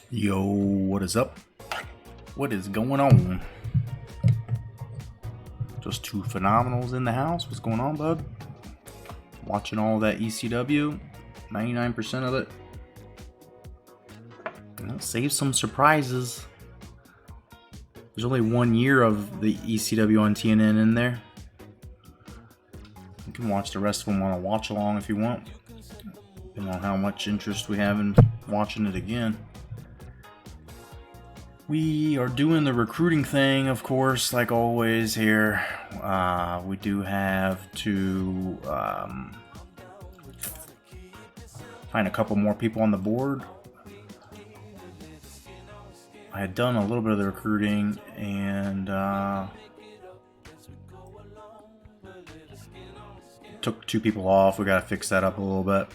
Yo, what is up? What is going on? Just two phenomenals in the house. What's going on, bud? Watching all that ECW, 99% of it. Save some surprises. There's only 1 year of the ECW on TNN in there. You can watch the rest of them on a watch along if you want, depending on how much interest we have in watching it again. We are doing the recruiting thing, of course, like always here. We do have to find a couple more people on the board. I had done a little bit of the recruiting and took 2 people off. We got to fix that up a little bit.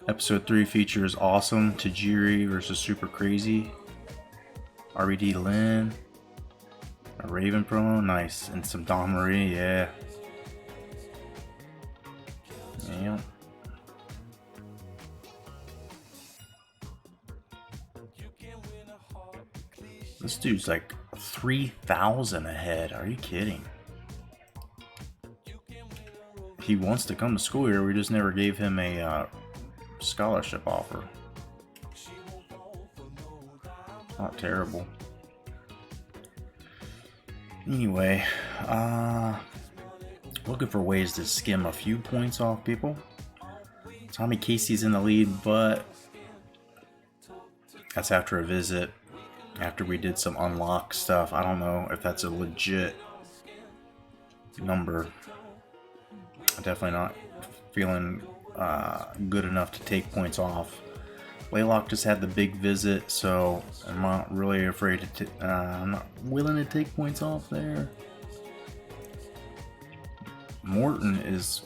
Episode 3 features Awesome Tajiri versus Super Crazy. RBD Lynn. A Raven promo, nice. And some Don Marie, yeah. Yeah. This dude's like 3,000 ahead. Are you kidding? He wants to come to school here. We just never gave him a scholarship offer. Not terrible. Anyway, looking for ways to skim a few points off people. Tommy Casey's in the lead, but that's after a visit. After we did some unlock stuff. I don't know if that's a legit number. I'm definitely not feeling good enough to take points off. Laylock just had the big visit, so I'm not really afraid to. I'm not willing to take points off there. Morton is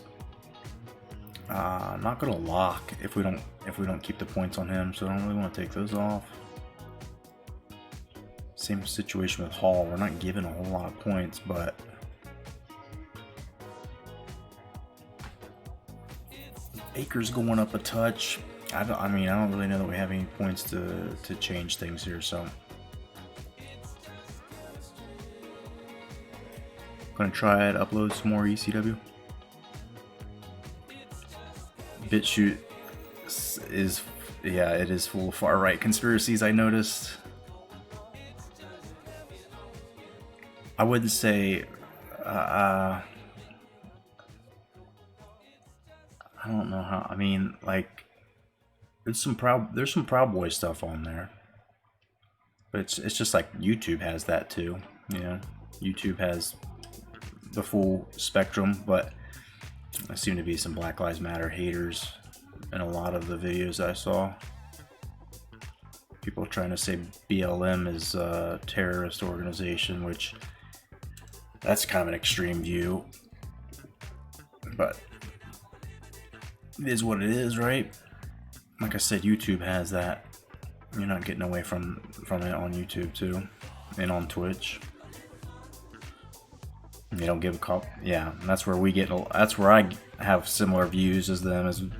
not gonna lock if we don't keep the points on him, so I don't really want to take those off. Same situation with Hall. We're not giving a whole lot of points, but Akers going up a touch. I don't really know that we have any points to change things here, so gonna try it. Upload some more ECW. BitChute is, yeah, it is full of far right conspiracies. I noticed. I wouldn't say. I don't know how. I mean, like, there's some Proud Boy stuff on there, but it's just like YouTube has that too. You know, YouTube has the full spectrum, but there seem to be some Black Lives Matter haters in a lot of the videos I saw. People trying to say BLM is a terrorist organization, which that's kind of an extreme view, but it is what it is, right? Like I said, YouTube has that. You're not getting away from it on YouTube too, and on Twitch. They don't give a cop. Yeah, and that's where we get. That's where I have similar views as them.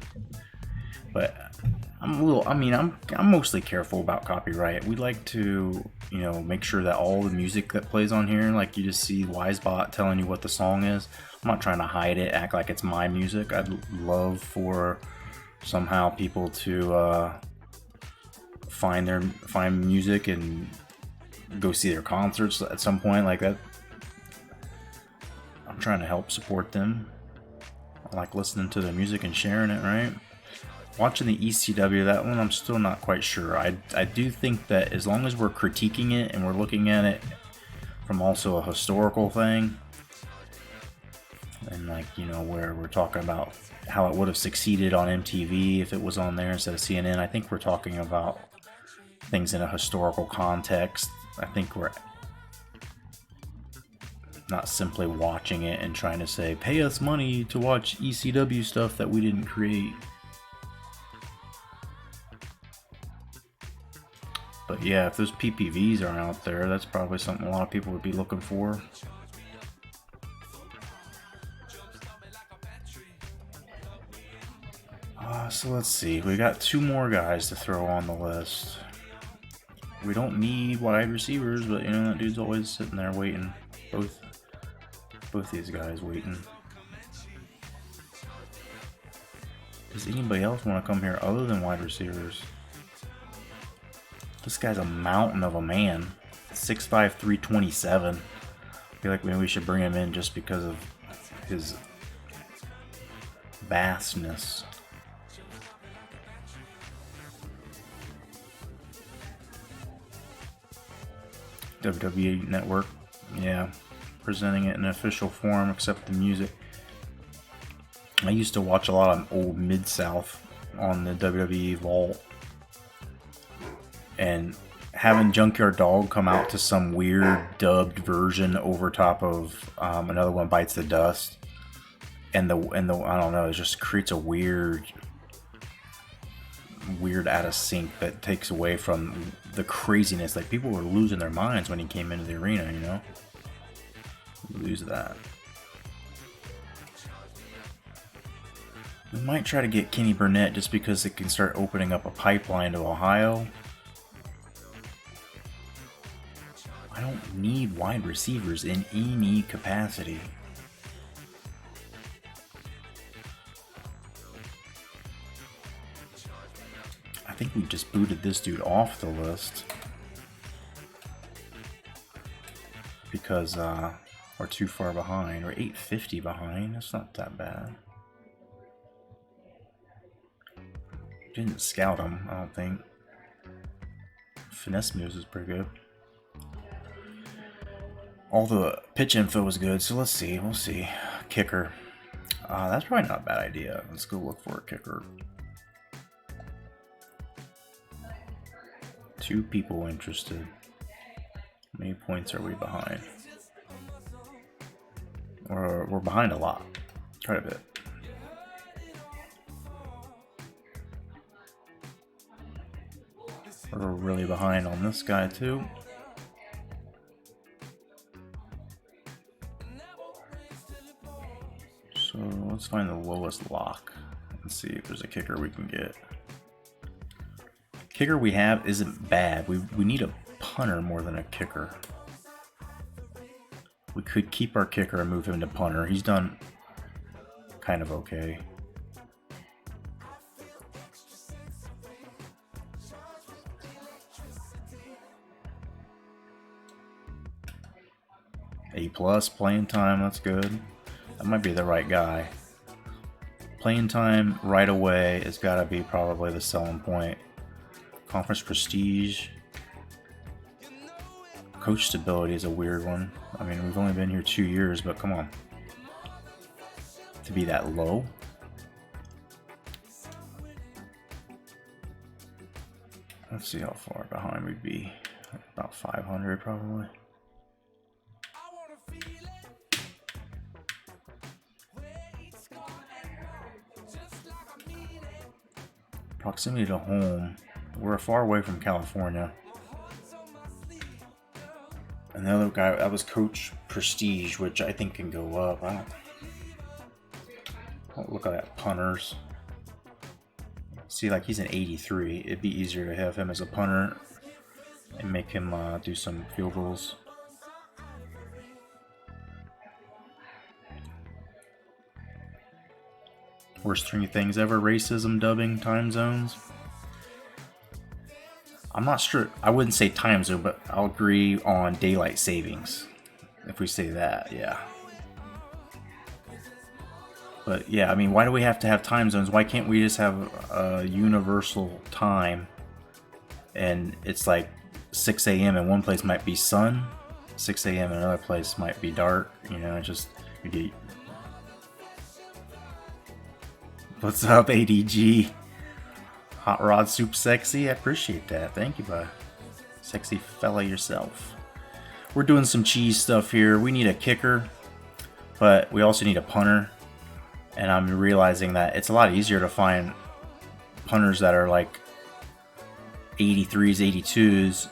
But I'm a little. I mean, I'm mostly careful about copyright. We like to, make sure that all the music that plays on here, like you just see Wisebot telling you what the song is. I'm not trying to hide it, act like it's my music. I'd love for somehow people to find music and go see their concerts at some point like that. I'm trying to help support them. I like listening to their music and sharing it, right? Watching the ECW, that one I'm still not quite sure. I do think that as long as we're critiquing it and we're looking at it from also a historical thing, and where we're talking about how it would have succeeded on MTV if it was on there instead of CNN. I think we're talking about things in a historical context. I think we're not simply watching it and trying to say, pay us money to watch ECW stuff that we didn't create. But yeah, if those PPVs are out there, that's probably something a lot of people would be looking for. So let's see. We got 2 more guys to throw on the list. We don't need wide receivers, but that dude's always sitting there waiting. Both these guys waiting. Does anybody else want to come here other than wide receivers? This guy's a mountain of a man. 6'5", 327. I feel like maybe we should bring him in just because of his vastness. WWE Network, yeah, presenting it in official form except the music. I used to watch a lot of old Mid-South on the WWE Vault. And having Junkyard Dog come out to some weird dubbed version over top of Another One Bites the Dust. And the I don't know, it just creates a weird out of sync that takes away from the craziness. Like, people were losing their minds when he came into the arena, you know? Lose that. We might try to get Kenny Burnett just because it can start opening up a pipeline to Ohio. I don't need wide receivers in any capacity. I think we just booted this dude off the list because we're too far behind. We're 850 behind. That's not that bad. Didn't scout him, I don't think. Finesse moves is pretty good. All the pitch info was good, so let's see. We'll see. Kicker. That's probably not a bad idea. Let's go look for a kicker. 2 people interested. How many points are we behind? We're behind a lot. Quite a bit. We're really behind on this guy too. So let's find the lowest lock and see if there's a kicker we can get. Kicker we have isn't bad. We need a punter more than a kicker. We could keep our kicker and move him to punter. He's done kind of okay. A+ playing time, that's good. That might be the right guy. Playing time right away has got to be probably the selling point. Conference prestige. Coach stability is a weird one. I mean, we've only been here 2 years, but come on. To be that low? Let's see how far behind we'd be. About 500 probably. Proximity to home. We're far away from California. And the other guy, that was Coach Prestige, which I think can go up. I don't look at that punters. See, like, he's an 83. It'd be easier to have him as a punter and make him do some field goals. Worst 3 things ever: racism, dubbing, time zones. I'm not sure. I wouldn't say time zone, but I'll agree on daylight savings. If we say that, yeah. But yeah, I mean, why do we have to have time zones? Why can't we just have a universal time? And it's like 6 a.m. in one place might be sun, 6 a.m. in another place might be dark. You know, it just, you get. What's up, ADG? Hot Rod Soup Sexy? I appreciate that. Thank you, bud. Sexy fella yourself. We're doing some cheese stuff here. We need a kicker, but we also need a punter. And I'm realizing that it's a lot easier to find punters that are like 83s, 82s,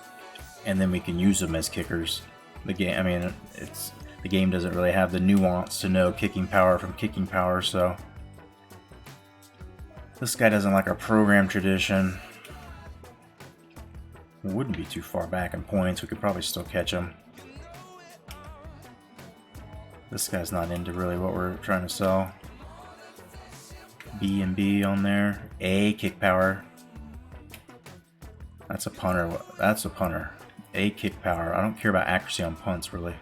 and then we can use them as kickers. The game, I mean, the game doesn't really have the nuance to know kicking power from kicking power, so. This guy doesn't like our program tradition. We wouldn't be too far back in points. We could probably still catch him. This guy's not into really what we're trying to sell. B and B on there. A, kick power. That's a punter. That's a punter. A, kick power. I don't care about accuracy on punts, really.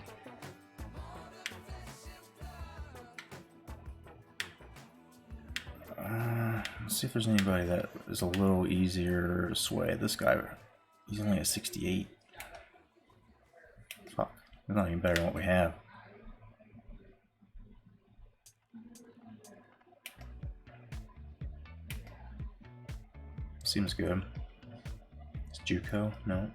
Let's see if there's anybody that is a little easier to sway. This guy, he's only at 68. Fuck, he's not even better than what we have. seems good. It's JUCO? No.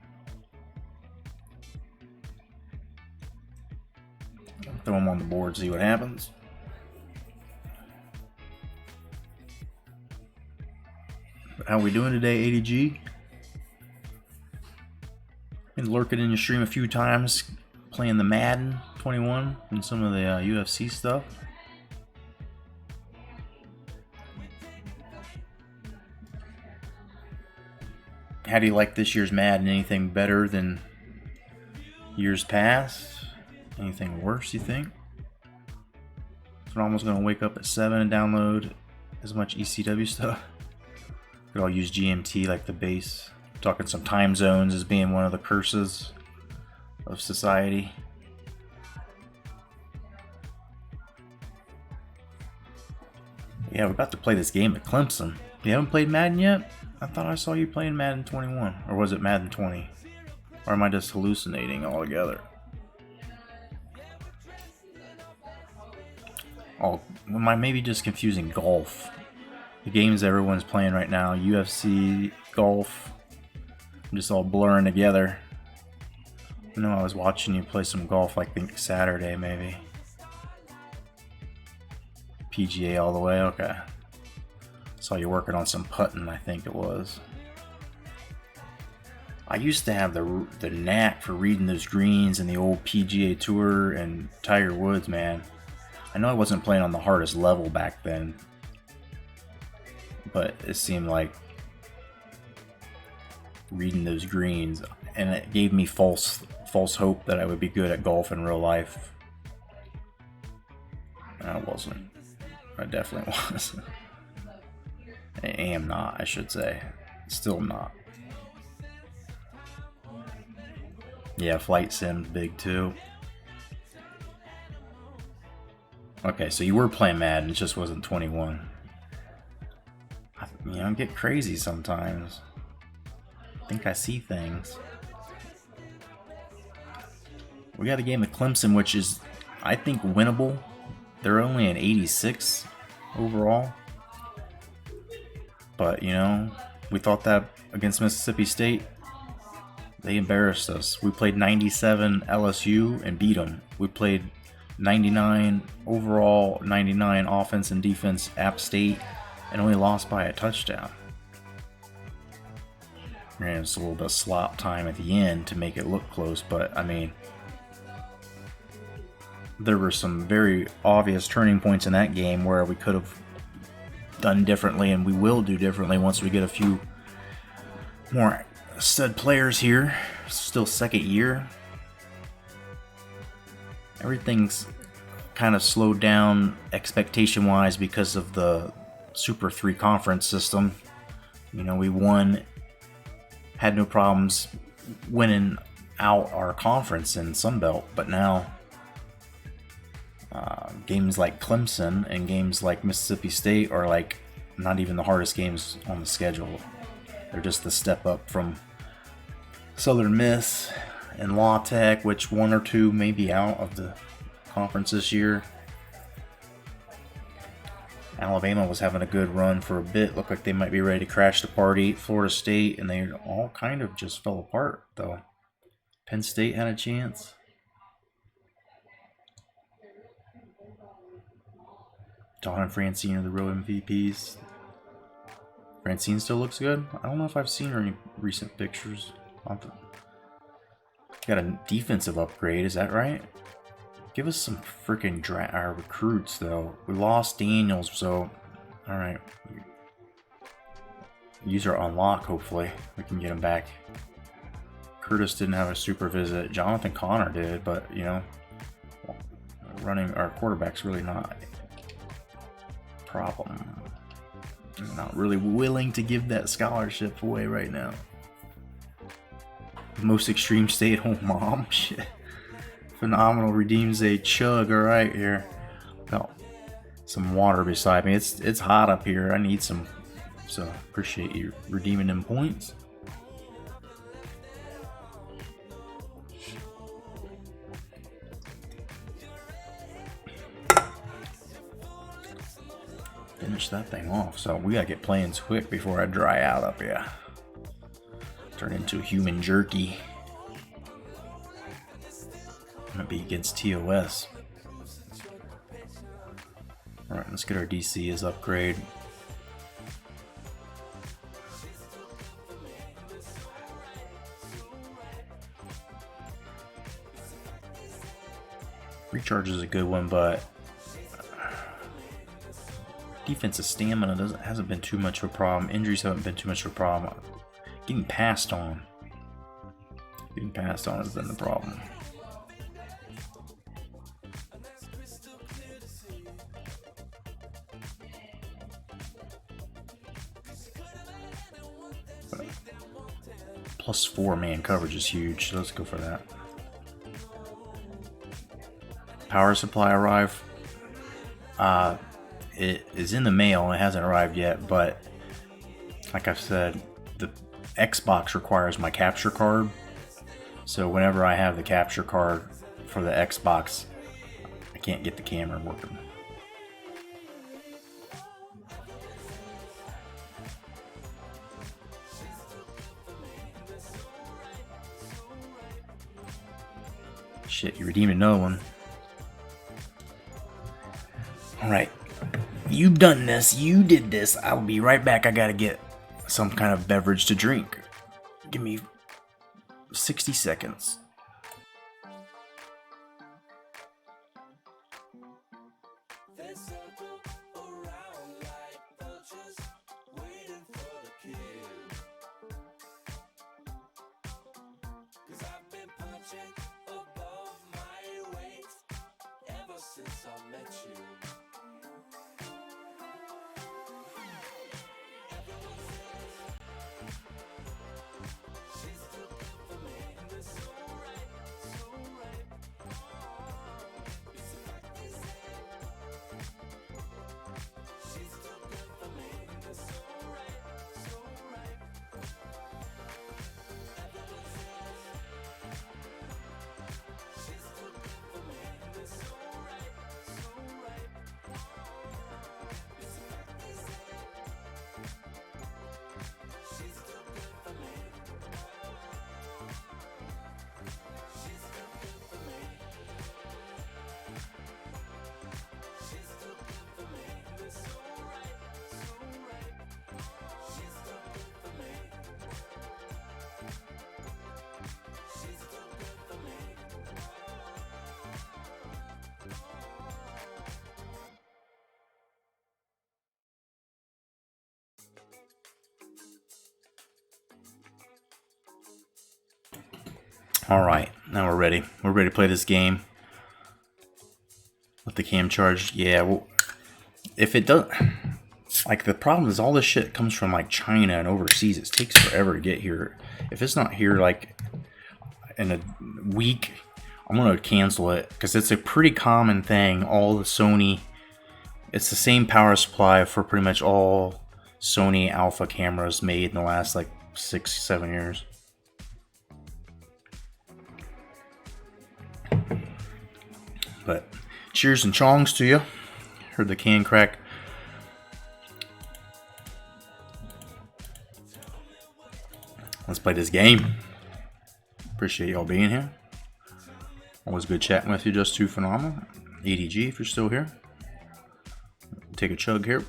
Throw them on the board, see what happens. How we doing today, ADG? Been lurking in your stream a few times, playing the Madden 21 and some of the UFC stuff. How do you like this year's Madden? Anything better than years past? Anything worse, you think? So I'm almost going to wake up at 7 and download as much ECW stuff. Could all use GMT like the base. Talking some time zones as being one of the curses of society. Yeah, we're about to play this game at Clemson. You haven't played Madden yet? I thought I saw you playing Madden 21. Or was it Madden 20? Or am I just hallucinating altogether? Oh, am I maybe just confusing golf? The games everyone's playing right now, UFC, golf, I'm just all blurring together. I know I was watching you play some golf, I think Saturday maybe. PGA all the way, okay. Saw you working on some putting, I think it was. I used to have the knack for reading those greens in the old PGA Tour and Tiger Woods, man. I know I wasn't playing on the hardest level back then, but it seemed like reading those greens, and it gave me false hope that I would be good at golf in real life. And I wasn't. I definitely wasn't. I am not, I should say. Still not. Yeah, Flight Sim's big too. Okay, so you were playing Madden, it just wasn't 21. I get crazy sometimes. I think I see things. We got a game at Clemson, which is, I think, winnable. They're only an 86 overall. But, we thought that against Mississippi State. They embarrassed us. We played 97 LSU and beat them. We played 99 overall, 99 offense and defense App State, and only lost by a touchdown. And it's a little bit of slop time at the end to make it look close, but I mean, there were some very obvious turning points in that game where we could have done differently, and we will do differently once we get a few more stud players here. Still second year. Everything's kind of slowed down expectation wise because of the Super 3 conference system. We won, had no problems winning out our conference in Sunbelt, but now games like Clemson and games like Mississippi State are like not even the hardest games on the schedule. They're just the step up from Southern Miss and La Tech, which one or two may be out of the conference this year. Alabama was having a good run for a bit. Looked like they might be ready to crash the party. Florida State, and they all kind of just fell apart, though. Penn State had a chance. Don and Francine are the real MVPs. Francine still looks good. I don't know if I've seen her in any recent pictures. Got a defensive upgrade, is that right? Give us some freaking recruits, though. We lost Daniels, so... Alright. User unlock, hopefully. We can get him back. Curtis didn't have a super visit. Jonathan Connor did, but, running our quarterback's really not a problem. I'm not really willing to give that scholarship away right now. Most extreme stay-at-home mom. Shit. Phenomenal redeems a chug. All right, here. Got some water beside me. It's hot up here. I need some. So appreciate you redeeming them points. Finish that thing off. So we gotta get planes quick before I dry out up here. Turn into human jerky. I'm gonna be against TOS. Alright, let's get our DC as upgrade. Recharge is a good one, but defensive stamina hasn't been too much of a problem. Injuries haven't been too much of a problem. Getting passed on has been the problem. Plus 4 man coverage is huge, so let's go for that. Power supply arrive. It is in the mail. It hasn't arrived yet, but like I've said, the Xbox requires my capture card. So whenever I have the capture card for the Xbox, I can't get the camera working. Shit, you redeemed another one. Alright. You've done this. You did this. I'll be right back. I gotta get some kind of beverage to drink. Give me 60 seconds. Alright, now we're ready. We're ready to play this game. Let the cam charge. Yeah, well, if it does... Like, the problem is all this shit comes from, like, China and overseas. It takes forever to get here. If it's not here, like, in a week, I'm going to cancel it. Because it's a pretty common thing. All the Sony... It's the same power supply for pretty much all Sony Alpha cameras made in the last, like, 6-7 years. But cheers and chongs to you. Heard the can crack. Let's play this game. Appreciate y'all being here. Always good chatting with you. Just too phenomenal. EDG if you're still here. Take a chug here.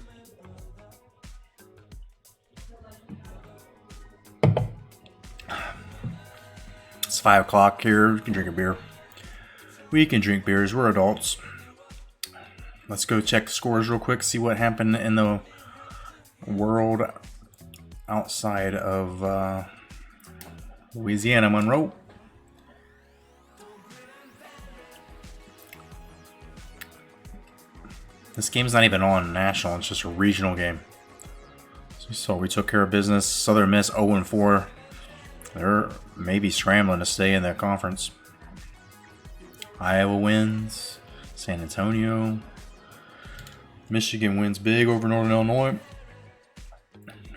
It's 5 o'clock here. You can drink a beer. We can drink beers. We're adults. Let's go check the scores real quick. See what happened in the world outside of Louisiana, Monroe. This game's not even on national. It's just a regional game. So we took care of business. Southern Miss 0-4. They're maybe scrambling to stay in that conference. Iowa wins. San Antonio. Michigan wins big over Northern Illinois.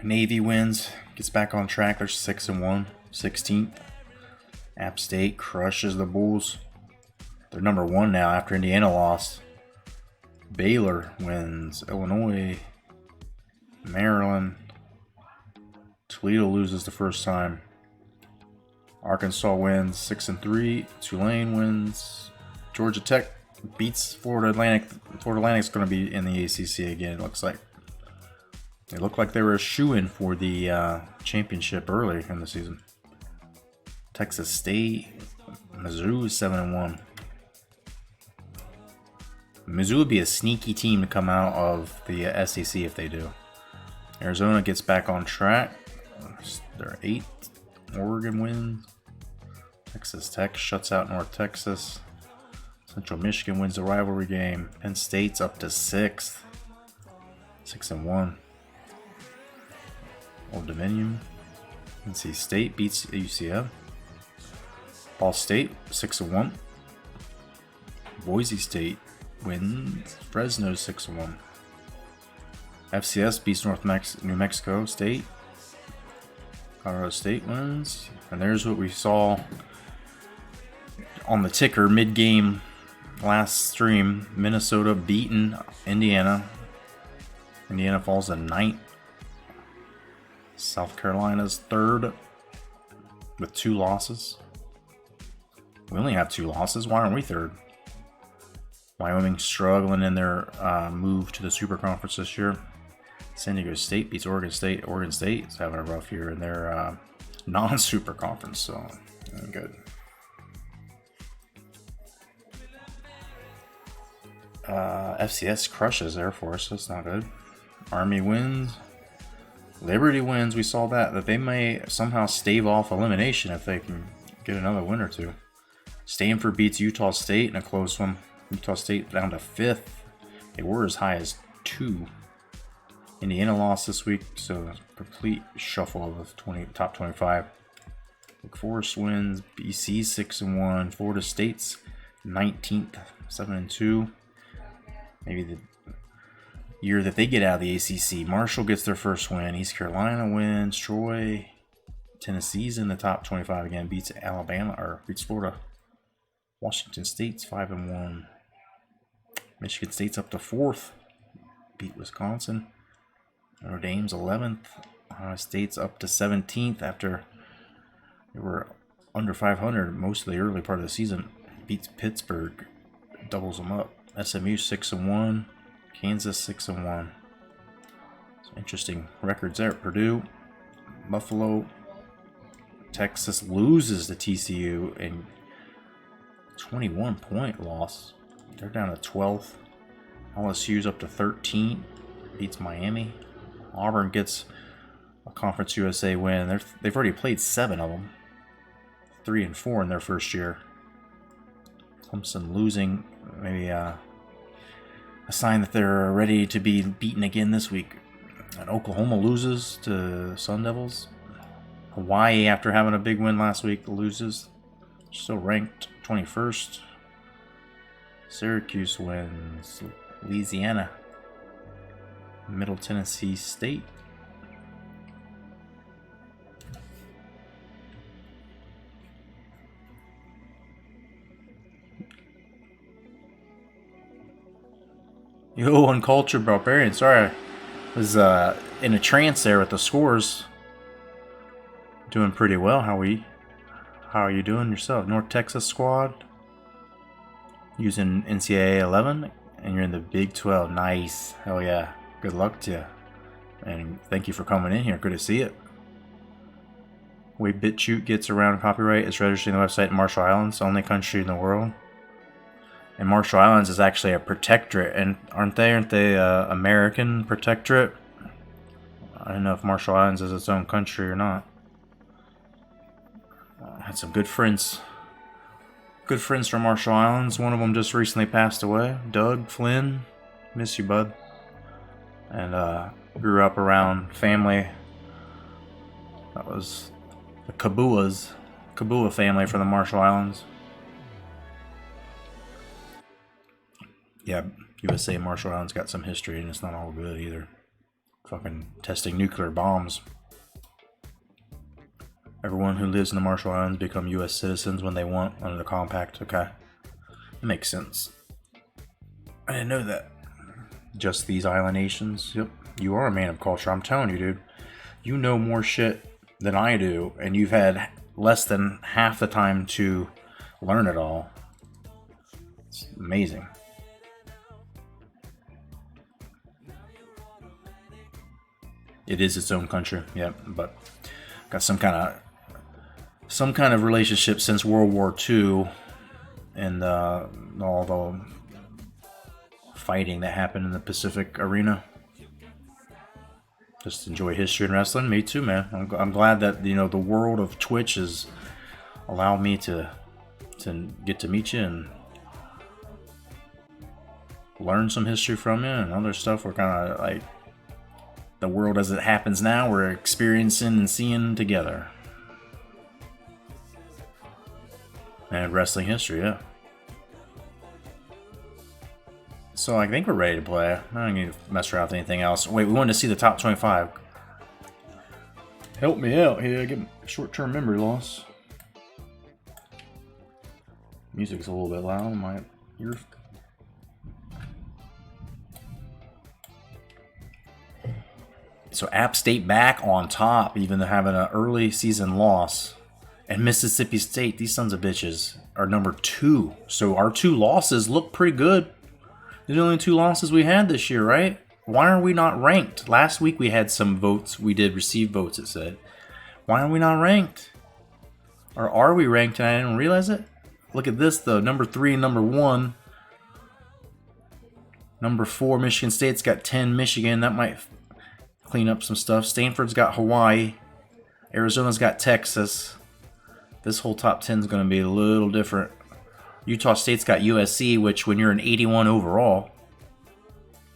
Navy wins. Gets back on track. They're 6-1. 16th. App State crushes the Bulls. They're number 1 now after Indiana lost. Baylor wins. Illinois Maryland. Toledo loses the first time. Arkansas wins 6-3. Tulane wins. Georgia Tech beats Florida Atlantic. Florida Atlantic's going to be in the ACC again, it looks like. They look like they were a shoo-in for the championship early in the season. Texas State. Mizzou is 7-1. Mizzou would be a sneaky team to come out of the SEC if they do. Arizona gets back on track. They're 8th. Oregon wins. Texas Tech shuts out North Texas. Central Michigan wins the rivalry game. Penn State's up to 6th. 6-1. Old Dominion. NC State beats UCF. Ball State 6-1. Boise State wins. Fresno 6-1. FCS beats New Mexico State. Colorado State wins. And there's what we saw on the ticker mid-game last stream. Minnesota beaten Indiana. Indiana falls to 9th. South Carolina's 3rd with 2 losses. We only have 2 losses. Why aren't we 3rd? Wyoming struggling in their move to the Super Conference this year. San Diego State beats Oregon State. Oregon State's having a rough year in their non-Super Conference, so good. FCS crushes Air Force. That's not good. Army wins. Liberty wins. We saw that they may somehow stave off elimination if they can get another win or two. Stanford beats Utah State in a close one. Utah State down to 5th. They were as high as 2. Indiana lost this week, so complete shuffle of top 25. Wake Forest wins. BC 6-1. Florida State's 19th, 7-2. Maybe the year that they get out of the ACC. Marshall gets their first win. East Carolina wins. Troy, Tennessee's in the top 25 again. Beats Alabama or beats Florida. Washington State's 5-1. Michigan State's up to 4th. Beat Wisconsin. Notre Dame's 11th. Ohio State's up to 17th after they were under 500 most of the early part of the season. Beats Pittsburgh. Doubles them up. SMU 6-1. Kansas 6-1. Some interesting records there. Purdue, Buffalo, Texas loses to TCU in 21-point loss. They're down to 12th. LSU's up to 13. Beats Miami. Auburn gets a Conference USA win. They've already played 7 of them. 3-4 in their first year. Clemson losing, maybe a sign that they're ready to be beaten again this week. And Oklahoma loses to Sun Devils. Hawaii, after having a big win last week, loses. Still ranked 21st. Syracuse wins. Louisiana. Middle Tennessee State. Yo, Uncultured Barbarian. Sorry, I was in a trance there with the scores. Doing pretty well. How are you doing yourself? North Texas squad. Using NCAA 11, and you're in the Big 12. Nice. Hell yeah. Good luck to you. And thank you for coming in here. Good to see it. Way BitChute gets around copyright is registering the website in Marshall Islands, only country in the world. And Marshall Islands is actually a protectorate, and aren't they American protectorate? I don't know if Marshall Islands is its own country or not. I had some good friends from Marshall Islands. One of them just recently passed away. Doug Flynn, miss you, bud. And grew up around family that was the Kabua family from the Marshall Islands. Yeah, USA Marshall Islands got some history, and it's not all good either. Fucking testing nuclear bombs. Everyone who lives in the Marshall Islands become U.S. citizens when they want under the compact. Okay, that makes sense. I didn't know that. Just these island nations. Yep. You are a man of culture. I'm telling you, dude. You know more shit than I do, and you've had less than half the time to learn it all. It's amazing. It is its own country, yeah, but got some kind of relationship since World War II and all the fighting that happened in the Pacific arena. Just enjoy history and wrestling. Me too, man. I'm glad that the world of Twitch has allowed me to get to meet you and learn some history from you and other stuff. We're kind of like the world as it happens now. We're experiencing and seeing together. And wrestling history, yeah. So I think we're ready to play. I don't need to mess around with anything else. Wait, we wanted to see the top 25. Help me out here. I get short-term memory loss. Music's a little bit loud in my ears. So App State back on top, even though having an early season loss. And Mississippi State, these sons of bitches, are number 2. So our 2 losses look pretty good. They're the only 2 losses we had this year, right? Why are we not ranked? Last week we had some votes. We did receive votes, it said. Why are we not ranked? Or are we ranked and I didn't realize it? Look at this, though. Number 3 and number 1. Number 4, Michigan State's got 10. Michigan, that might clean up some stuff. Stanford's got Hawaii. Arizona's got Texas. This whole top 10 is going to be a little different. Utah State's got USC, which when you're an 81 overall,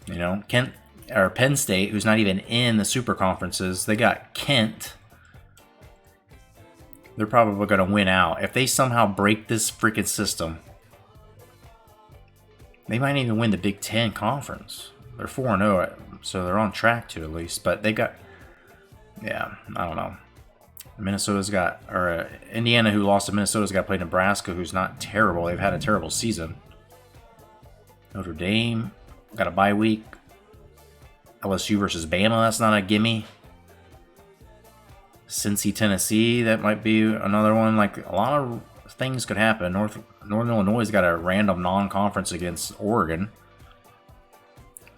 Penn State, who's not even in the super conferences, they got Kent. They're probably going to win out. If they somehow break this freaking system, they might even win the Big Ten conference. They're 4-0, so they're on track to at least. But they got, I don't know. Indiana, who lost to Minnesota's got to play Nebraska, who's not terrible. They've had a terrible season. Notre Dame got a bye week. LSU versus Bama, that's not a gimme. Cincy, Tennessee, that might be another one. Like, a lot of things could happen. Northern Illinois got a random non-conference against Oregon.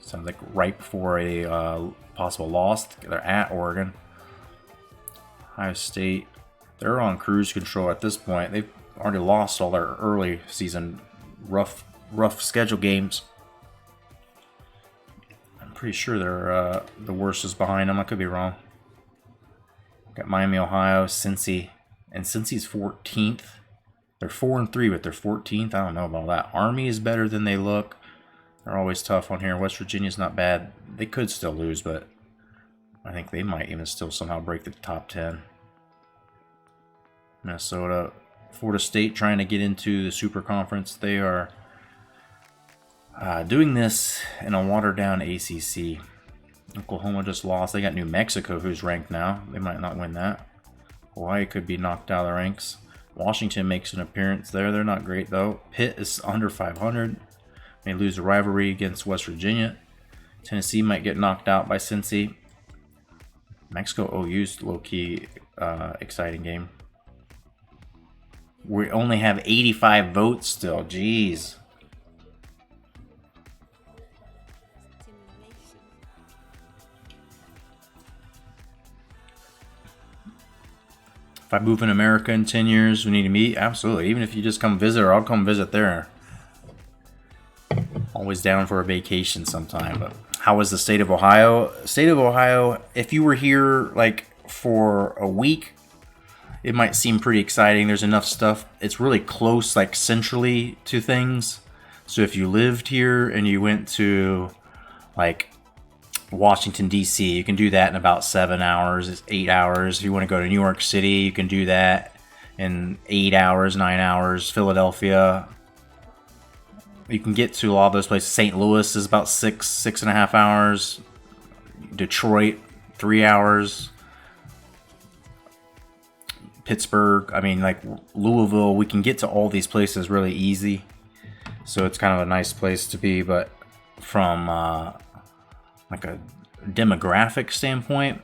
Sounds like right before a possible loss. They're at Oregon. Ohio State, they're on cruise control at this point. They've already lost all their early season rough schedule games. I'm pretty sure they're the worst is behind them. I could be wrong. Got Miami, Ohio, Cincy, and Cincy's 14th. They're 4-3, but they're 14th. I don't know about that. Army is better than they look. They're always tough on here. West Virginia's not bad. They could still lose, but I think they might even still somehow break the top 10. Minnesota, Florida State trying to get into the Super Conference. They are doing this in a watered-down ACC. Oklahoma just lost. They got New Mexico, who's ranked now. They might not win that. Hawaii could be knocked out of the ranks. Washington makes an appearance there. They're not great, though. Pitt is under 500. May lose a rivalry against West Virginia. Tennessee might get knocked out by Cincy. Mexico OU's low-key exciting game. We only have 85 votes still. Jeez. If I move in America in 10 years, we need to meet. Absolutely. Even if you just come visit, or I'll come visit there. Always down for a vacation sometime. But how was the state of Ohio? State of Ohio, if you were here like for a week, it might seem pretty exciting. There's enough stuff. It's really close, like centrally to things. So if you lived here and you went to like Washington, D.C., you can do that in about 7 hours. It's 8 hours. If you want to go to New York City, you can do that in 8 hours, 9 hours. Philadelphia, you can get to all those places. St. Louis is about 6.5 hours. Detroit, 3 hours. Pittsburgh, I mean, like Louisville, we can get to all these places really easy. So it's kind of a nice place to be, but from like a demographic standpoint,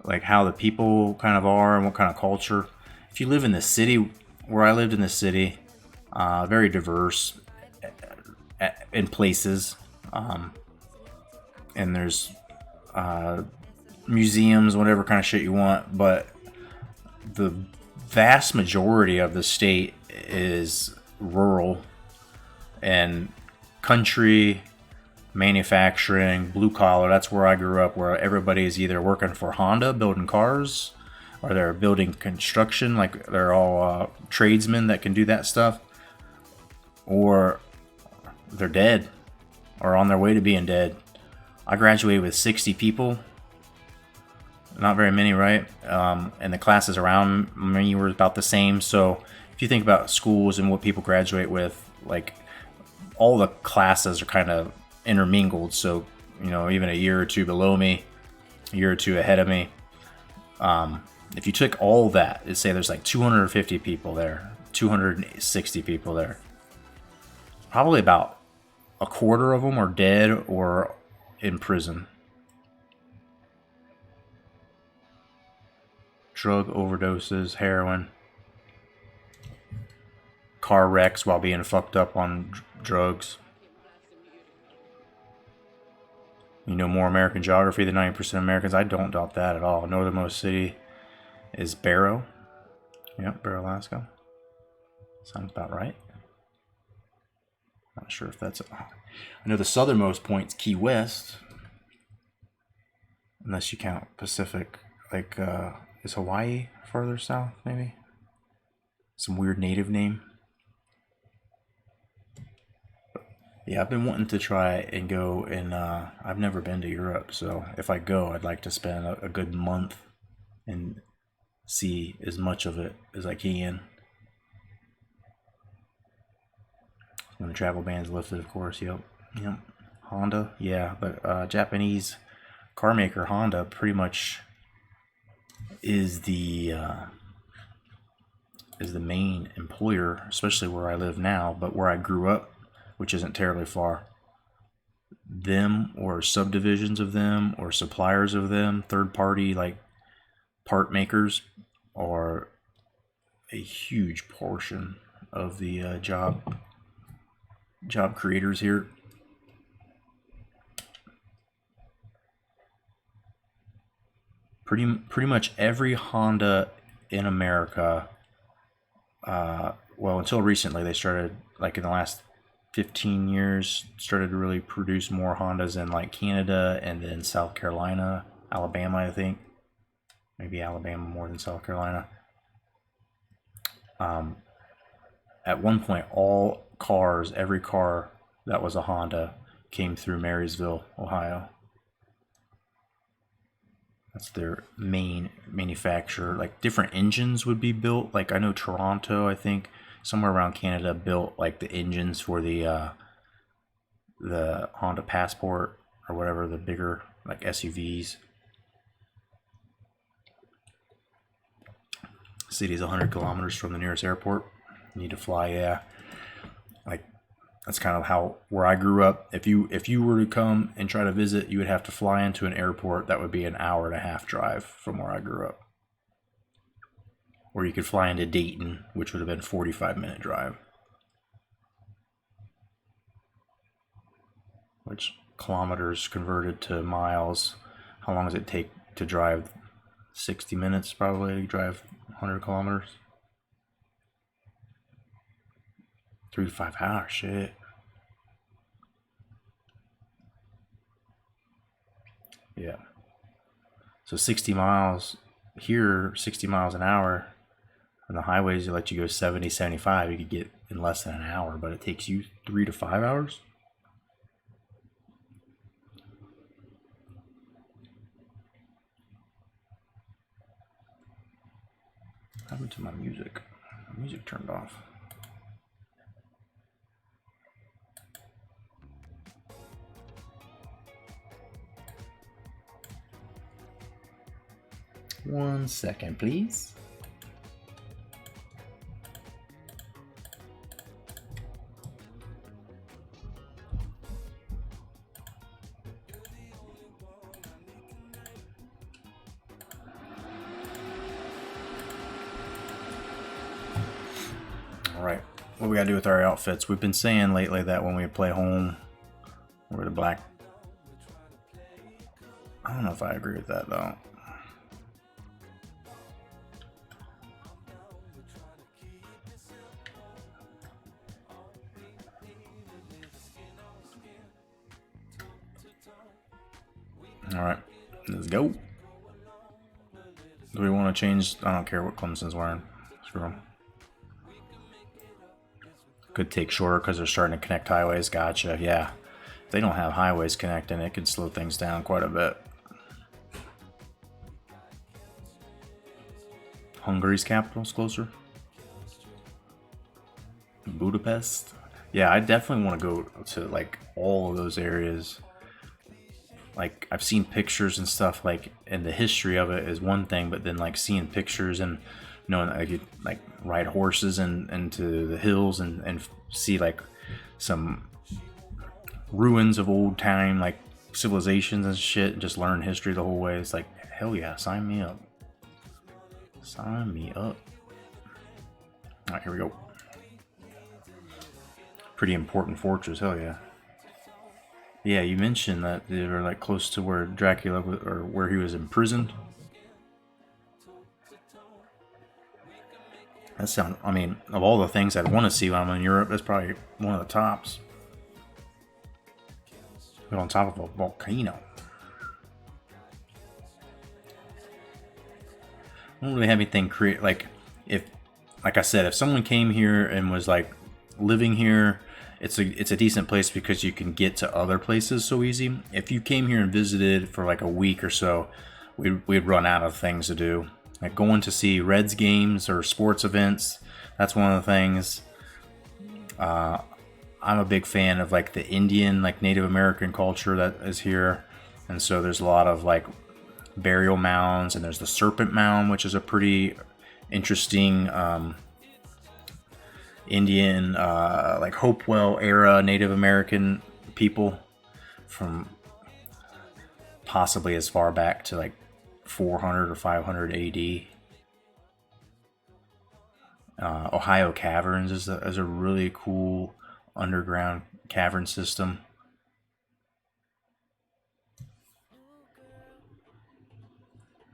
like how the people kind of are and what kind of culture. If you live in the city, where I lived in the city, very diverse in places, and there's museums, whatever kind of shit you want, but the vast majority of the state is rural and country, manufacturing, blue collar. That's where I grew up, where everybody is either working for Honda building cars, or they're building construction, like they're all tradesmen that can do that stuff, or they're dead or on their way to being dead. I graduated with 60 people. Not very many, right? And the classes around me were about the same. So if you think about schools and what people graduate with, like all the classes are kind of intermingled. So, you know, even a year or two below me, a year or two ahead of me. If you took all that, it'd say there's like 250 people there, 260 people there. Probably about a quarter of them are dead or in prison. Drug overdoses, heroin, car wrecks while being fucked up on drugs. You know more American geography than 90% of Americans. I don't doubt that at all. Northernmost city is Barrow. Yep, Barrow, Alaska. Sounds about right. Not sure if that's... I know the southernmost point's Key West. Unless you count Pacific. Like, is Hawaii further south, maybe? Some weird native name. Yeah, I've been wanting to try and go, and I've never been to Europe, so if I go, I'd like to spend a good month and see as much of it as I can. When the travel ban's lifted, of course. Yep. Honda, yeah, but Japanese car maker Honda pretty much is the main employer, especially where I live now, but where I grew up, which isn't terribly far. Them or subdivisions of them or suppliers of them, third party like part makers, are a huge portion of the job creators here. Pretty much every Honda in America, well, until recently, they started, like in the last 15 years, started to really produce more Hondas in like Canada and then South Carolina, Alabama, I think. Maybe Alabama more than South Carolina. At one point, all cars, every car that was a Honda came through Marysville, Ohio. That's their main manufacturer. Like different engines would be built. Like I know Toronto, I think somewhere around Canada, built like the engines for the Honda Passport or whatever, the bigger like SUVs. City's 100 kilometers from the nearest airport. You need to fly, yeah. Like that's kind of where I grew up. If you were to come and try to visit, you would have to fly into an airport that would be an hour and a half drive from where I grew up. Or you could fly into Dayton, which would have been a 45-minute drive. Which kilometers converted to miles, how long does it take to drive? 60 minutes probably to drive 100 kilometers. 3 to 5 hours, shit. Yeah. So 60 miles here, 60 miles an hour. On the highways, they let you go 70, 75. You could get in less than an hour, but it takes you 3 to 5 hours. What happened to my music? My music turned off. One second, please. Alright, what we gotta do with our outfits? We've been saying lately that when we play home, we're the black. I don't know if I agree with that though. Alright, let's go. Do we want to change? I don't care what Clemson's wearing. Screw them. Could take shorter because they're starting to connect highways. Gotcha, yeah. If they don't have highways connecting, it could slow things down quite a bit. Hungary's capital's closer. Budapest. Yeah, I definitely want to go to like all of those areas. Like I've seen pictures and stuff, like, and the history of it is one thing, but then like seeing pictures and knowing that I could like ride horses into the hills and see like some ruins of old time like civilizations and shit, and just learn history the whole way. It's like, hell yeah, sign me up. Sign me up. Alright, here we go. Pretty important fortress, hell yeah. Yeah, you mentioned that they were like close to where Dracula or where he was imprisoned. That sound, I mean, of all the things I'd want to see when I'm in Europe, that's probably one of the tops. But on top of a volcano. I don't really have anything create like I said, if someone came here and was like living here, it's a decent place because you can get to other places so easy. If you came here and visited for like a week or so, we'd run out of things to do. Like going to see Reds games or sports events, that's one of the things. I'm a big fan of like the Indian, like Native American culture that is here. And so there's a lot of like burial mounds, and there's the Serpent Mound, which is a pretty interesting Indian, like Hopewell era Native American people from possibly as far back to like 400 or 500 AD. Ohio Caverns is a really cool underground cavern system.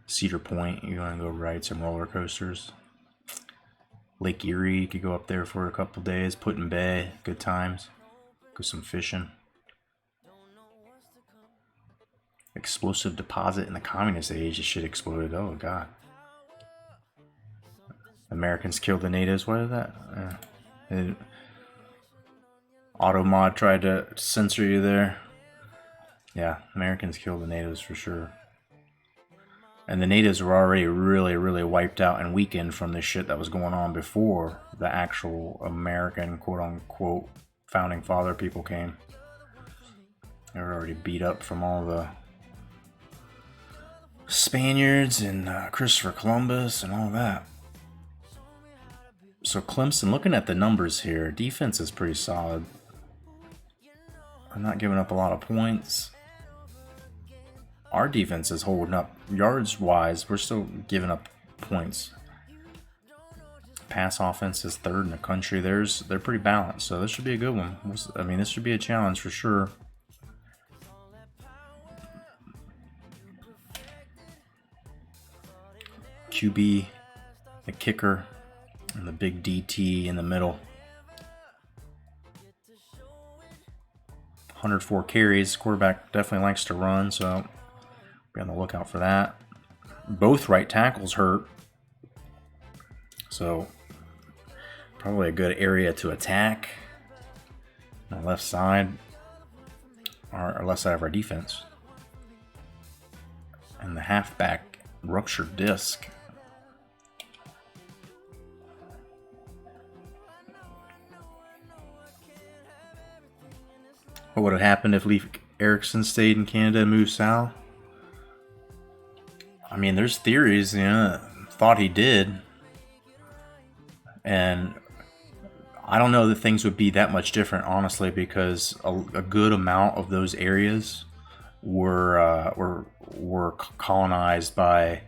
Cedar Point, you want to go ride some roller coasters. Lake Erie, you could go up there for a couple days. Put-in Bay, good times. Go some fishing. Explosive deposit in the communist age. This shit exploded. Oh god. Americans killed the natives. What is that? Automod tried to censor you there. Yeah, Americans killed the natives for sure. And the natives were already really, really wiped out and weakened from the shit that was going on before the actual American, quote-unquote, founding father people came. They were already beat up from all the Spaniards and Christopher Columbus and all that. So Clemson, looking at the numbers here, defense is pretty solid. They're not giving up a lot of points. Our defense is holding up. Yards wise, we're still giving up points. Pass offense is third in the country. They're pretty balanced, so this should be a good one. I mean, this should be a challenge for sure. QB, the kicker, and the big DT in the middle. 104 carries. Quarterback definitely likes to run, so be on the lookout for that. Both right tackles hurt, so probably a good area to attack. On the left side, our left side of our defense. And the halfback ruptured disc. What would have happened if Leif Erikson stayed in Canada and moved south? I mean, there's theories, thought he did. And I don't know that things would be that much different, honestly, because a good amount of those areas were colonized by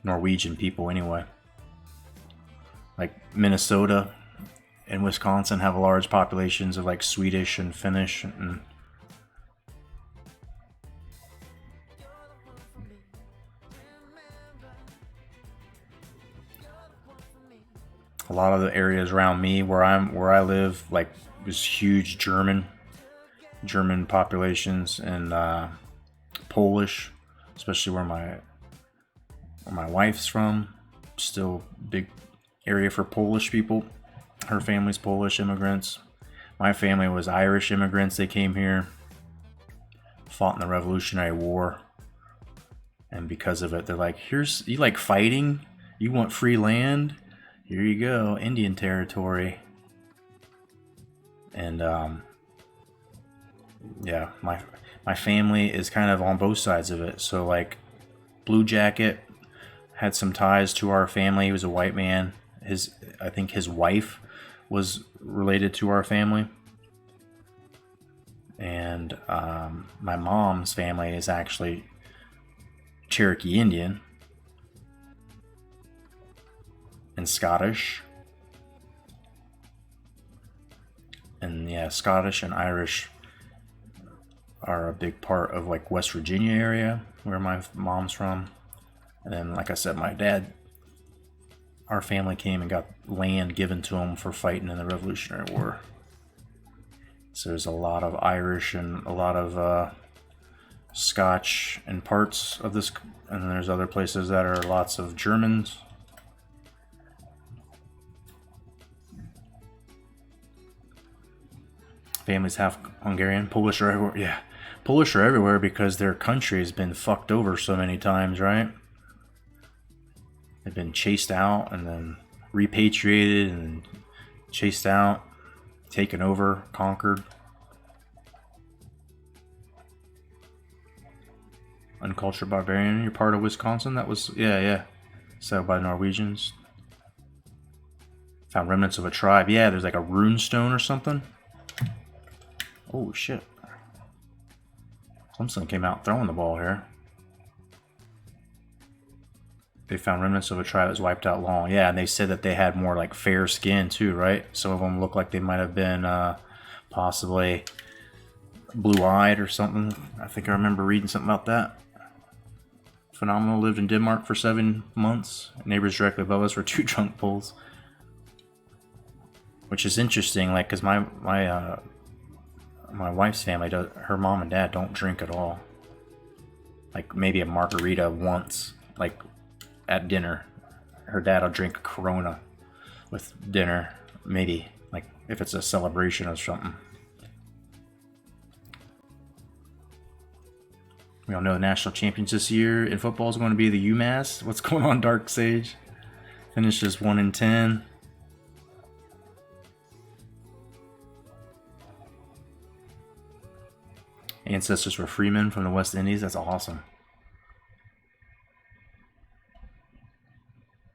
Norwegian people anyway. like Minnesota and Wisconsin have large populations of like Swedish and Finnish, and a lot of the areas around me where I live, like, was huge German populations, and Polish, especially where my wife's from. Still big area for Polish people. Her family's Polish immigrants. My family was Irish immigrants. They came here, fought in the Revolutionary War, and because of it, they're like, "Here's, you like fighting? You want free land? Here you go, Indian territory." And yeah, my family is kind of on both sides of it. So like, Blue Jacket had some ties to our family. He was a white man. I think his wife was related to our family. And my mom's family is actually Cherokee Indian and Scottish. And yeah, Scottish and Irish are a big part of like West Virginia area where my mom's from. And then, like I said, my dad, our family came and got land given to him for fighting in the Revolutionary War. So there's a lot of Irish and a lot of Scotch in parts of this, and then there's other places that are lots of Germans. Families half Hungarian. Polish are everywhere. Yeah, Polish are everywhere because their country has been fucked over so many times, right? They've been chased out and then repatriated and chased out, taken over, conquered. Uncultured barbarian. You're part of Wisconsin? That was, yeah. Settled by Norwegians. Found remnants of a tribe. Yeah, there's like a rune stone or something. Oh shit. Clemson came out throwing the ball here. They found remnants of a tribe that was wiped out long. Yeah, and they said that they had more like fair skin too, right? Some of them looked like they might have been possibly blue-eyed or something. I think I remember reading something about that. Phenomenal lived in Denmark for 7 months. Neighbors directly above us were 2 drunk bulls. Which is interesting, like, because my wife's family, her mom and dad don't drink at all. Like maybe a margarita once, like at dinner. Her dad will drink a Corona with dinner, maybe, like if it's a celebration or something. We all know the national champions this year in football is going to be the UMass. What's going on, Dark Sage? Finishes 1-10. Ancestors were freemen from the West Indies. That's awesome.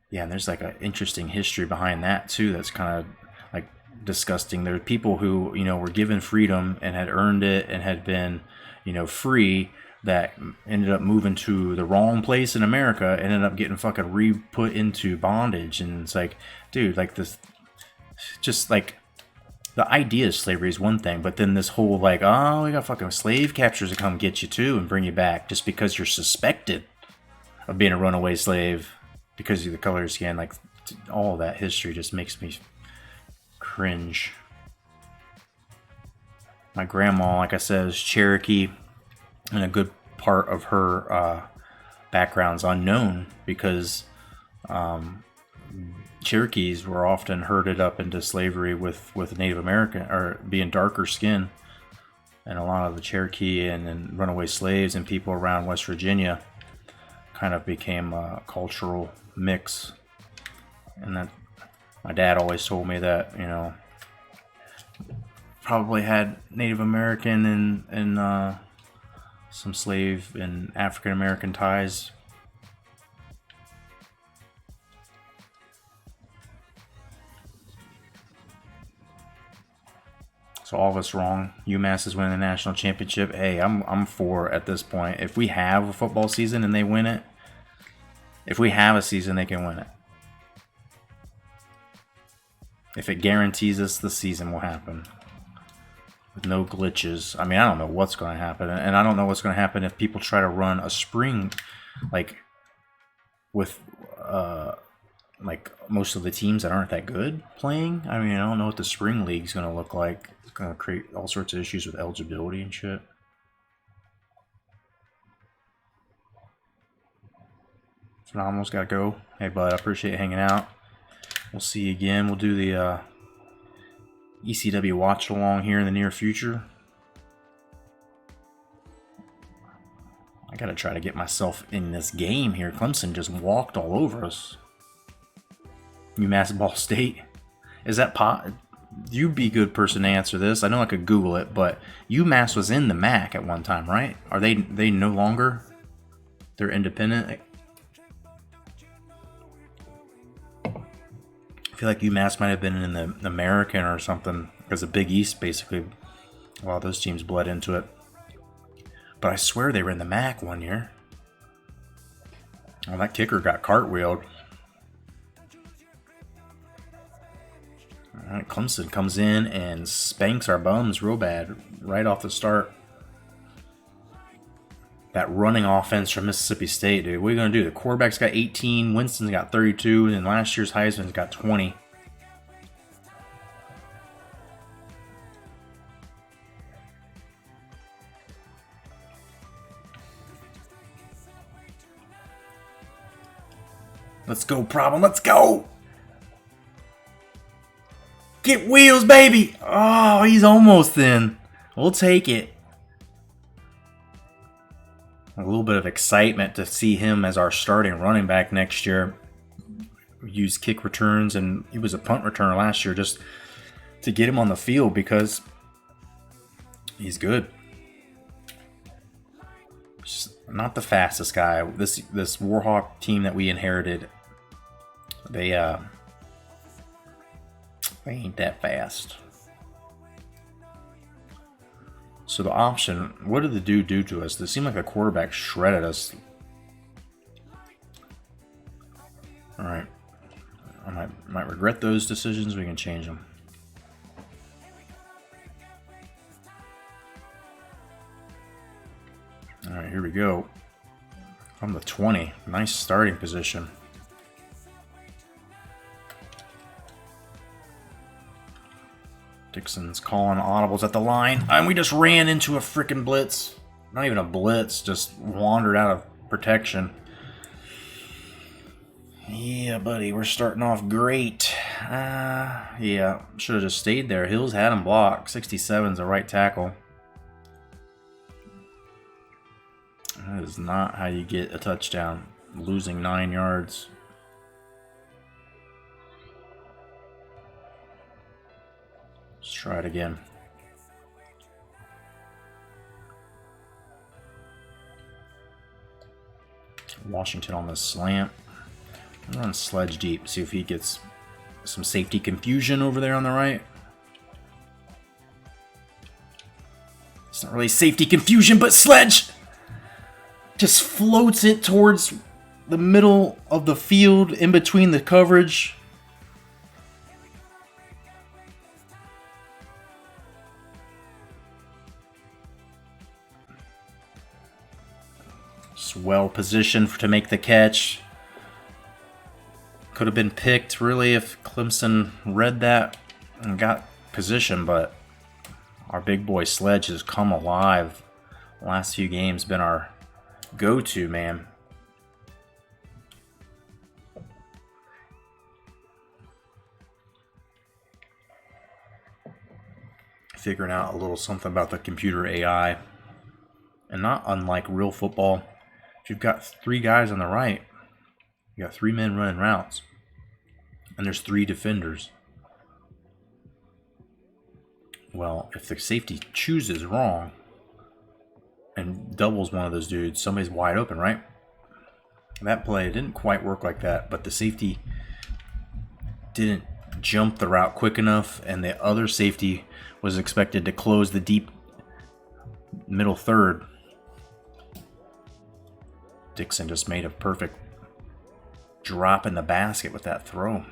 Yeah, and there's like an interesting history behind that too. That's kind of like disgusting. There are people who, you know, were given freedom and had earned it and had been, you know, free, that ended up moving to the wrong place in America, ended up getting fucking re-put into bondage. And it's like, dude, like this, just like, the idea of slavery is one thing, but then this whole like, oh, we got fucking slave captures to come get you too and bring you back just because you're suspected of being a runaway slave because of the color of your skin. Like, all that history just makes me cringe. My grandma, like I said, is Cherokee, and a good part of her background's unknown because Cherokees were often herded up into slavery with Native American, or being darker skin, and a lot of the Cherokee and runaway slaves and people around West Virginia kind of became a cultural mix. And that, my dad always told me that, you know, probably had Native American and some slave and African American ties. So all of us wrong. UMass is winning the national championship. Hey, I'm for at this point. If we have a football season and they win it, if we have a season, they can win it. If it guarantees us the season will happen with no glitches. I mean, I don't know what's going to happen, and I don't know what's going to happen if people try to run a spring, like with like most of the teams that aren't that good playing. I mean, I don't know what the spring league's going to look like. It's going to create all sorts of issues with eligibility and shit. Phenomenal's got to go. Hey, bud, I appreciate you hanging out. We'll see you again. We'll do the ECW watch along here in the near future. I got to try to get myself in this game here. Clemson just walked all over us. UMass Ball State. Is that you'd be a good person to answer this. I know I could Google it, but UMass was in the MAC at one time, right? Are they no longer? They're independent. I feel like UMass might have been in the American or something, because the Big East basically, a lot of those teams bled into it. But I swear they were in the MAC one year. Well, that kicker got cartwheeled. All right, Clemson comes in and spanks our bums real bad right off the start. That running offense from Mississippi State, dude. What are you going to do? The quarterback's got 18, Winston's got 32, and last year's Heisman's got 20. Let's go, problem. Let's go. Get wheels, baby. Oh, he's almost in. We'll take it. A little bit of excitement to see him as our starting running back next year. We use kick returns, and he was a punt returner last year just to get him on the field because he's good. Just not the fastest guy. This Warhawk team that we inherited, they ain't that fast. So the option, what did the dude do to us? It seemed like the quarterback shredded us. All right, I might regret those decisions. We can change them. All right, here we go. From the 20, nice starting position. Dixon's calling audibles at the line, and we just ran into a freaking blitz. Not even a blitz, just wandered out of protection. Yeah, buddy, we're starting off great. Yeah, should have just stayed there. Hills had him blocked. 67's a right tackle. That is not how you get a touchdown. Losing 9 yards. Let's try it again. Washington on the slant. Run Sledge deep. See if he gets some safety confusion over there on the right. It's not really safety confusion, but Sledge just floats it towards the middle of the field in between the coverage. Well positioned to make the catch. Could have been picked really if Clemson read that and got position, but our big boy Sledge has come alive. The last few games been our go-to man. Figuring out a little something about the computer AI, and not unlike real football. If you've got 3 guys on the right, you got 3 men running routes, and there's 3 defenders. Well, if the safety chooses wrong and doubles one of those dudes, somebody's wide open, right? That play didn't quite work like that, but the safety didn't jump the route quick enough, and the other safety was expected to close the deep middle third. Dixon just made a perfect drop in the basket with that throw.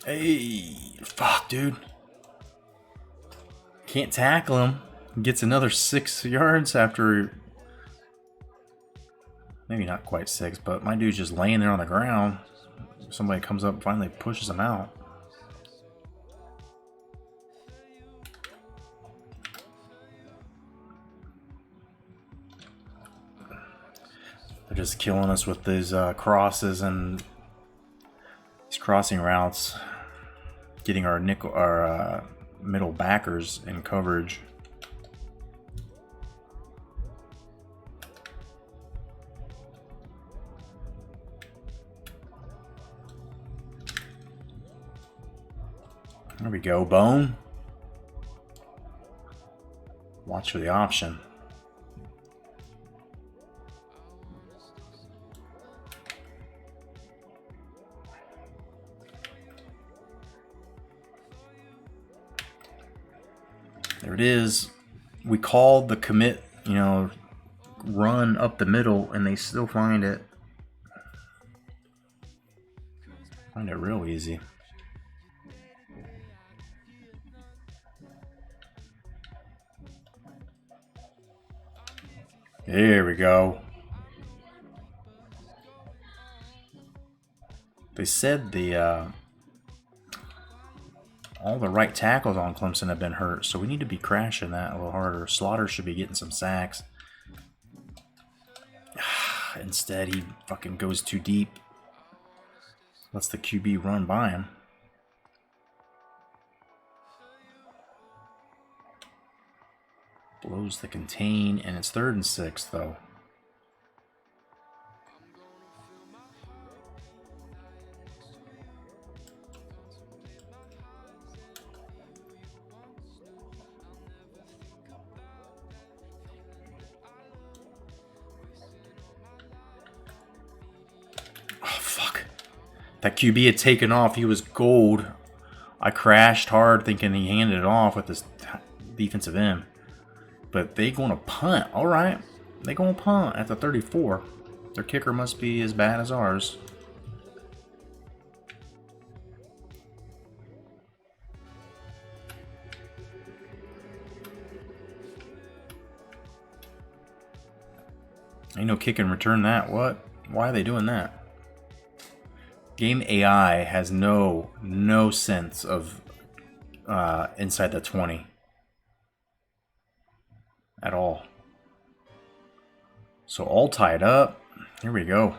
Hey, fuck, dude. Can't tackle him. Gets another 6 yards after... Maybe not quite 6, but my dude's just laying there on the ground. Somebody comes up and finally pushes him out. They're just killing us with these crosses and these crossing routes, getting our middle backers in coverage. There we go, Bone. Watch for the option. There it is. We called the commit, you know, run up the middle, and they still find it. Find it real easy. There we go. They said all the right tackles on Clemson have been hurt, so we need to be crashing that a little harder. Slaughter should be getting some sacks. Instead, he fucking goes too deep. Lets the QB run by him. Blows the contain, and it's 3rd and 6, though. That QB had taken off. He was gold. I crashed hard thinking he handed it off with his defensive end. But they going to punt. All right. They going to punt at the 34. Their kicker must be as bad as ours. Ain't no kick and return that. What? Why are they doing that? Game AI has no sense of inside the 20 at all. So all tied up. Here we go.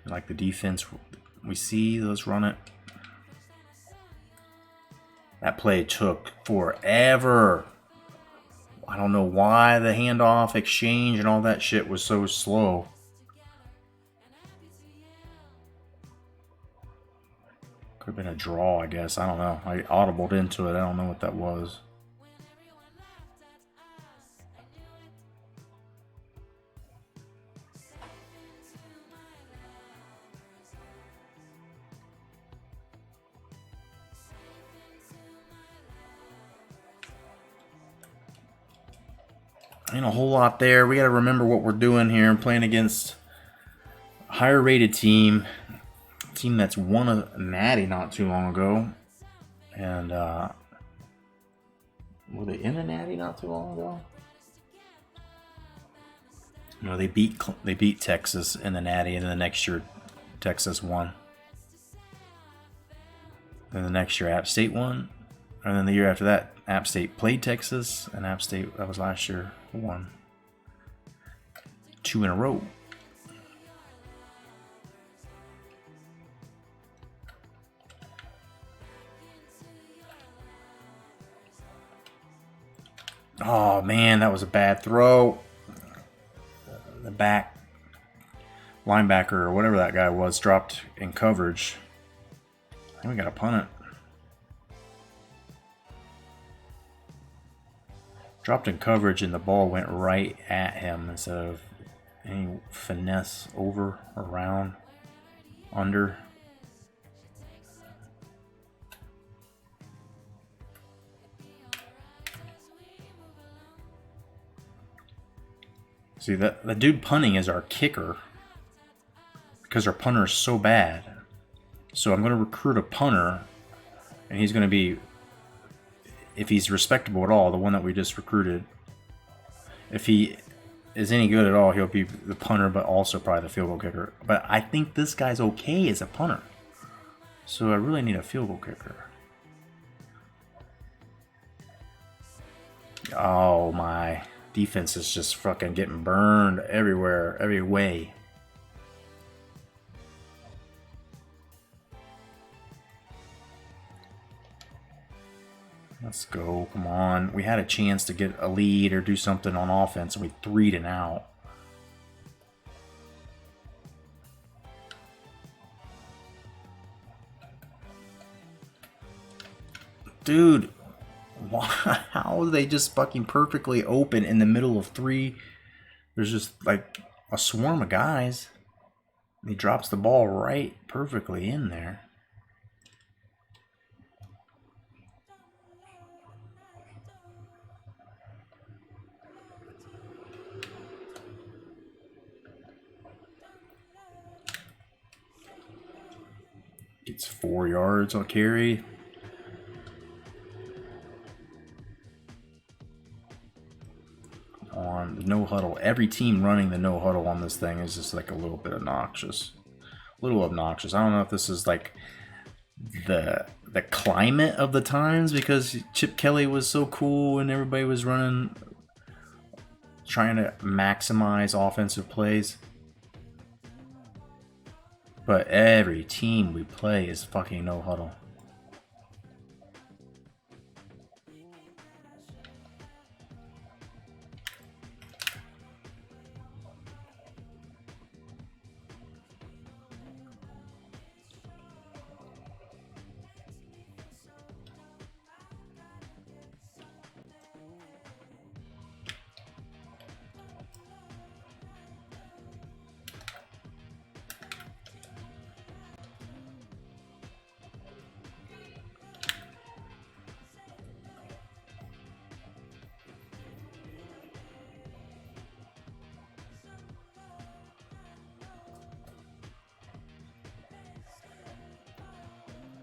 Like the defense we see, let's run it. That play took forever. I don't know why the handoff exchange and all that shit was so slow. Could have been a draw, I guess. I don't know. I audibled into it. I don't know what that was. Ain't a whole lot there. We got to remember what we're doing here. I'm playing against a higher rated team. A team that's won a natty not too long ago. And were they in a natty not too long ago? No, they beat Texas in the natty, and then the next year Texas won. Then the next year App State won. And then the year after that, App State played Texas, and App State, that was last year, won. 2 in a row. Oh man, that was a bad throw. The back linebacker or whatever that guy was dropped in coverage. I think we got to punt it. Dropped in coverage and the ball went right at him instead of any finesse over, around, under. See, the dude punting is our kicker because our punter is so bad. So I'm going to recruit a punter, and he's going to be, if he's respectable at all, the one that we just recruited. If he is any good at all, he'll be the punter, but also probably the field goal kicker. But I think this guy's okay as a punter. So I really need a field goal kicker. Oh my. Defense is just fucking getting burned everywhere, every way. Let's go, come on. We had a chance to get a lead or do something on offense, and we 3'd and out. Dude, how are they just fucking perfectly open in the middle of 3? There's just like a swarm of guys. He drops the ball right perfectly in there. Gets 4 yards on carry. On the no huddle. Every team running the no huddle on this thing is just like a little bit obnoxious. A little obnoxious. I don't know if this is like the climate of the times because Chip Kelly was so cool and everybody was running, trying to maximize offensive plays. But every team we play is fucking no huddle.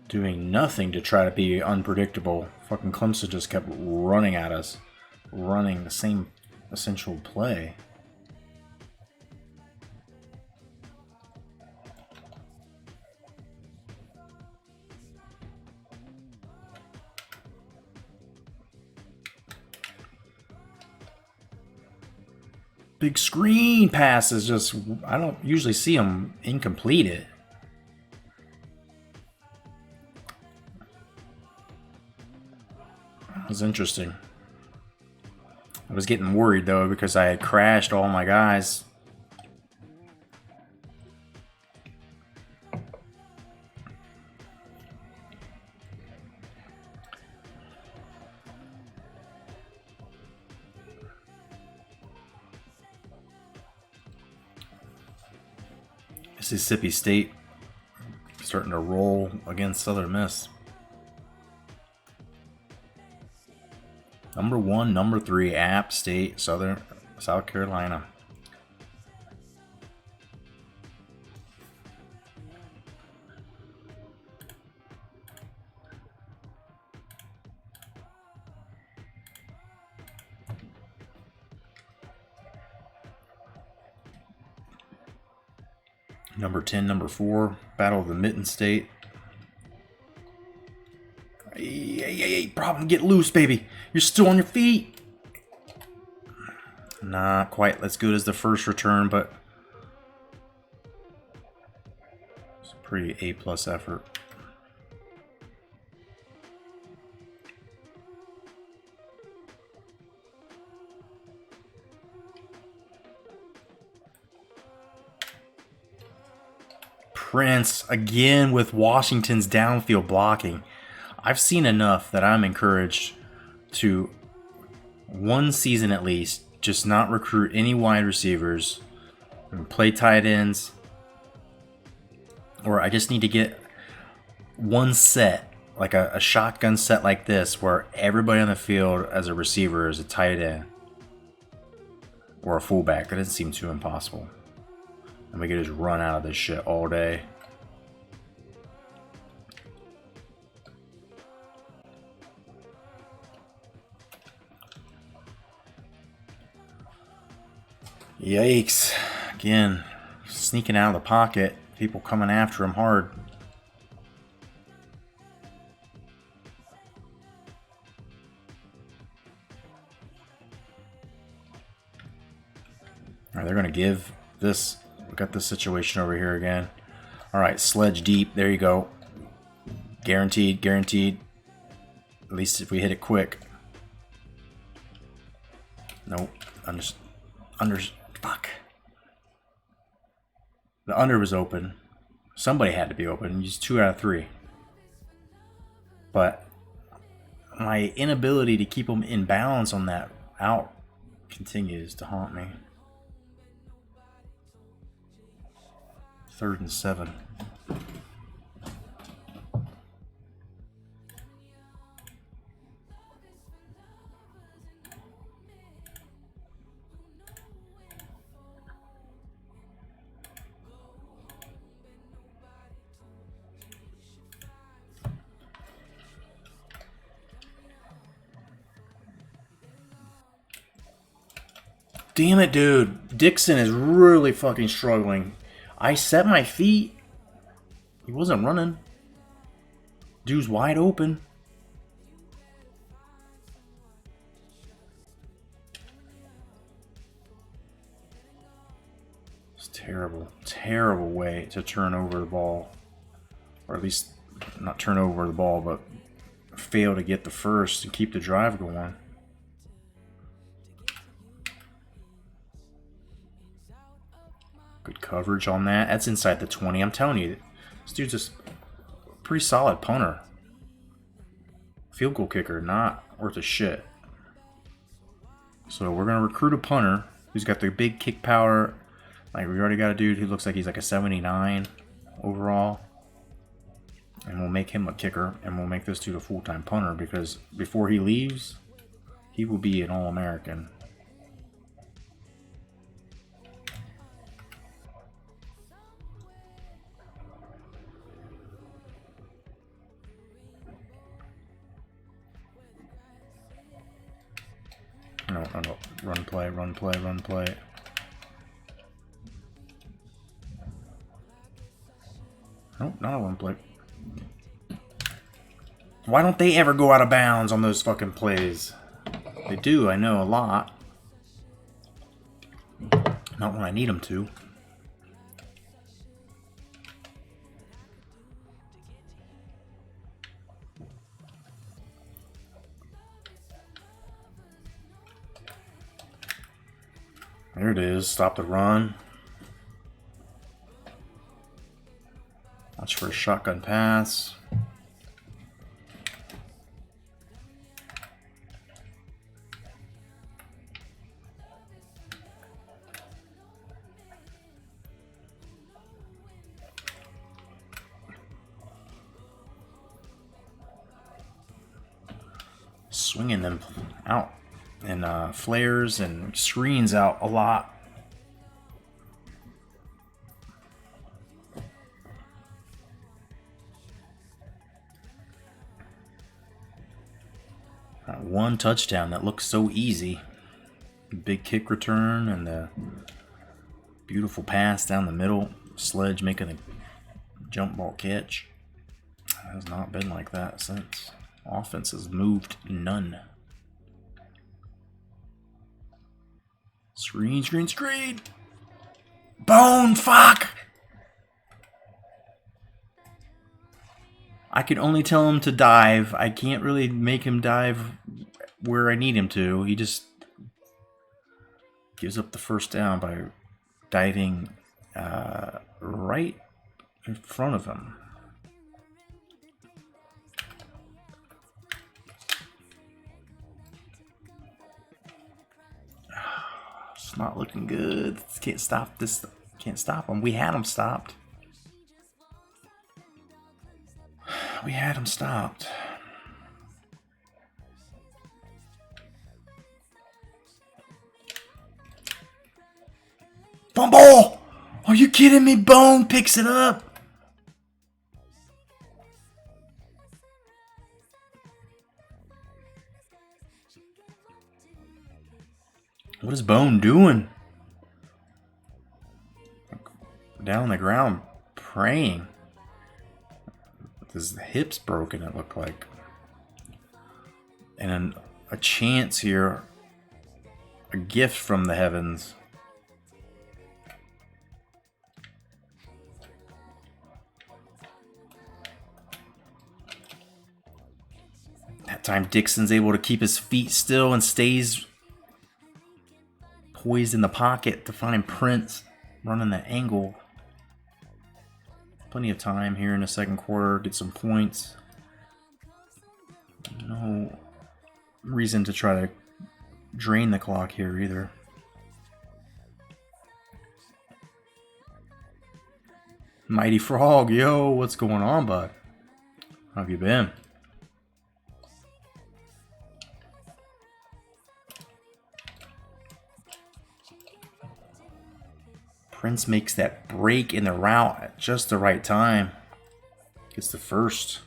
Doing nothing to try to be unpredictable. Fucking Clemson just kept running at us. Running the same essential play. Big screen passes just, I don't usually see them incompleted. It was interesting. I was getting worried though because I had crashed all my guys. Mississippi State starting to roll against Southern Miss. Number 1, number 3, App State, South Carolina. Number 10, number 4, Battle of the Mitten State. Hey, problem, get loose, baby. You're still on your feet. Not quite as good as the first return, but it's a pretty A+ effort. Prince again with Washington's downfield blocking. I've seen enough that I'm encouraged to, one season at least, just not recruit any wide receivers and play tight ends. Or I just need to get one set, like a shotgun set like this, where everybody on the field as a receiver is a tight end. or a fullback. That doesn't seem too impossible. And we could just run out of this shit all day. Yikes. Again, sneaking out of the pocket. People coming after him hard. Alright, they're going to give this. We got this situation over here again. Alright, sledge deep. There you go. Guaranteed, guaranteed. At least if we hit it quick. Nope. Fuck. The under was open. Somebody had to be open. Just 2 out of 3. But my inability to keep them in balance on that out continues to haunt me. 3rd and 7. Damn it, dude. Dixon is really fucking struggling. I set my feet. He wasn't running. Dude's wide open. It's terrible. Terrible way to turn over the ball. Or at least not turn over the ball, but fail to get the first and keep the drive going. Good coverage on that. That's inside the 20. I'm telling you, this dude's just a pretty solid punter. Field goal kicker, not worth a shit. So we're going to recruit a punter who's got the big kick power. Like, we already got a dude who looks like he's like a 79 overall. And we'll make him a kicker, and we'll make this dude a full-time punter, because before he leaves, he will be an All-American. No. Run play, run play, run play. Nope, not a run play. Why don't they ever go out of bounds on those fucking plays? They do, I know, a lot. Not when I need them to. There it is. Stop the run. Watch for a shotgun pass. Swinging them out. And flares and screens out a lot. One touchdown that looks so easy. Big kick return and the beautiful pass down the middle. Sledge making a jump ball catch. It has not been like that since. Offense has moved none. Screen, screen, screen! Bone, fuck! I can only tell him to dive. I can't really make him dive where I need him to. He just gives up the first down by diving right in front of him. It's not looking good. Can't stop this. Can't stop him. We had him stopped. We had him stopped. Fumble! Are you kidding me? Bone picks it up. What is Bone doing? Down on the ground, praying. His hips broken, it looked like. And a chance here. A gift from the heavens. That time Dixon's able to keep his feet still and stays poised in the pocket to find Prince running the angle. Plenty of time here in the second quarter, get some points. No reason to try to drain the clock here either. Mighty Frog, yo, what's going on, bud? How have you been? Prince makes that break in the route at just the right time. Gets the first.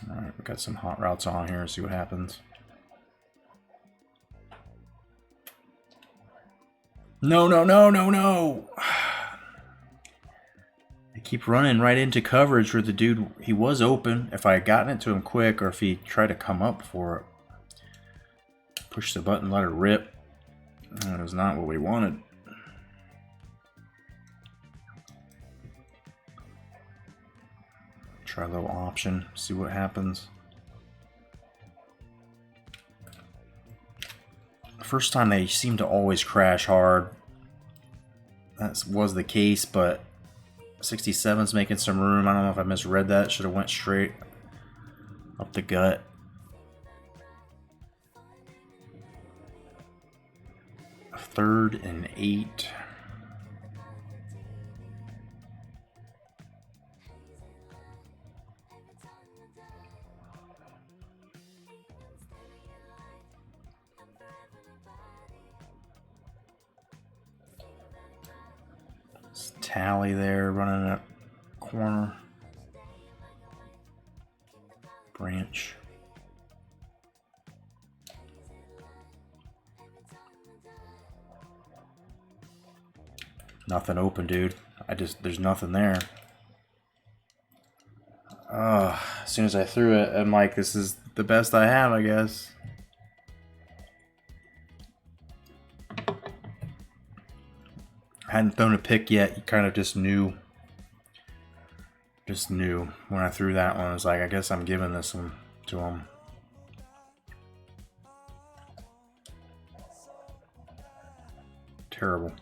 Alright, we got some hot routes on here, see what happens. No, no, no, no, no! I keep running right into coverage where the dude, he was open. If I had gotten it to him quick, or if he tried to come up for it. Push the button, let it rip. That was not what we wanted. Try a little option, see what happens. First time they seem to always crash hard. That was the case, but 67's making some room. I don't know if I misread that. Should have went straight up the gut. Third and 8. Tally there, running a corner. Branch. Nothing open, dude. There's nothing there. As soon as I threw it, I'm like, this is the best I have, I guess. Hadn't thrown a pick yet. You kind of just knew. Just knew when I threw that one. I was like, I guess I'm giving this one to him. Terrible.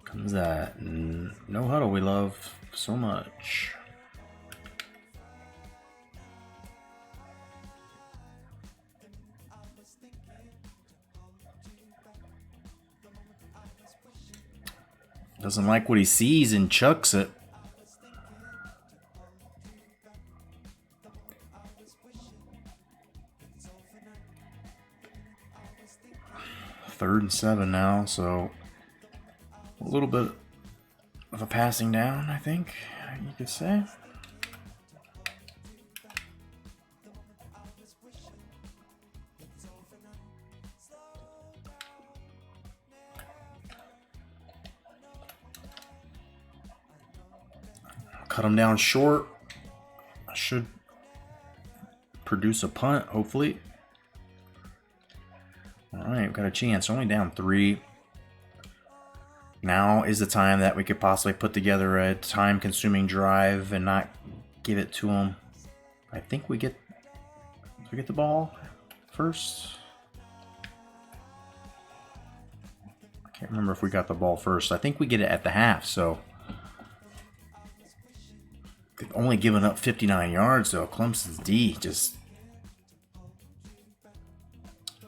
Comes that no huddle we love so much. Doesn't like what he sees and chucks it. Third and 7 now, so a little bit of a passing down, I think you could say. Cut him down short. I should produce a punt, hopefully. All right, we've got a chance. Only down 3. Now is the time that we could possibly put together a time-consuming drive and not give it to them. I think we get the ball first. I can't remember if we got the ball first. I think we get it at the half, so they've only given up 59 yards though. Clemson's D just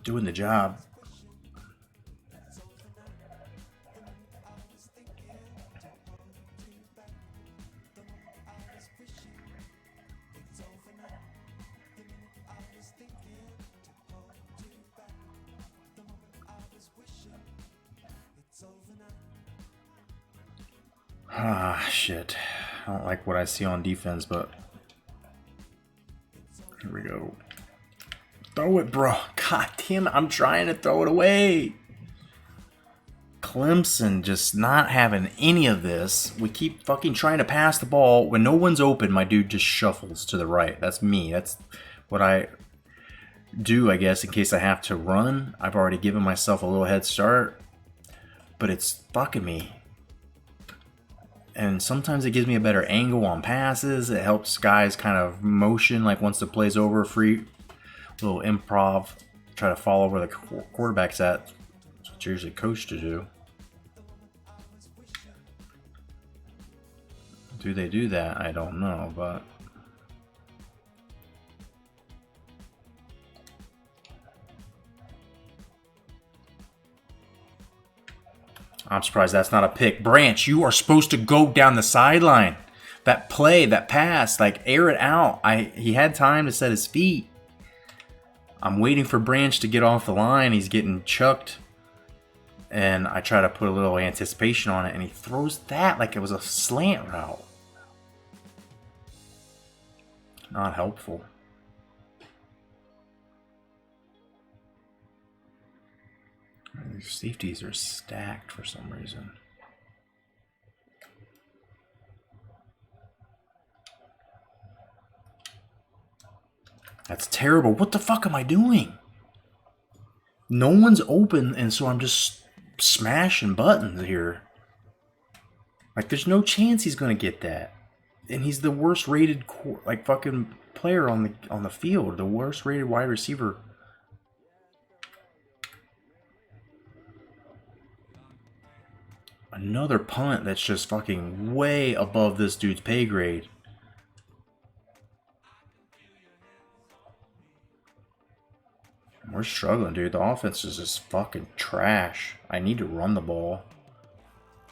doing the job. Ah, shit. I don't like what I see on defense, but here we go. Throw it, bro. God damn it, I'm trying to throw it away. Clemson just not having any of this. We keep fucking trying to pass the ball. When no one's open, my dude just shuffles to the right. That's me. That's what I do, I guess, in case I have to run. I've already given myself a little head start, but it's fucking me. And sometimes it gives me a better angle on passes. It helps guys kind of motion, like once the play's over, free little improv, try to follow where the quarterback's at. That's what you're usually coached to do. Do they do that? I don't know, but I'm surprised that's not a pick. Branch, you are supposed to go down the sideline. That play, that pass, like air it out. He had time to set his feet. I'm waiting for Branch to get off the line. He's getting chucked. And I try to put a little anticipation on it, and he throws that like it was a slant route. Not helpful. These safeties are stacked for some reason. That's terrible. What the fuck am I doing? No one's open, and so I'm just smashing buttons here. Like, there's no chance he's gonna get that. And he's the worst rated, like, fucking player on the field. The worst rated wide receiver. Another punt that's just fucking way above this dude's pay grade. We're struggling, dude. The offense is just fucking trash. I need to run the ball.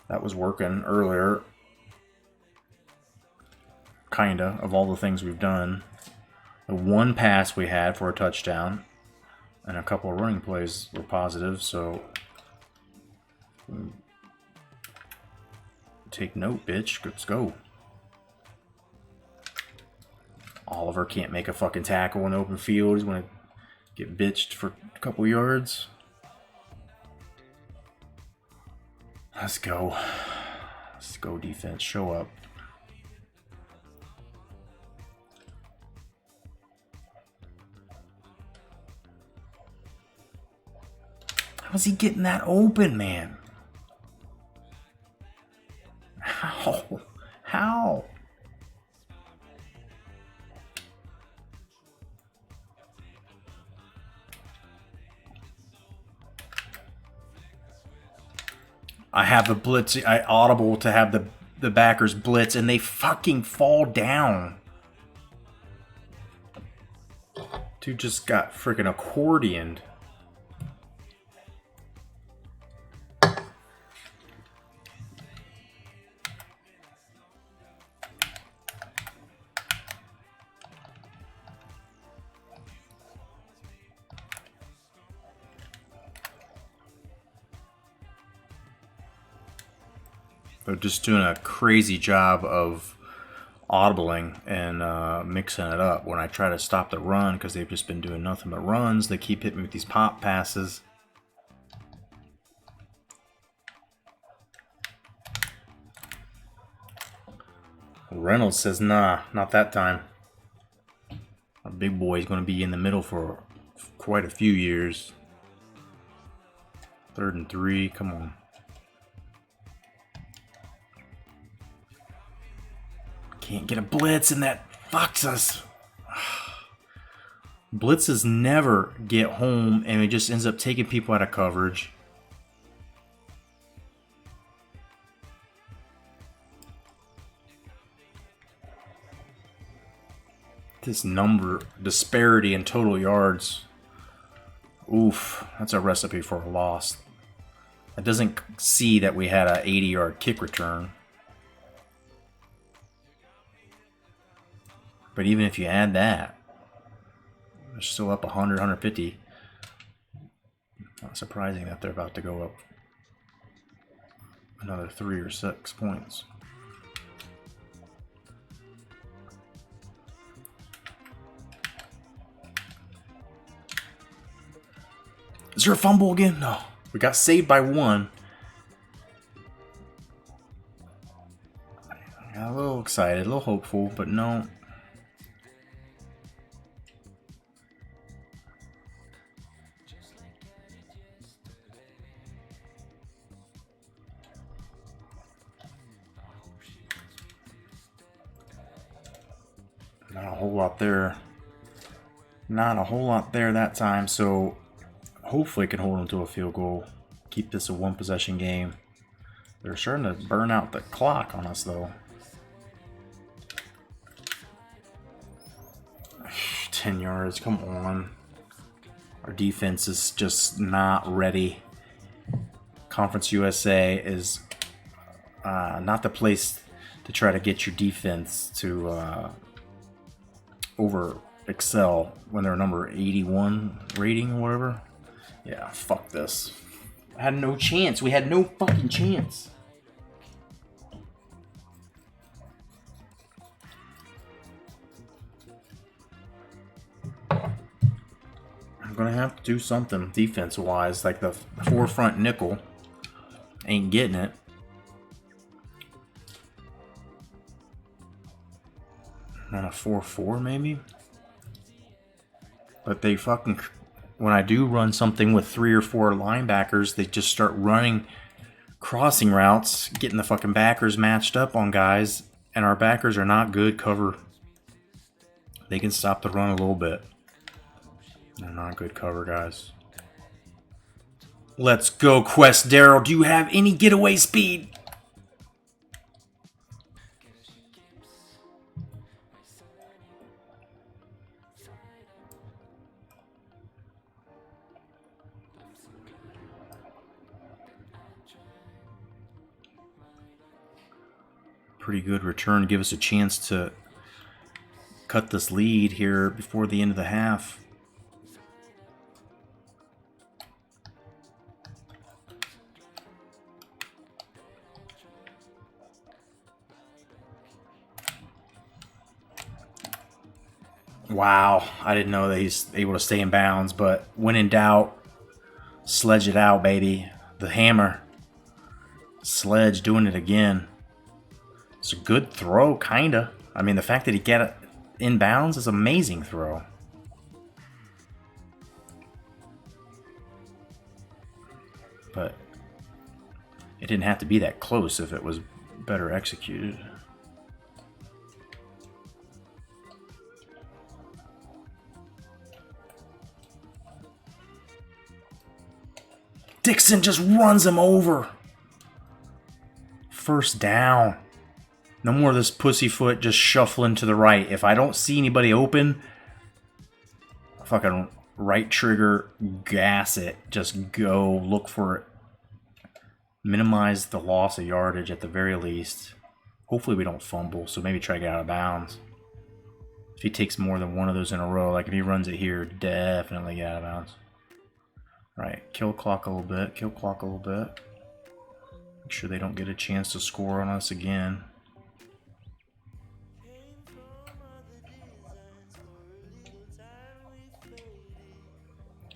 That was working earlier. Kinda, of all the things we've done. The one pass we had for a touchdown and a couple of running plays were positive, so take note, bitch. Let's go. Oliver can't make a fucking tackle in the open field. He's going to get bitched for a couple yards. Let's go. Let's go, defense. Show up. How's he getting that open, man? How? How? I have the blitz. I audible to have the backers blitz, and they fucking fall down. Dude just got freaking accordioned. They're just doing a crazy job of audibling and mixing it up. When I try to stop the run, because they've just been doing nothing but runs, they keep hitting me with these pop passes. Reynolds says, nah, not that time. Our big boy is going to be in the middle for quite a few years. 3rd and 3, come on. Can't get a blitz, and that fucks us. Blitzes never get home, and it just ends up taking people out of coverage. This number disparity in total yards. Oof, that's a recipe for a loss. It doesn't see that we had a 80-yard kick return. But even if you add that, they're still up 100, 150. Not surprising that they're about to go up another 3 or 6 points. Is there a fumble again? No. We got saved by 1. I got a little excited, a little hopeful, but no. Not a whole lot there. Not a whole lot there that time, so hopefully can hold them to a field goal. Keep this a 1-possession game. They're starting to burn out the clock on us, though. 10 yards, come on. Our defense is just not ready. Conference USA is not the place to try to get your defense to over excel when they're number 81 rating or whatever. Yeah, fuck this. I had no chance. We had no fucking chance. I'm gonna have to do something defense-wise, like the forefront nickel. Ain't getting it. On a 4-4 maybe? But they fucking... When I do run something with 3 or 4 linebackers, they just start running crossing routes, getting the fucking backers matched up on guys, and our backers are not good cover. They can stop the run a little bit. They're not good cover, guys. Let's go, Quest Darrell. Do you have any getaway speed? Pretty good return to give us a chance to cut this lead here before the end of the half. Wow, I didn't know that he's able to stay in bounds, but when in doubt, sledge it out, baby. The hammer. Sledge doing it again. It's a good throw, kinda. I mean, the fact that he got it in bounds is an amazing throw. But it didn't have to be that close if it was better executed. Dixon just runs him over. First down. No more of this pussyfoot just shuffling to the right. If I don't see anybody open, fucking right trigger, gas it. Just go look for it. Minimize the loss of yardage at the very least. Hopefully we don't fumble, so maybe try to get out of bounds. If he takes more than one of those in a row, like if he runs it here, definitely get out of bounds. Right, kill clock a little bit, kill clock a little bit. Make sure they don't get a chance to score on us again.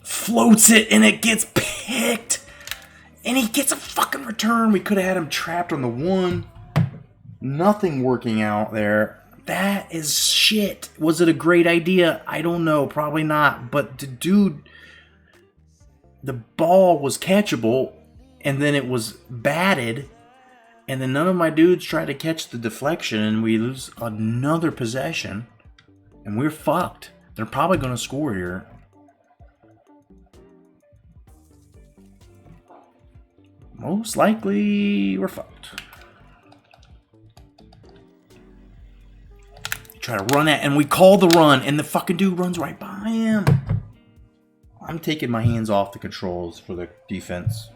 Floats it and it gets picked. And he gets a fucking return. We could have had him trapped on the 1. Nothing working out there. That is shit. Was it a great idea? I don't know. Probably not. But the dude, the ball was catchable and then it was batted. And then none of my dudes tried to catch the deflection and we lose another possession. And we're fucked. They're probably going to score here. Most likely, we're fucked. Try to run at, and we call the run, and the fucking dude runs right by him. I'm taking my hands off the controls for the defense.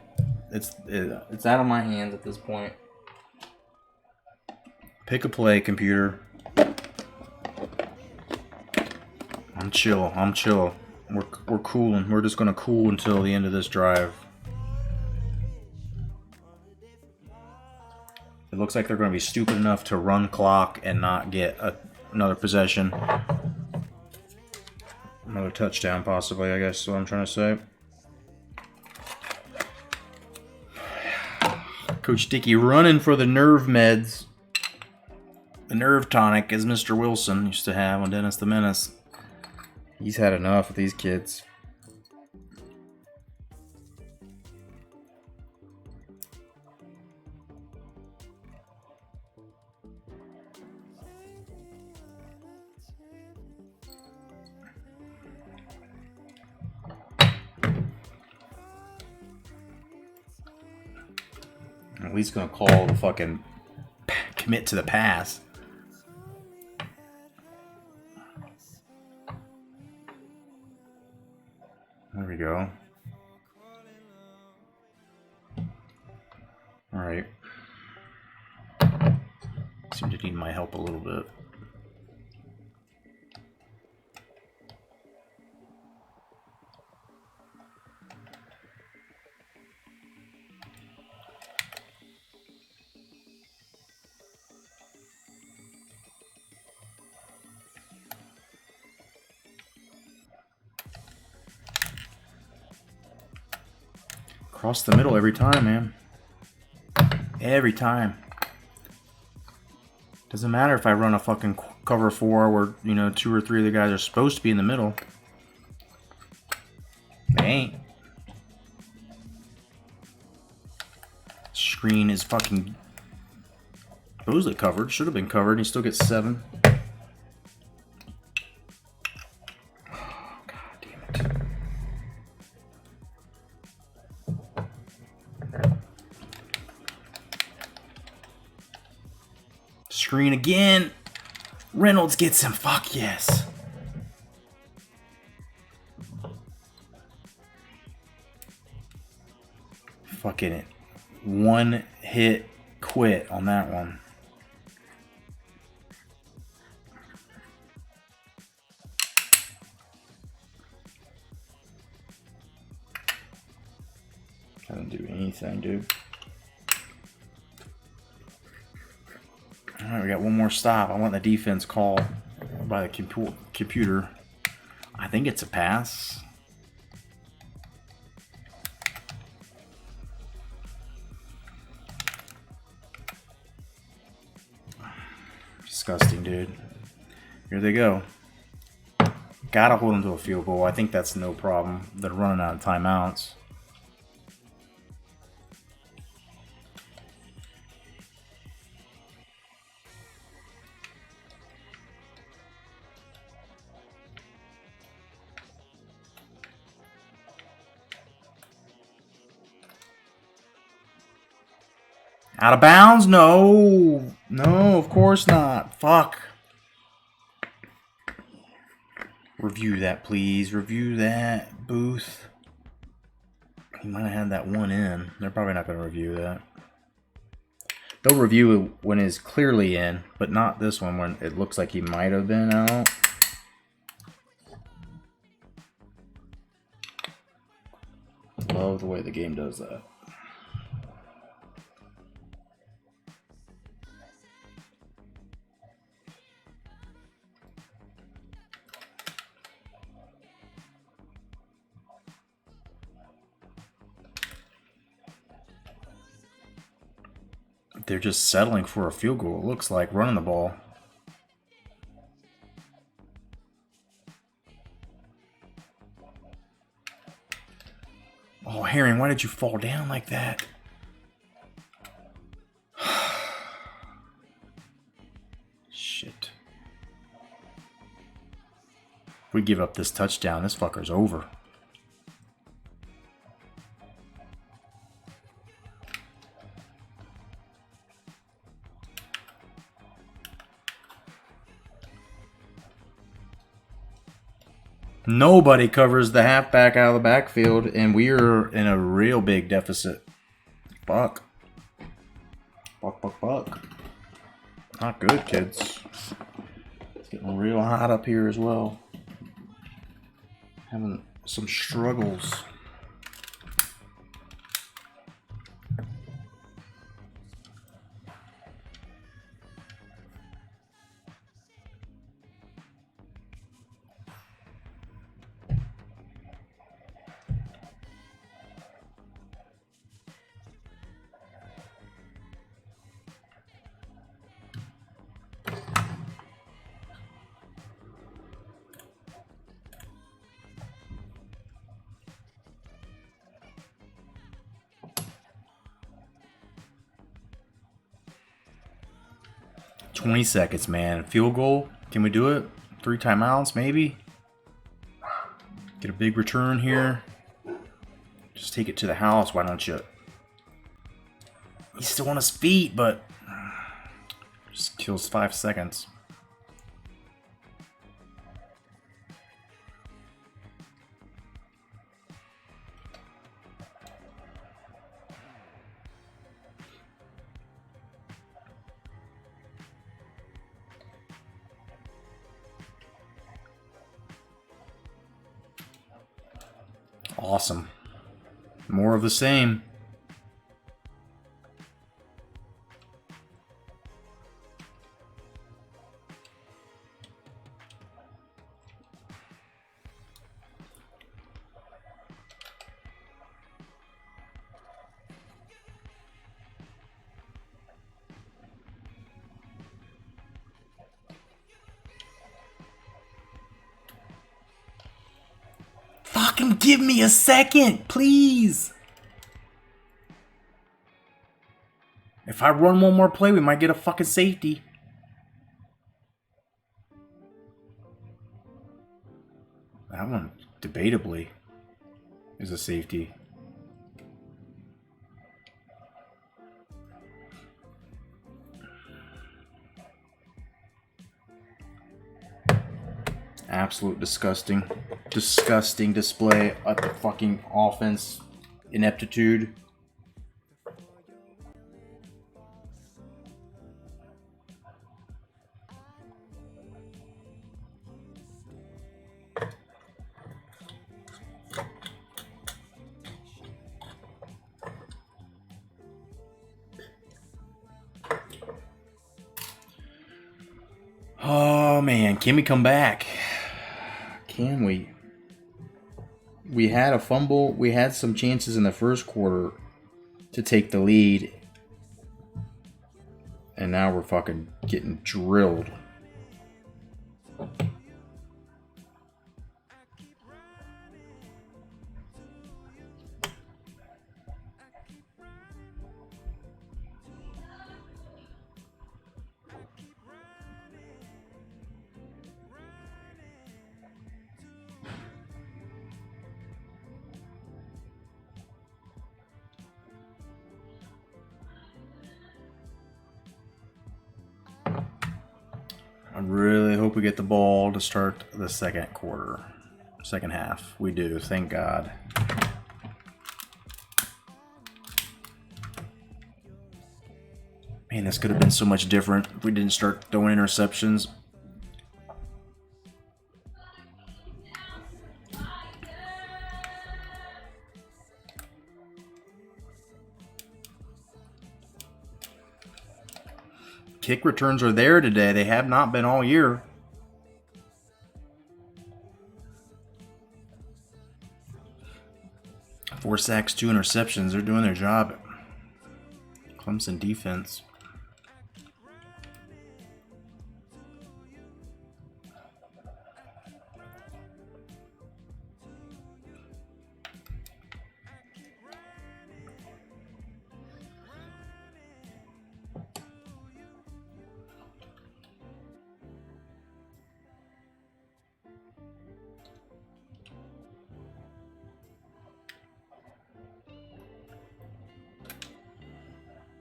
It's out of my hands at this point. Pick a play, computer. I'm chill. I'm chill. We're cooling. We're just gonna cool until the end of this drive. It looks like they're gonna be stupid enough to run clock and not get another possession. Another touchdown, possibly, I guess is what I'm trying to say. Coach Dickey running for the nerve meds. The nerve tonic, as Mr. Wilson used to have on Dennis the Menace. He's had enough with these kids. At least gonna call the fucking commit to the pass. There we go. All right. Seem to need my help a little bit. Across the middle every time, man. Every time. Doesn't matter if I run a fucking cover 4 where, you know, 2 or 3 of the guys are supposed to be in the middle. They ain't. Screen is fucking supposedly covered. Should have been covered. And he still gets 7. Screen again. Reynolds gets him. Fuck yes. Fucking it. 1 hit quit on that one. Doesn't do anything, dude. Alright, we got one more stop. I want the defense call by the computer. I think it's a pass. Disgusting, dude. Here they go. Gotta hold them to a field goal. I think that's no problem. They're running out of timeouts. Out of bounds? No. No, of course not. Fuck. Review that, please. Review that, Booth. He might have had that one in. They're probably not going to review that. They'll review it when it's clearly in, but not this one when it looks like he might have been out. Love the way the game does that. They're just settling for a field goal, it looks like, running the ball. Oh, Herring, why did you fall down like that? Shit. If we give up this touchdown, this fucker's over. Nobody covers the halfback out of the backfield, and we are in a real big deficit. Fuck. Fuck. Not good, kids. It's getting real hot up here as well. Having some struggles. $20 seconds, man. Field goal. Can we do it? 3 timeouts, maybe? Get a big return here. Just take it to the house, why don't you? He's still on his feet, but just kills 5 seconds. Awesome. More of the same. Fucking give me a second, please. If I run one more play, we might get a fucking safety. That one, debatably, is a safety. Absolute disgusting display at the fucking offense ineptitude. Oh man, can we come back? Can we? We had a fumble. We had some chances in the first quarter to take the lead. And now we're fucking getting drilled. I really hope we get the ball to start the second half. We do, thank God. Man, this could have been so much different if we didn't start throwing interceptions. Kick returns are there today. They have not been all year. Four sacks, 2 interceptions. They're doing their job. Clemson defense.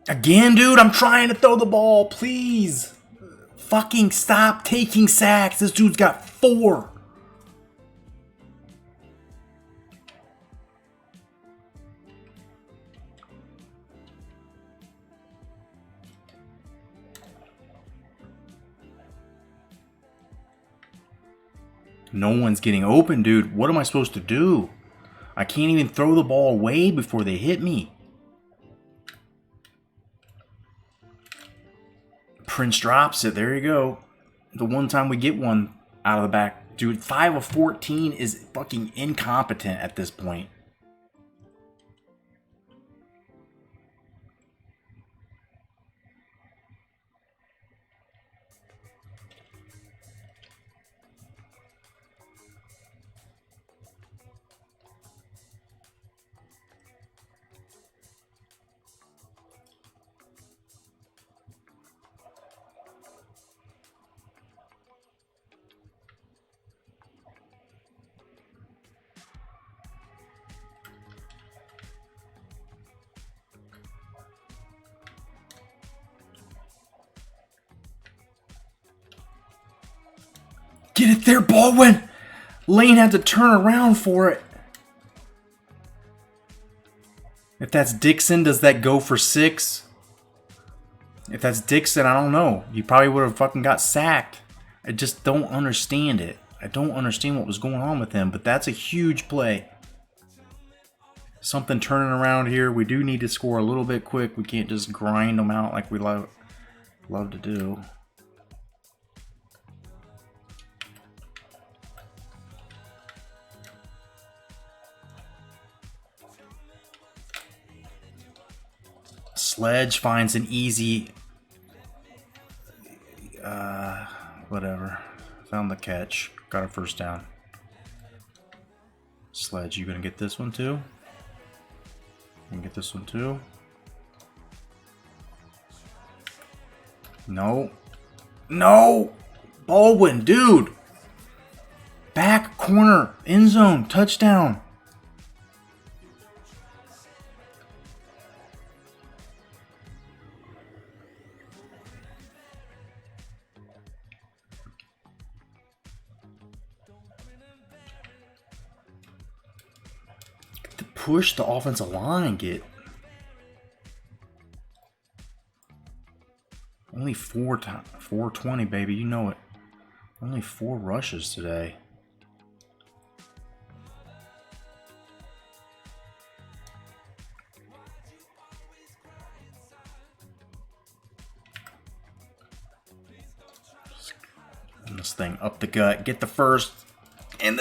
Again, dude, I'm trying to throw the ball. Please. Fucking stop taking sacks. This dude's got 4. No one's getting open, dude. What am I supposed to do? I can't even throw the ball away before they hit me. Prince drops it. There you go. The one time we get one out of the back. Dude, 5 of 14 is fucking incompetent at this point. Get it there, Baldwin! Lane had to turn around for it. If that's Dixon, does that go for 6? If that's Dixon, I don't know. He probably would have fucking got sacked. I just don't understand it. I don't understand what was going on with him, but that's a huge play. Something turning around here. We do need to score a little bit quick. We can't just grind them out like we love to do. Sledge finds an easy, whatever. Found the catch. Got a first down. Sledge, you gonna get this one too? You can get this one too? No. No! Baldwin, dude! Back corner, end zone, touchdown. Push the offensive line, get only 420, baby, you know it. Only 4 rushes today. And this thing up the gut, get the first, and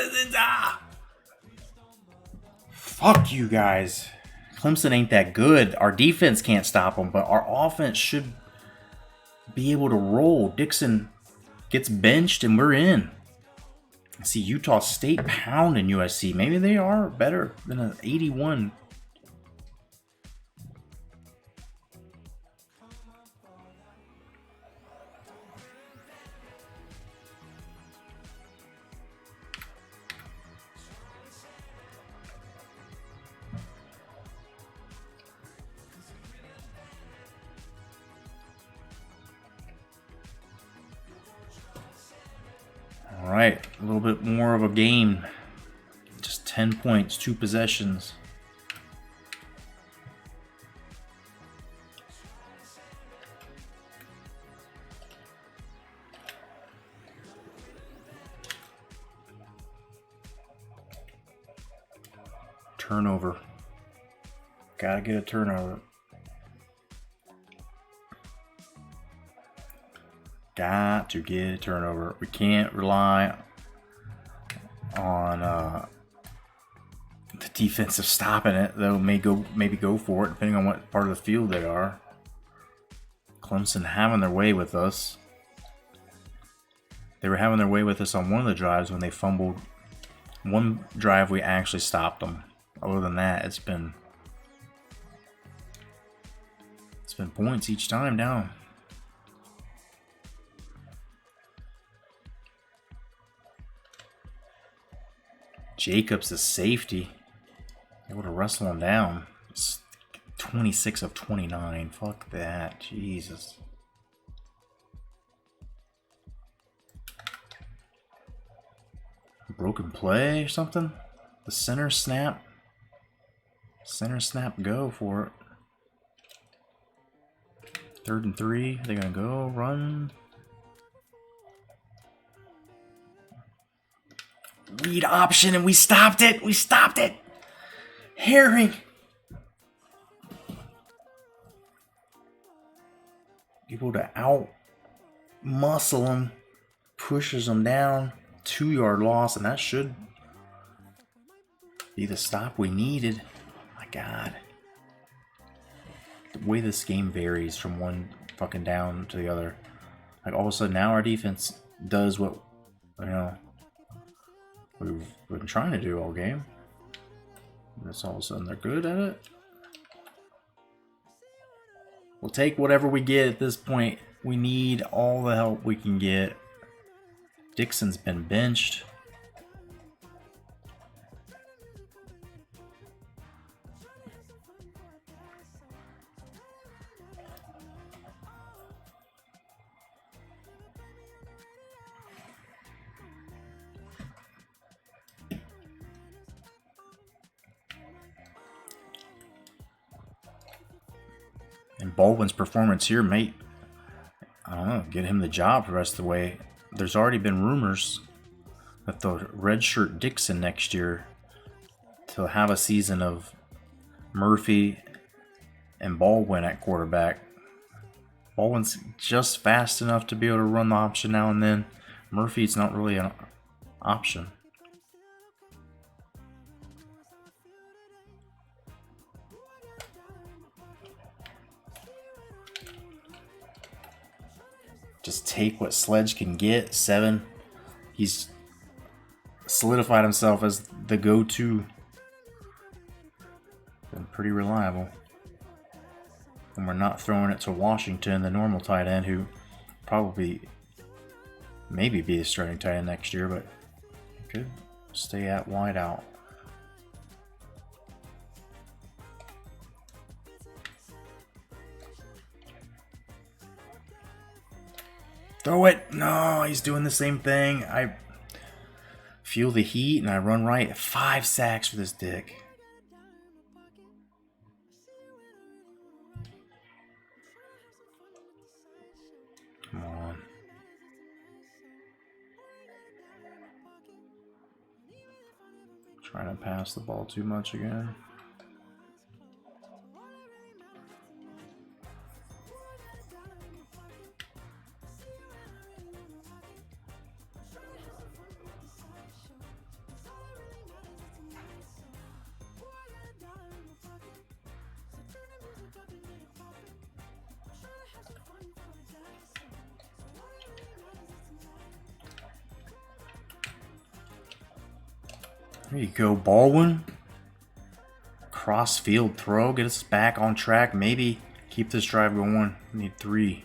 fuck you guys. Clemson ain't that good. Our defense can't stop them, but our offense should be able to roll. Dixon gets benched and we're in. I see Utah State pounding USC. Maybe they are better than an 81. All right, a little bit more of a game. Just 10 points, 2 possessions. Turnover. Gotta get a turnover. Got to get a turnover. We can't rely on the defensive stopping it. They'll maybe go for it, depending on what part of the field they are. Clemson having their way with us. They were having their way with us on one of the drives when they fumbled. One drive we actually stopped them. Other than that, it's been points each time down. Jacobs, the safety, able to wrestle him down. It's 26 of 29. Fuck that. Jesus. Broken play or something? The center snap? Center snap, go for it. 3rd and 3. They're gonna go, run. Read option, and we stopped it! We stopped it! Herring! Able to out muscle him, pushes him down. 2-yard loss, and that should be the stop we needed. My God. The way this game varies from one fucking down to the other. Like, all of a sudden now our defense does what, you know, we've been trying to do all game. And it's all of a sudden they're good at it. We'll take whatever we get at this point. We need all the help we can get. Dixon's been benched. And Baldwin's performance here might, I don't know, get him the job the rest of the way. There's already been rumors that the redshirt Dixon next year to have a season of Murphy and Baldwin at quarterback. Baldwin's just fast enough to be able to run the option now and then. Murphy's not really an option. Just take what Sledge can get. 7. He's solidified himself as the go-to. Been pretty reliable. And we're not throwing it to Washington, the normal tight end, who probably maybe be the starting tight end next year, but could stay at wide out. Throw it! No, he's doing the same thing. I feel the heat and I run right. 5 sacks for this dick. Come on. Trying to pass the ball too much again. There you go, Baldwin. Cross field throw, get us back on track. Maybe keep this drive going. We need 3.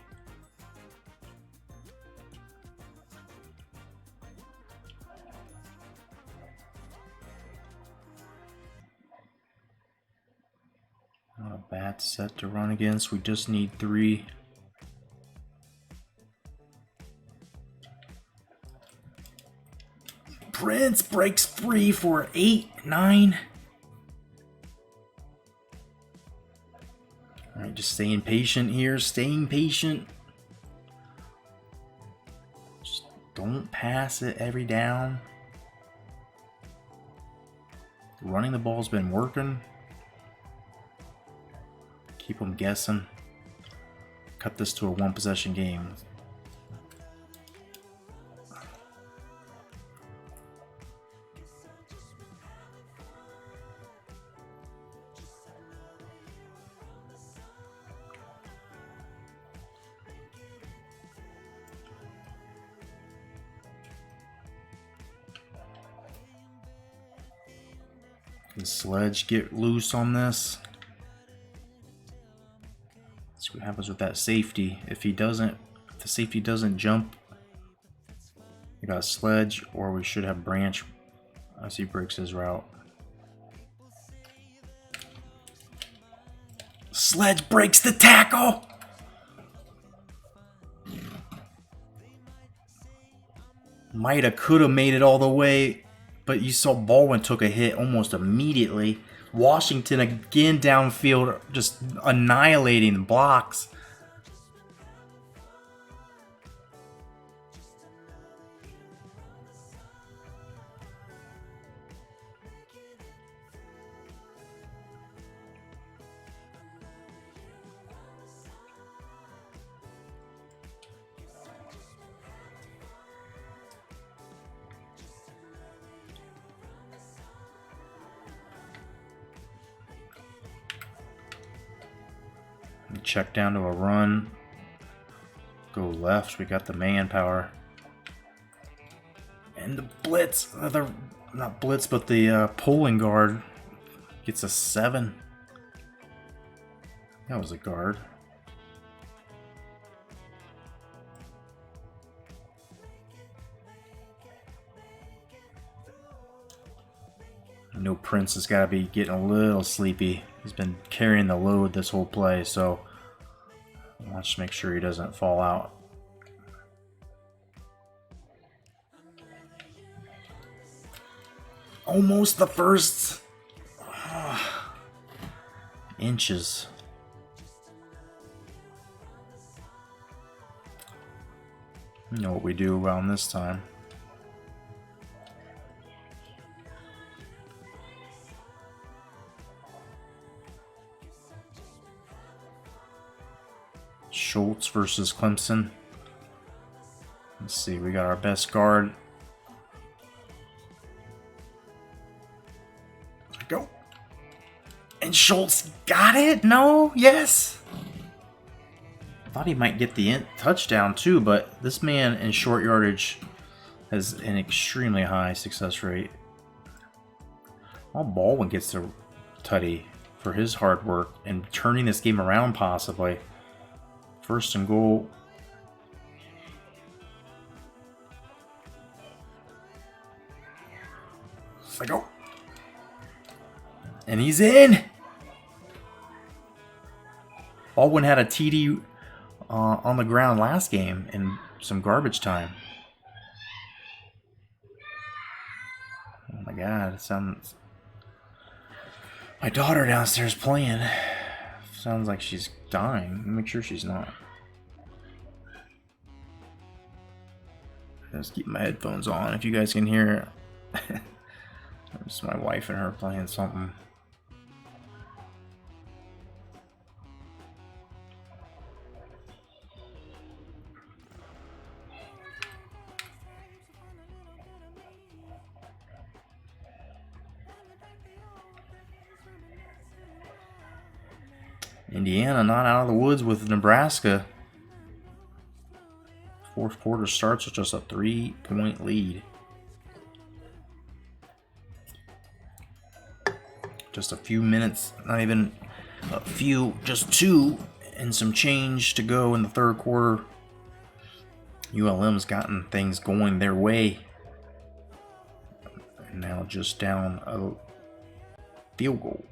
Not a bad set to run against. We just need 3. Prince breaks free for 8, 9. Alright, just staying patient here. Staying patient. Just don't pass it every down. Running the ball's been working. Keep them guessing. Cut this to a 1-possession game. Can Sledge get loose on this? See what happens with that safety. If he doesn't, if the safety doesn't jump, we got Sledge, or we should have Branch as he breaks his route. Sledge breaks the tackle. Mighta could have made it all the way, but you saw Baldwin took a hit almost immediately. Washington again downfield, just annihilating the blocks. Check down to a run. Go left. We got the manpower. And the blitz. Not blitz, but the pulling guard gets a 7. That was a guard. I know Prince has got to be getting a little sleepy. He's been carrying the load this whole play, so let's make sure he doesn't fall out. Almost the first inches. You know what we do around this time. Schultz versus Clemson. Let's see, we got our best guard. Go. And Schultz got it? No? Yes? I thought he might get the touchdown too, but this man in short yardage has an extremely high success rate. Well, Baldwin gets the tutty for his hard work and turning this game around possibly. First and goal. It's like, oh. And he's in. Baldwin had a TD on the ground last game in some garbage time. Oh my God, it sounds... My daughter downstairs playing. Sounds like she's dying. Make sure she's not. Just keep my headphones on if you guys can hear it. It's my wife and her playing something. Indiana not out of the woods with Nebraska. Fourth quarter starts with just a 3-point lead. Just a few minutes, not even a few, just 2 and some change to go in the third quarter. ULM's gotten things going their way. And now just down a field goal.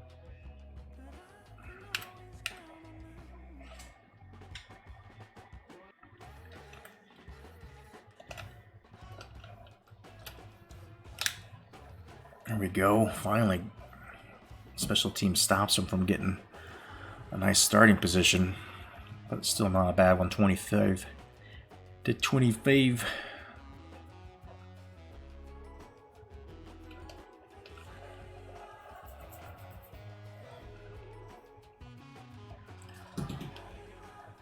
There we go. Finally, special team stops him from getting a nice starting position, but it's still not a bad one. 25 to 25.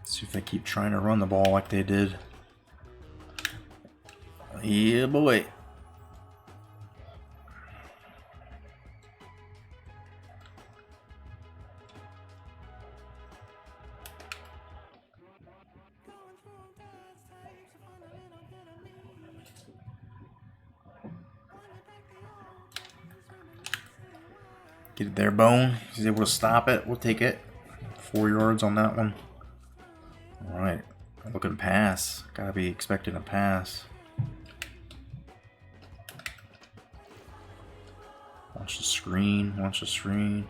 See if they keep trying to run the ball like they did. Yeah, boy. Get it there, Bone. He's able to stop it. We'll take it. 4 yards on that one. All right. Looking to pass. Gotta be expecting a pass. Watch the screen. Watch the screen.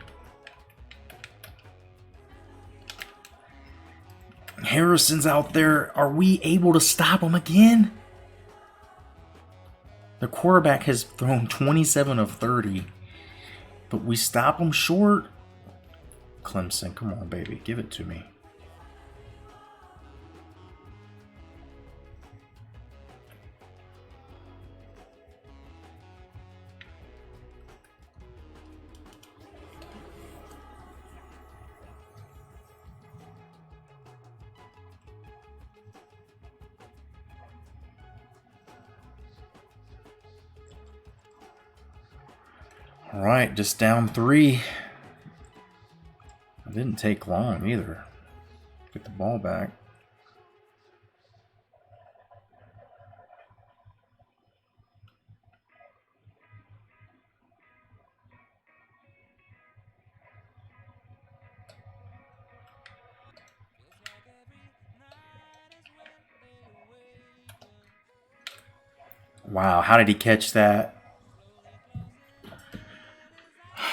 Harrison's out there. Are we able to stop him again? The quarterback has thrown 27 of 30, but we stop him short. Clemson, come on, baby. Give it to me. All right, just down 3. It didn't take long either. Get the ball back. Wow, how did he catch that?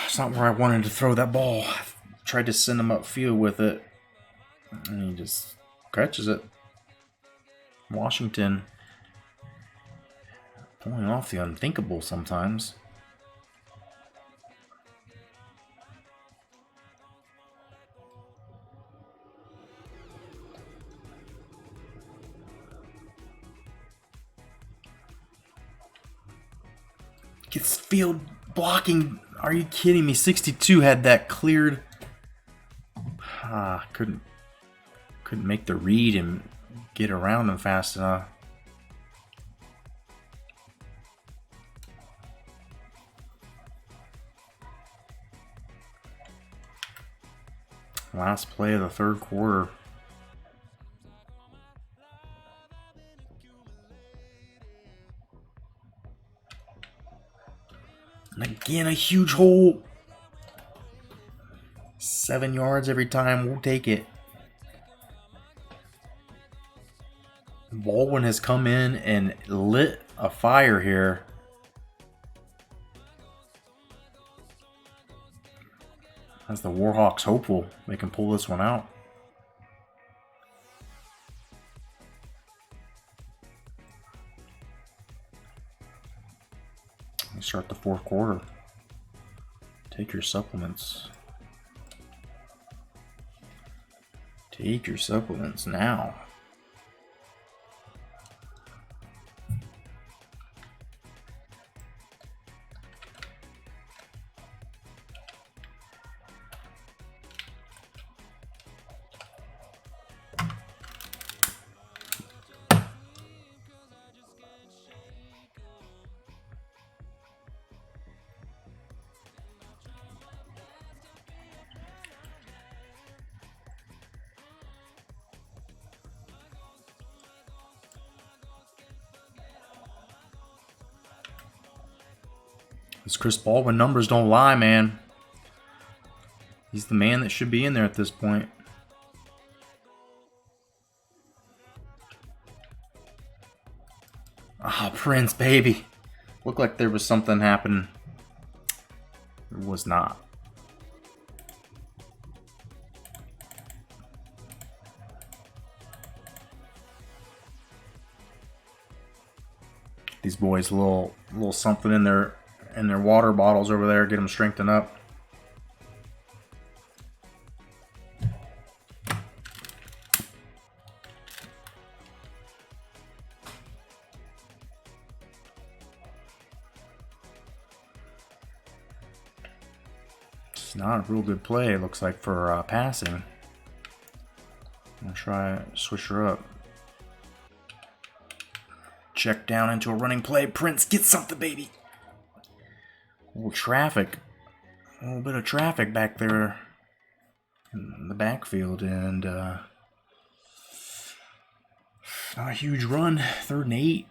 It's not where I wanted to throw that ball. I tried to send him upfield with it, and he just catches it. Washington pulling off the unthinkable sometimes. Gets field blocking. Are you kidding me? 62 had that cleared. Couldn't make the read and get around him fast enough. Last play of the third quarter. And again, a huge hole. 7 yards every time. We'll take it. Baldwin has come in and lit a fire here. As the Warhawks hopeful they can pull this one out. We start the fourth quarter. Take your supplements. Take your supplements now. Those Chris Baldwin numbers don't lie, man. He's the man that should be in there at this point. Ah, oh, Prince, baby. Looked like there was something happening. There was not. These boys, a little something in their water bottles over there, get them strengthened up. It's not a real good play, it looks like, for passing. I'm gonna try switch her up. Check down into a running play. Prince, get something, baby. A little traffic. A little bit of traffic back there in the backfield. And not a huge run. 3rd and 8.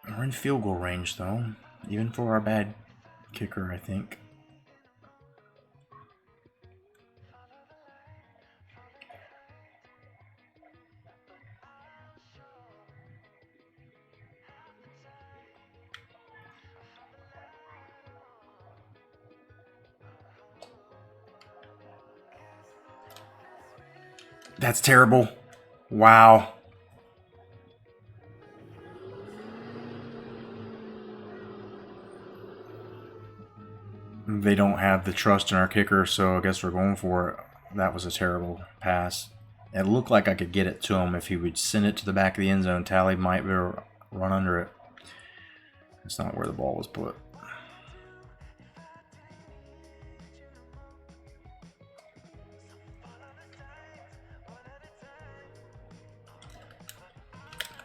We're in field goal range, though. Even for our bad kicker, I think. That's terrible. Wow. They don't have the trust in our kicker, so I guess we're going for it. That was a terrible pass. It looked like I could get it to him if he would send it to the back of the end zone. Tally might be able to run under it. That's not where the ball was put.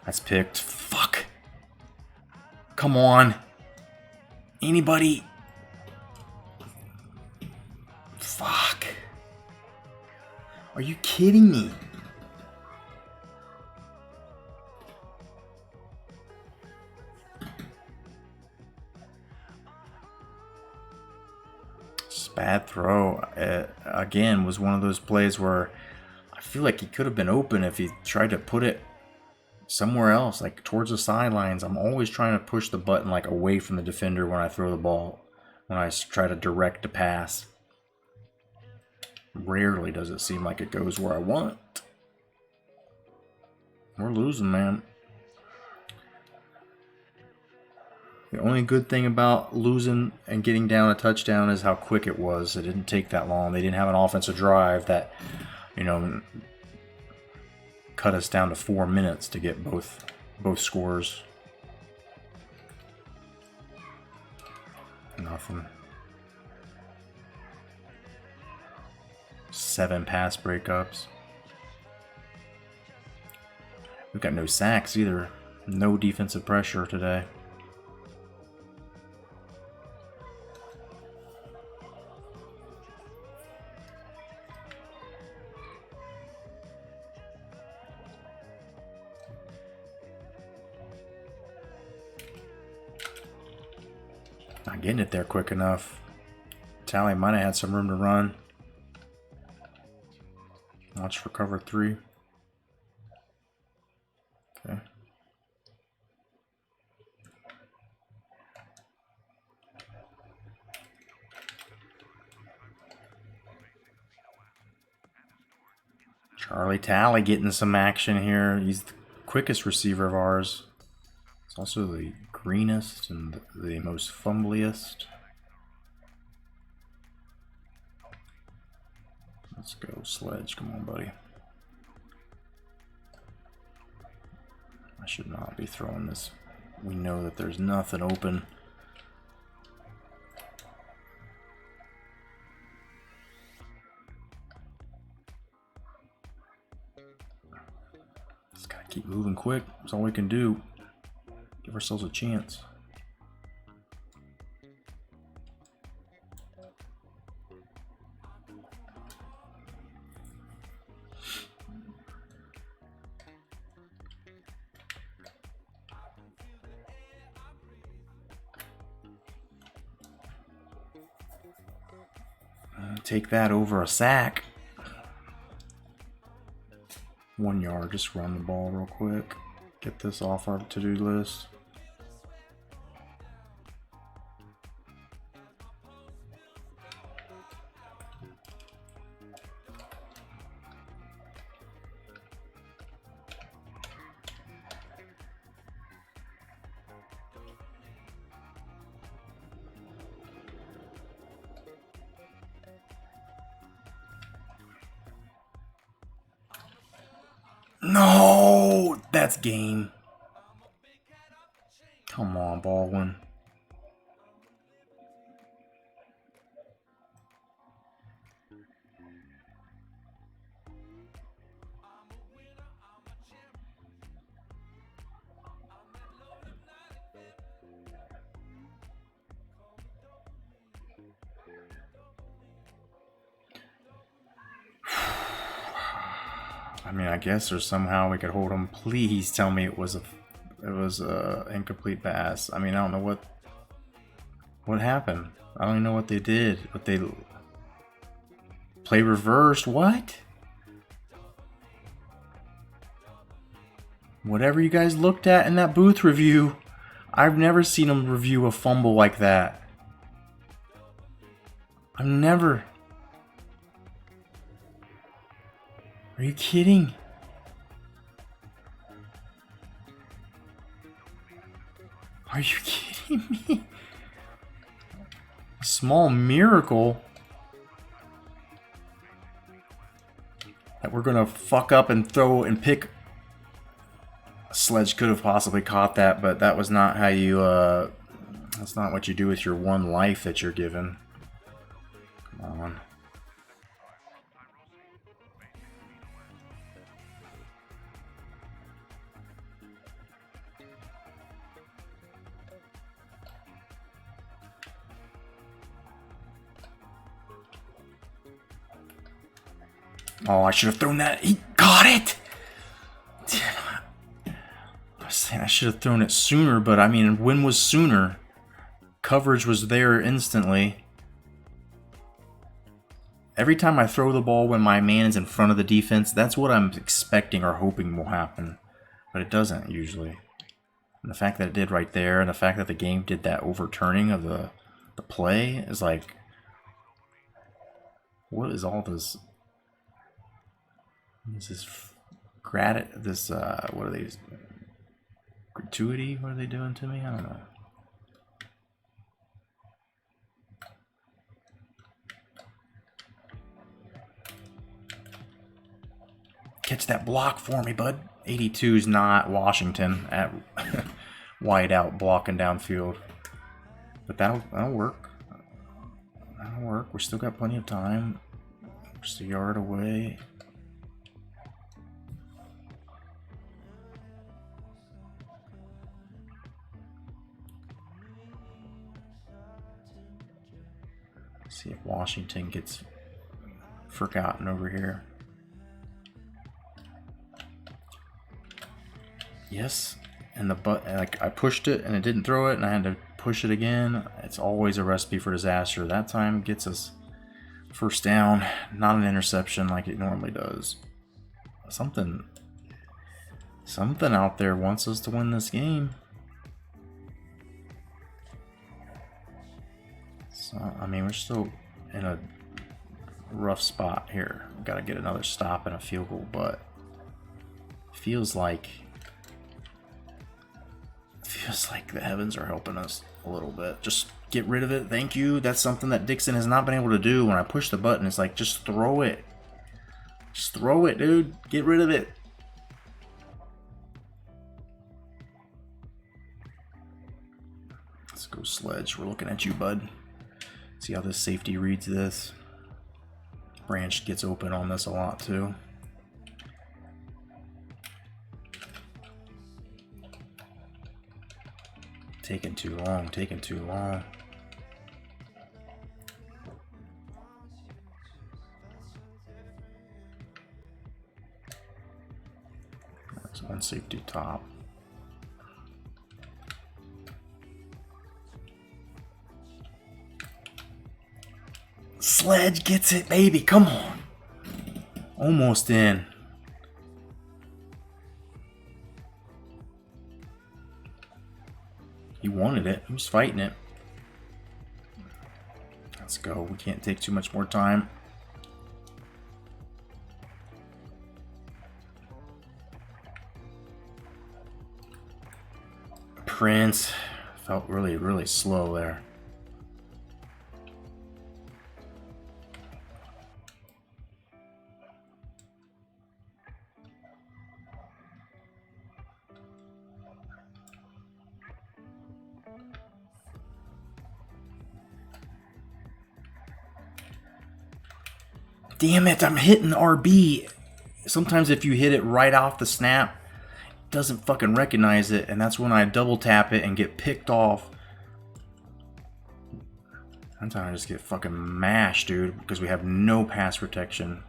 That's picked. Fuck. Come on. Anybody? Fuck. Are you kidding me? Bad throw. Again, was one of those plays where I feel like he could have been open if he tried to put it somewhere else, like towards the sidelines. I'm always trying to push the button like away from the defender when I throw the ball, when I try to direct a pass. Rarely does it seem like it goes where I want. We're losing, man. The only good thing about losing and getting down a touchdown is how quick it was. It didn't take that long. They didn't have an offensive drive that, you know, cut us down to 4 minutes to get both scores. Nothing. 7 pass breakups. We've got no sacks either. No defensive pressure today. Not getting it there quick enough. Tally might have had some room to run. Watch for cover 3. Okay. Charlie Tally getting some action here. He's the quickest receiver of ours. It's also the greenest and the most fumbliest. Let's go, Sledge. Come on, buddy. I should not be throwing this. We know that there's nothing open. Just gotta keep moving quick. That's all we can do. Give ourselves a chance. Take that over a sack. 1 yard, just run the ball real quick. Get this off our to-do list. No, that's game. Come on, Baldwin. I mean, I guess there's somehow we could hold them. Please tell me it was a incomplete pass. I mean, I don't know what happened. I don't even know what they did. What they play reverse? What? Whatever you guys looked at in that booth review, I've never seen them review a fumble like that. I've never. Are you kidding? Are you kidding me? A small miracle that we're gonna fuck up and throw and pick. Sledge could have possibly caught that, but that was not how you, that's not what you do with your one life that you're given. Come on. Oh, I should have thrown that. He got it! I was saying I should have thrown it sooner, but I mean, when was sooner? Coverage was there instantly. Every time I throw the ball when my man is in front of the defense, that's what I'm expecting or hoping will happen. But it doesn't usually. And the fact that it did right there, and the fact that the game did that overturning of the play is like, what is all this? This is what are they? Gratuity? What are they doing to me? I don't know. Catch that block for me, bud. 82 is not Washington at wide out blocking downfield. But that'll work. That'll work. We still got plenty of time. Just a yard away. See if Washington gets forgotten over here. Yes, and like I pushed it and it didn't throw it, and I had to push it again. It's always a recipe for disaster. That time gets us first down, not an interception like it normally does. Something out there wants us to win this game. So, I mean, we're still in a rough spot here. We've got to get another stop and a field goal, but feels like the heavens are helping us a little bit. Just get rid of it. Thank you. That's something that Dixon has not been able to do. When I push the button, it's like, just throw it. Just throw it, dude. Get rid of it. Let's go Sledge. We're looking at you, bud. See how this safety reads this. Branch gets open on this a lot too. Taking too long, taking too long. There's one safety top. Sledge gets it, baby. Come on. Almost in. He wanted it. He was fighting it. Let's go. We can't take too much more time. Prince felt really, really slow there. Damn it, I'm hitting RB. Sometimes if you hit it right off the snap, it doesn't fucking recognize it, and that's when I double tap it and get picked off. Sometimes I just get fucking mashed, dude, because we have no pass protection.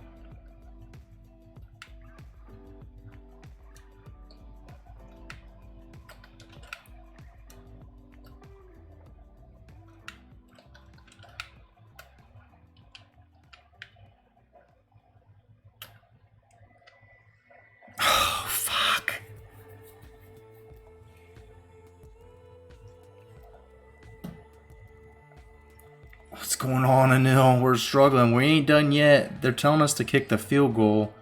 What's going on, Anil? We're struggling. We ain't done yet. They're telling us to kick the field goal.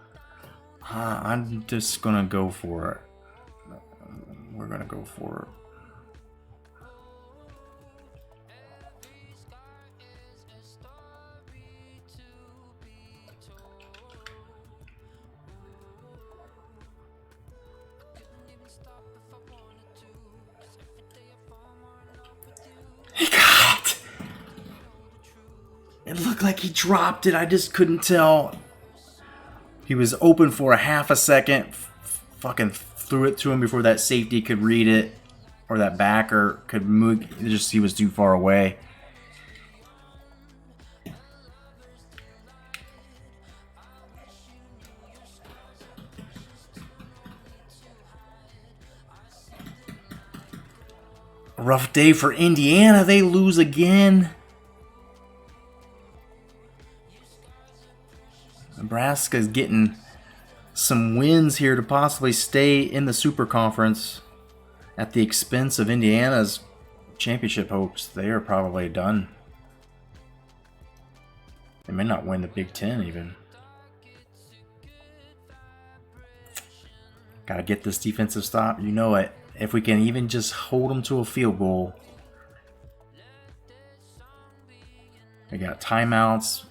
I'm just gonna go for it. We're gonna go for it. He got it! It looked like he dropped it. I just couldn't tell. He was open for a half a second. Fucking threw it to him before that safety could read it. Or that backer could move. Just he was too far away. A rough day for Indiana. They lose again. Nebraska's getting some wins here to possibly stay in the Super Conference at the expense of Indiana's championship hopes. They are probably done. They may not win the Big Ten even. Gotta get this defensive stop. You know it. If we can even just hold them to a field goal. They got timeouts.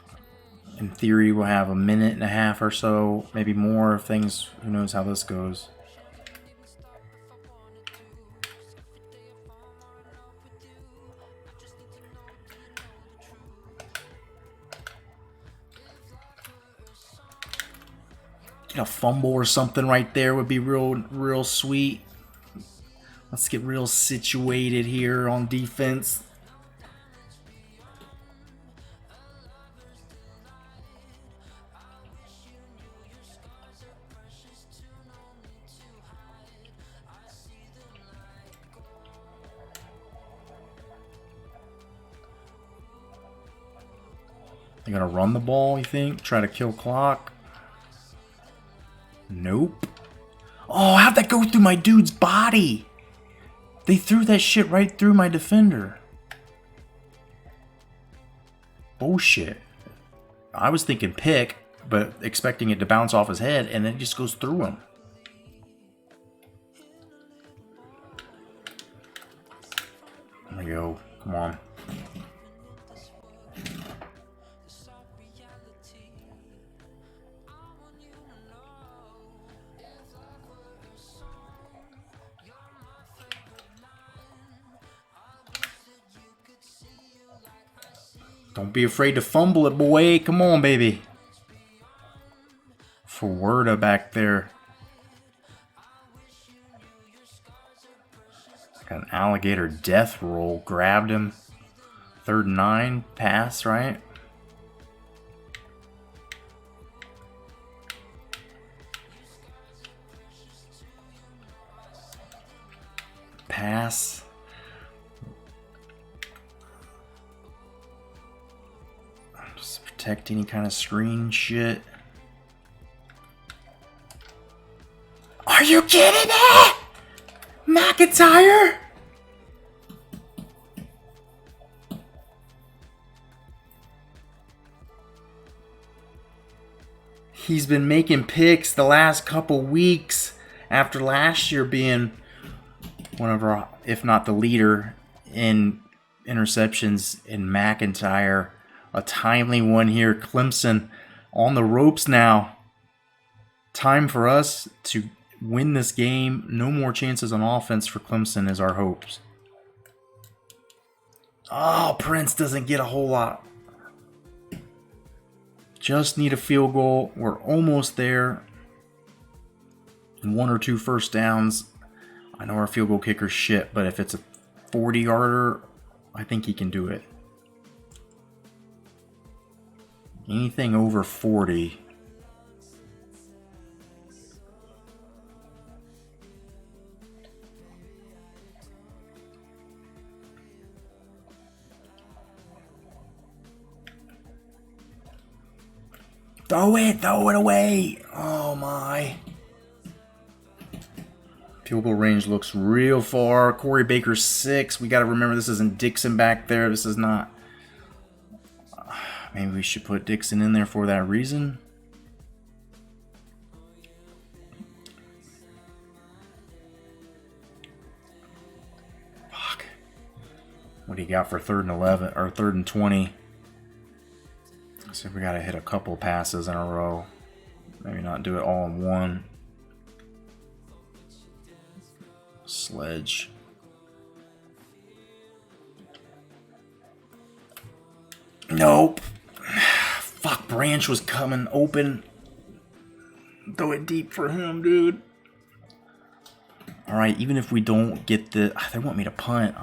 In theory, we'll have a minute and a half or so, maybe more. Things, who knows how this goes. Get a fumble or something right there would be real sweet. Let's get real situated here on defense. They're gonna run the ball, you think? Try to kill clock? Nope. Oh, how'd that go through my dude's body? They threw that shit right through my defender. Bullshit. I was thinking pick, but expecting it to bounce off his head, and then it just goes through him. There we go. Come on. Don't be afraid to fumble it, boy. Come on, baby. Forwarda back there. Got an alligator death roll. Grabbed him. 3rd and 9. Pass, right? Pass. Just protect any kind of screen shit. Are you kidding me? McIntyre? He's been making picks the last couple weeks after last year being one of our, if not the leader in interceptions in McIntyre. A timely one here. Clemson on the ropes now. Time for us to win this game. No more chances on offense for Clemson is our hopes. Oh, Prince doesn't get a whole lot. Just need a field goal. We're almost there. 1 or 2 first downs. I know our field goal kicker's shit, but if it's a 40-yarder, I think he can do it. Anything over 40. Throw it away. Oh my. Field goal range looks real far. Corey Baker's 6. We got to remember this isn't Dixon back there. This is not. Maybe we should put Dixon in there for that reason. What do you got for 3rd and 11 or 3rd and 20? Let's see if we got to hit a couple passes in a row. Maybe not do it all in one. Sledge. Nope. Fuck, Branch was coming open. Throw it deep for him, dude. Alright, even if we don't get the... They want me to punt.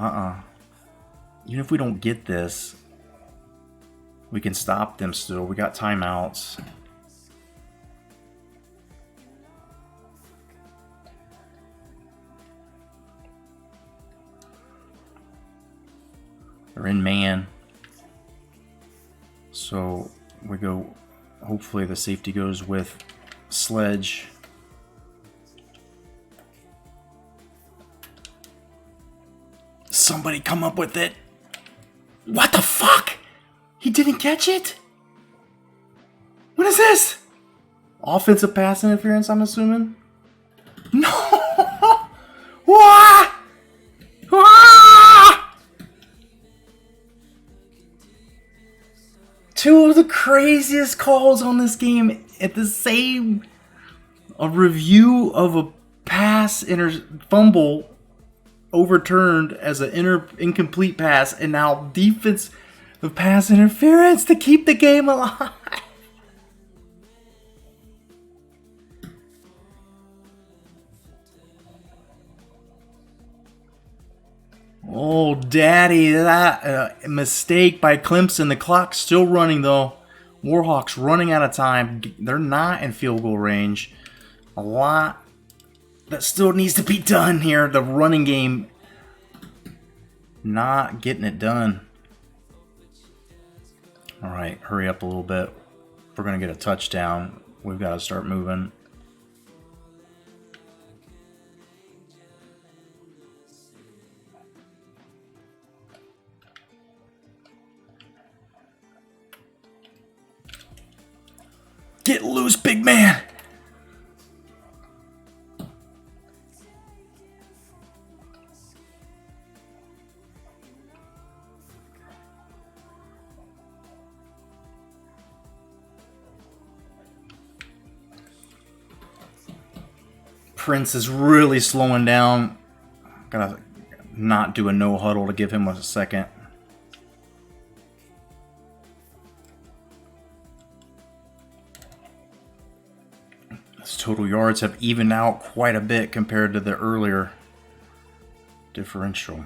Even if we don't get this, we can stop them still. We got timeouts. They're in man. So we go... Hopefully the safety goes with Sledge. Somebody come up with it. What the fuck? He didn't catch it? What is this? Offensive pass interference, I'm assuming? No! What? Ah! Two of the craziest calls on this game at the same... A review of a pass fumble overturned as an incomplete pass, and now defense of pass interference to keep the game alive. Oh, daddy, that mistake by Clemson. The clock's still running, though. Warhawks running out of time. They're not in field goal range. A lot that still needs to be done here. The running game not getting it done. All right, hurry up a little bit. If we're going to get a touchdown, we've got to start moving. Get loose, big man! Prince is really slowing down. Gotta not do a no huddle to give him a second. His total yards have evened out quite a bit compared to the earlier differential.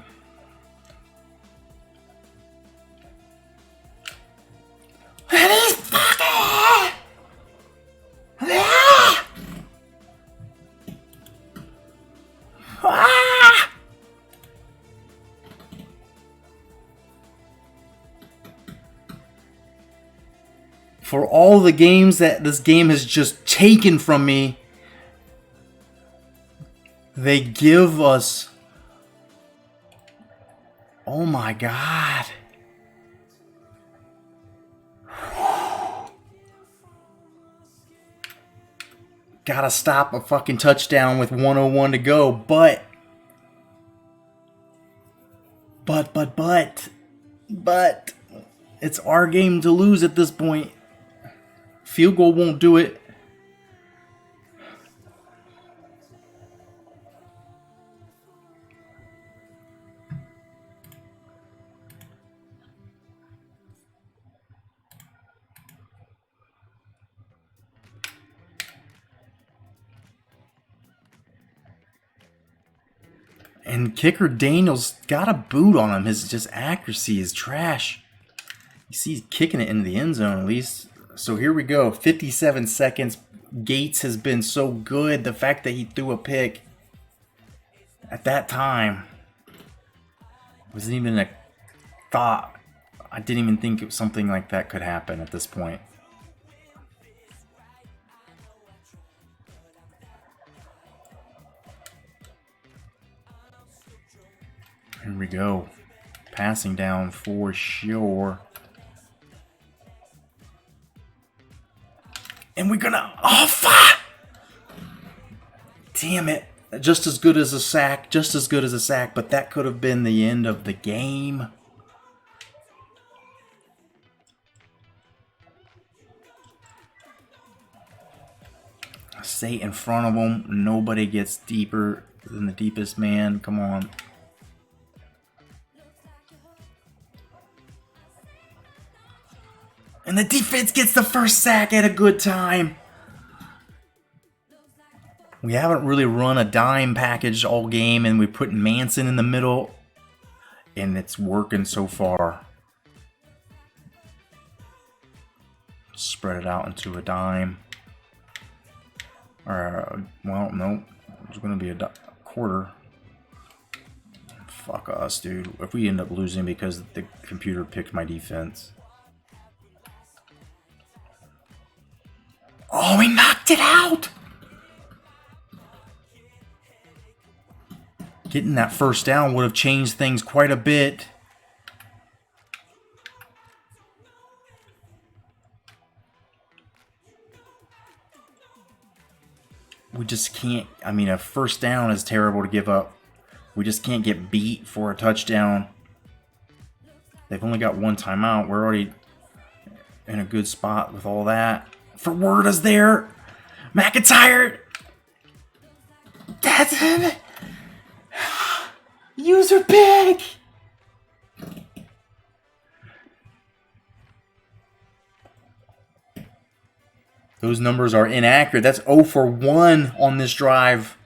For all the games that this game has just taken from me, they give us... Oh my God. Gotta stop a fucking touchdown with 1:01 to go, but it's our game to lose at this point. Field goal won't do it. And kicker Daniels got a boot on him. His just accuracy is trash. You see he's kicking it into the end zone at least. So here we go. 57 seconds. Gates has been so good. The fact that he threw a pick at that time wasn't even a thought. I didn't even think something like that could happen at this point. Here we go. Passing down for sure. And we're gonna... Oh, fuck! Damn it. Just as good as a sack. Just as good as a sack. But that could have been the end of the game. Stay in front of them. Nobody gets deeper than the deepest man. Come on. And the defense gets the first sack at a good time. We haven't really run a dime package all game, and we put Manson in the middle, and it's working so far. Spread it out into a dime. Or, well, no. It's going to be a quarter. Fuck us, dude. If we end up losing because the computer picked my defense. Oh, we knocked it out! Getting that first down would have changed things quite a bit. We just can't, I mean, a first down is terrible to give up. We just can't get beat for a touchdown. They've only got one timeout. We're already in a good spot with all that. Forwarda's there. McIntyre. That's him. User pick. Those numbers are inaccurate. That's 0 for 1 on this drive.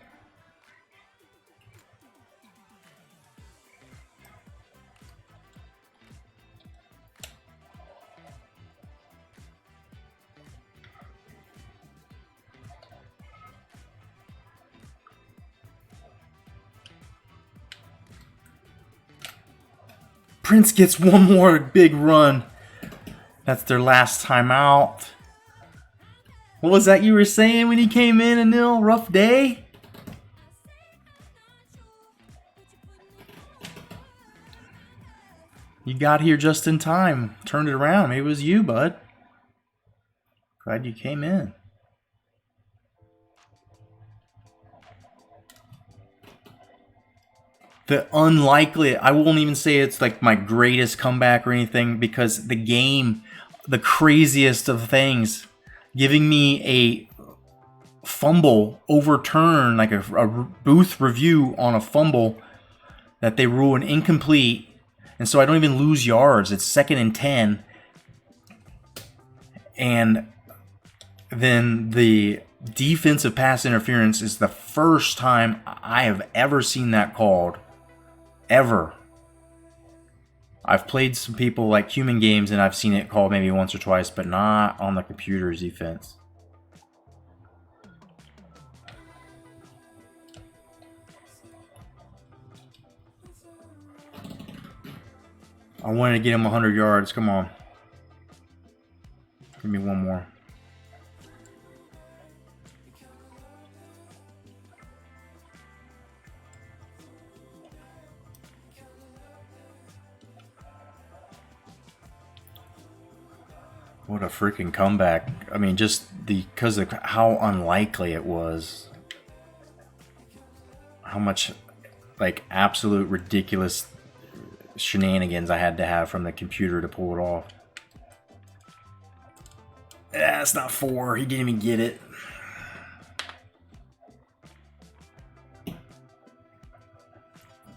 Prince gets one more big run. That's their last timeout. What was that you were saying when he came in, Anil? Rough day? You got here just in time. Turned it around. Maybe it was you, bud. Glad you came in. The unlikely, I won't even say it's like my greatest comeback or anything, because the game, the craziest of things, giving me a fumble overturn, like a booth review on a fumble that they rule an incomplete, and so I don't even lose yards. It's 2nd and 10, and then the defensive pass interference is the first time I have ever seen that called. Ever. I've played some people like human games and I've seen it called maybe once or twice, but not on the computer's defense. I wanted to get him 100 yards. Come on. Give me one more. What a freaking comeback. I mean, just because of how unlikely it was. How much, like, absolute ridiculous shenanigans I had to have from the computer to pull it off. Yeah, it's not 4. He didn't even get it.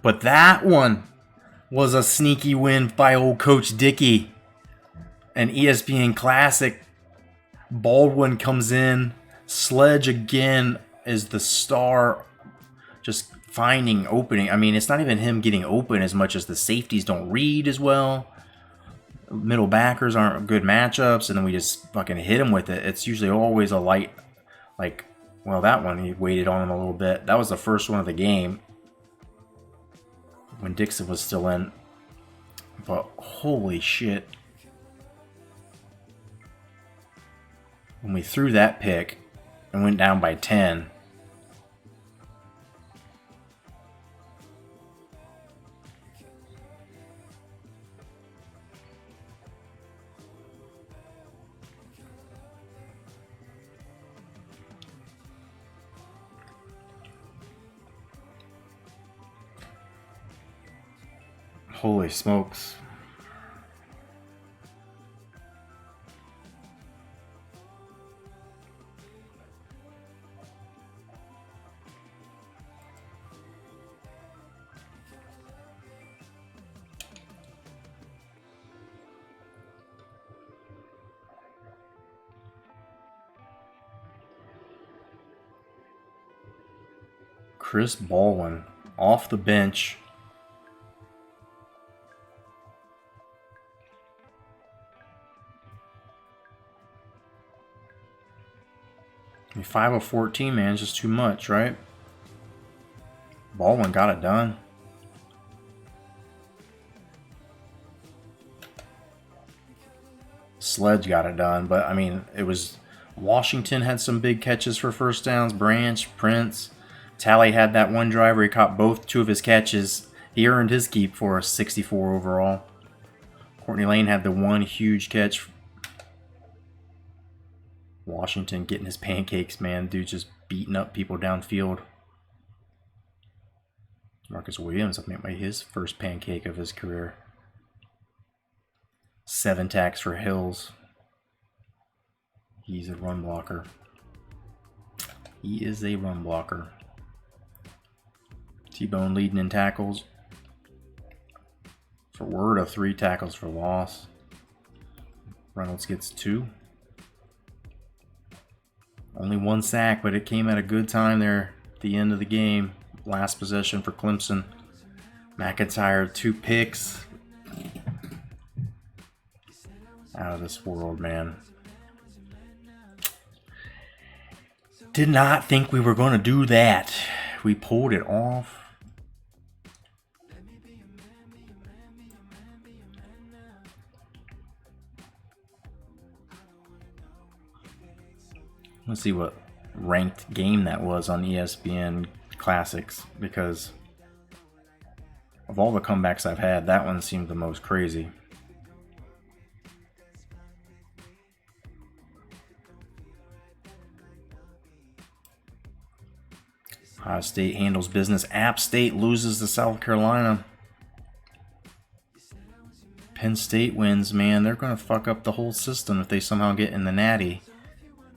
But that one was a sneaky win by old Coach Dickey. An ESPN Classic. Baldwin comes in. Sledge again is the star. Just finding opening. I mean, it's not even him getting open as much as the safeties don't read as well. Middle backers aren't good matchups, and then we just fucking hit him with it. It's usually always a light, like, well, that one, he waited on him a little bit. That was the first one of the game when Dixon was still in. But holy shit. When we threw that pick and went down by 10. Holy smokes. Chris Baldwin off the bench. I mean, 5 of 14, man, is just too much, right? Baldwin got it done. Sledge got it done, but I mean, it was Washington had some big catches for first downs. Branch, Prince, Talley had that one drive where he caught two of his catches. He earned his keep for a 64 overall. Courtney Lane had the one huge catch. Washington getting his pancakes, man. Dude just beating up people downfield. Marcus Williams, I think, made his first pancake of his career. 7 tacks for Hills. He's a run blocker. He is a run blocker. T-Bone leading in tackles. For Word of 3 tackles for loss. Reynolds gets 2. Only 1 sack, but it came at a good time there at the end of the game. Last possession for Clemson. McIntyre, 2 picks. Out of this world, man. Did not think we were going to do that. We pulled it off. Let's see what ranked game that was on ESPN Classics, because of all the comebacks I've had, that one seemed the most crazy. Ohio State handles business. App State loses to South Carolina. Penn State wins, man. They're going to fuck up the whole system if they somehow get in the Natty.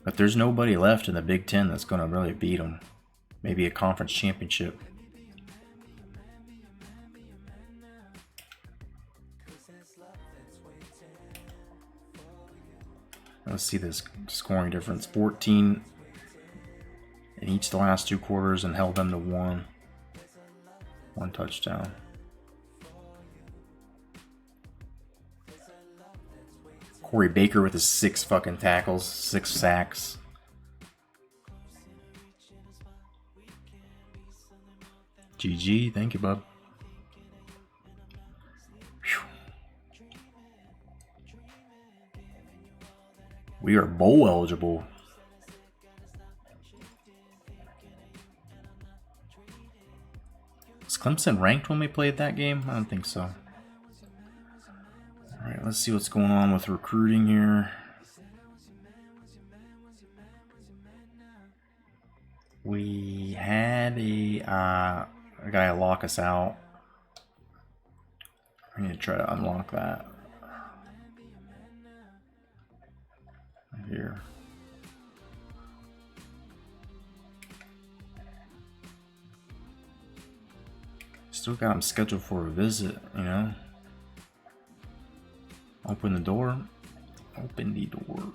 But there's nobody left in the Big Ten that's going to really beat them. Maybe a conference championship. Let's see this scoring difference. 14 in each of the last 2 quarters and held them to 1 touchdown. Corey Baker with his 6 fucking tackles, 6 sacks. GG, thank you, bub. Whew. We are bowl eligible. Was Clemson ranked when we played that game? I don't think so. Alright, let's see what's going on with recruiting here. We had a guy lock us out. I need to try to unlock that. Here. Still got him scheduled for a visit, you know. Open the door. Open the door.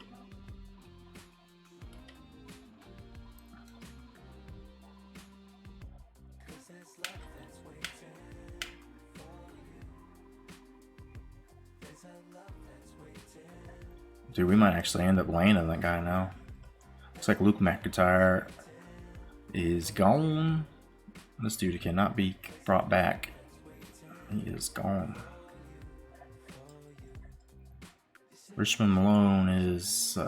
Dude, we might actually end up landing that guy now. Looks like Luke McIntyre is gone. This dude cannot be brought back. He is gone. Richmond Malone is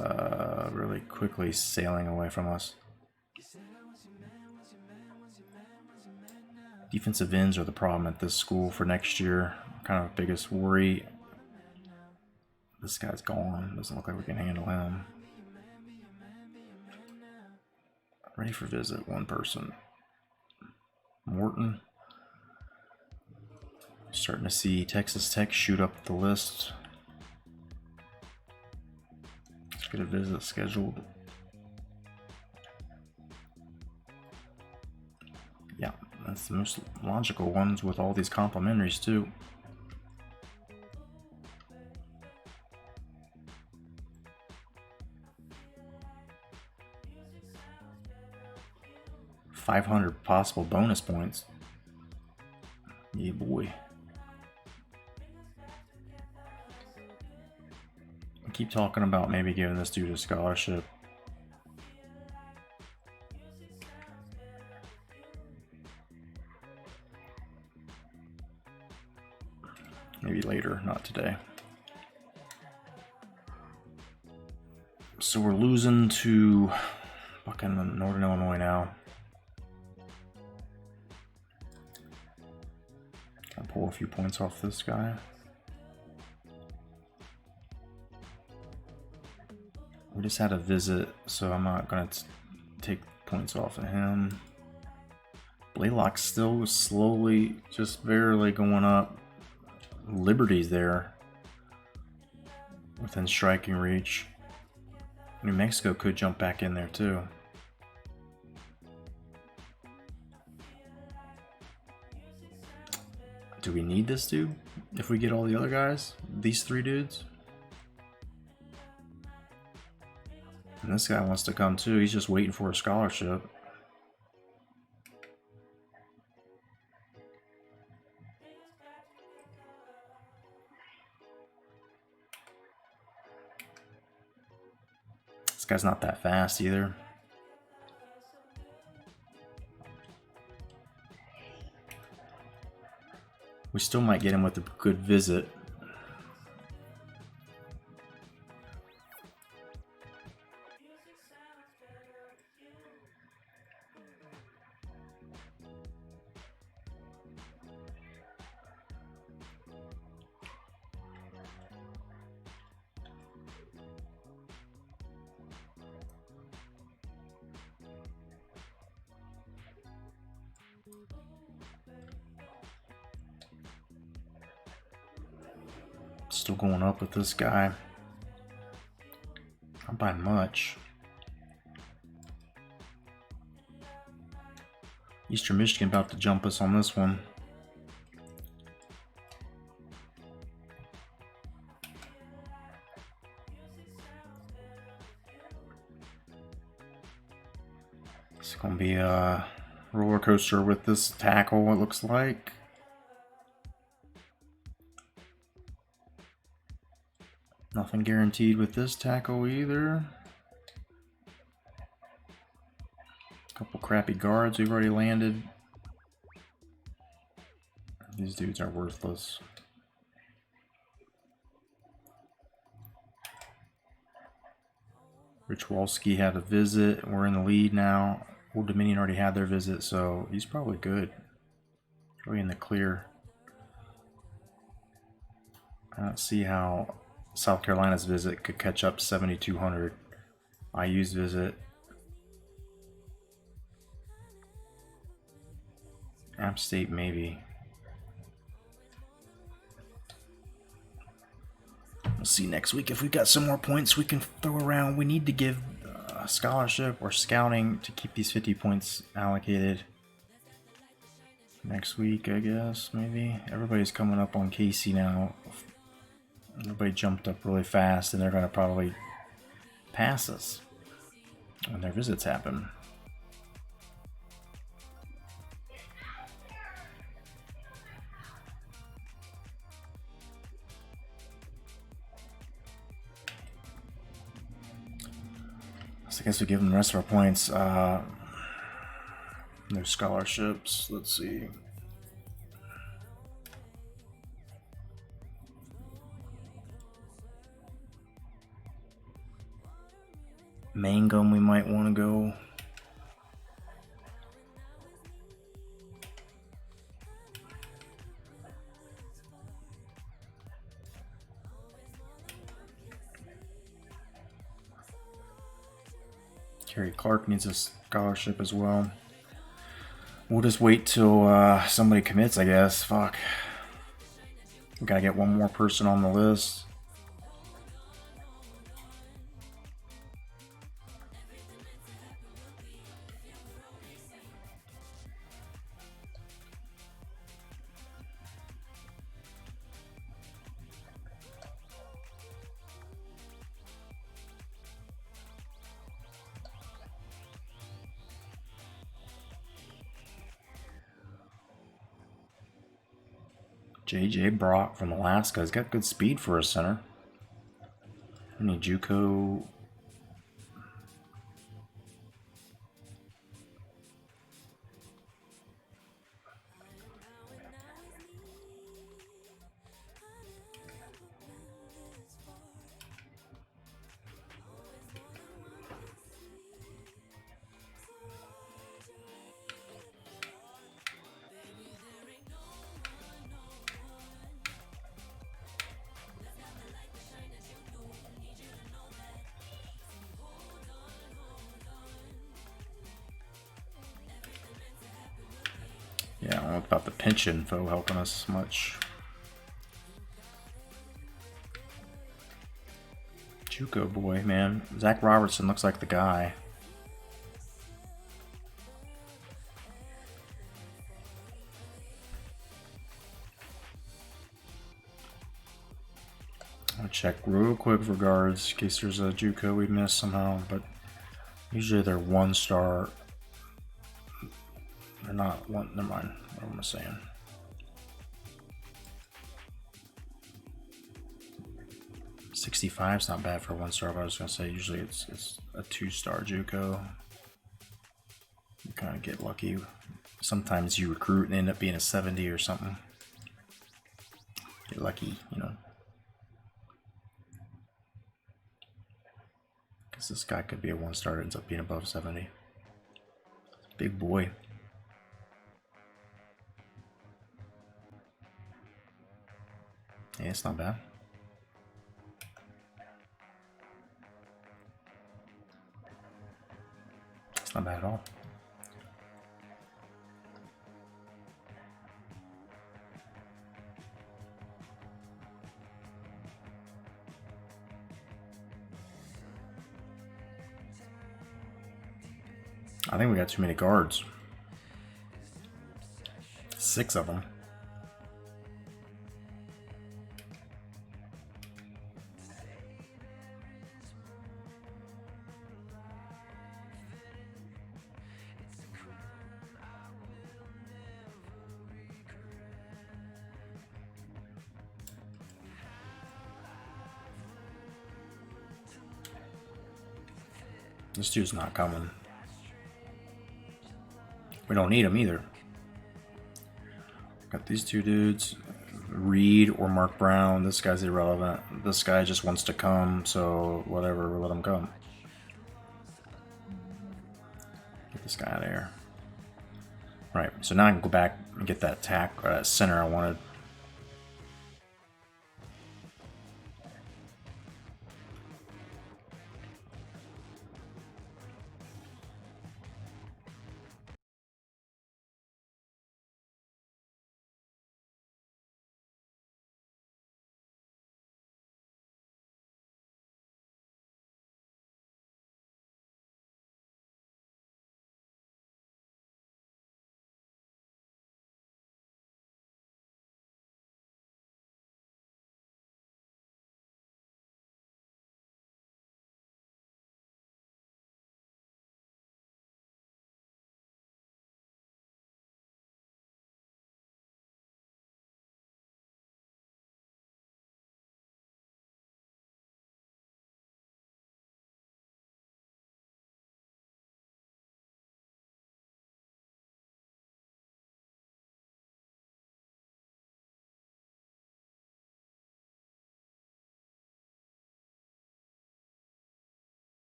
really quickly sailing away from us. Defensive ends are the problem at this school for next year. Kind of biggest worry. This guy's gone. Doesn't look like we can handle him. Ready for visit, 1 person. Morton. Starting to see Texas Tech shoot up the list. Let's get a visit scheduled. Yeah, that's the most logical ones with all these complimentaries too. 500 possible bonus points. Yeah, boy. I keep talking about maybe giving this dude a scholarship. Maybe later, not today. So we're losing to fucking Northern Illinois now. I'll pull a few points off this guy. We just had a visit, so I'm not gonna take points off of him. Blaylock's still slowly, just barely going up. Liberty's there, within striking reach. New Mexico could jump back in there too. Do we need this dude if we get all the other guys? These three dudes? And this guy wants to come too. He's just waiting for a scholarship. This guy's not that fast either. We still might get him with a good visit. Still going up with this guy. Not by much. Eastern Michigan about to jump us on this one. It's gonna be a roller coaster with this tackle, it looks like. Nothing guaranteed with this tackle either. Couple crappy guards we've already landed. These dudes are worthless. Rich Walski had a visit. We're in the lead now. Old Dominion already had their visit, so he's probably good. Probably in the clear. I don't see how South Carolina's visit could catch up 7,200. IU's visit. App State maybe. We'll see next week if we've got some more points we can throw around. We need to give a scholarship or scouting to keep these 50 points allocated. Next week, I guess, maybe. Everybody's coming up on Casey now. Everybody jumped up really fast, and they're going to probably pass us when their visits happen. So I guess we give them the rest of our points. No scholarships. Let's see. Mangum, we might want to go. Kerry Clark needs a scholarship as well. We'll just wait till somebody commits, I guess. Fuck. We gotta get one more person on the list. J.J. Brock from Alaska. He's got good speed for a center. Any JUCO? Yeah, I don't know about the pinch info helping us much. JUCO boy, man. Zach Robertson looks like the guy. I'll check real quick for guards in case there's a JUCO we missed somehow, but usually they're 1-star. They're not one. Never mind. What am I saying? $65's not bad for a 1-star, but I was gonna say usually it's a 2-star JUCO. You kind of get lucky. Sometimes you recruit and end up being a 70 or something. Get lucky, you know. Because this guy could be a 1-star, ends up being above 70. Big boy. Yeah, it's not bad. It's not bad at all. I think we got too many guards. 6 of them. This dude's not coming. We don't need him either. Got these 2 dudes. Reed or Mark Brown. This guy's irrelevant. This guy just wants to come, so whatever, we'll let him come. Get this guy out of here. Right, so now I can go back and get that center I wanted.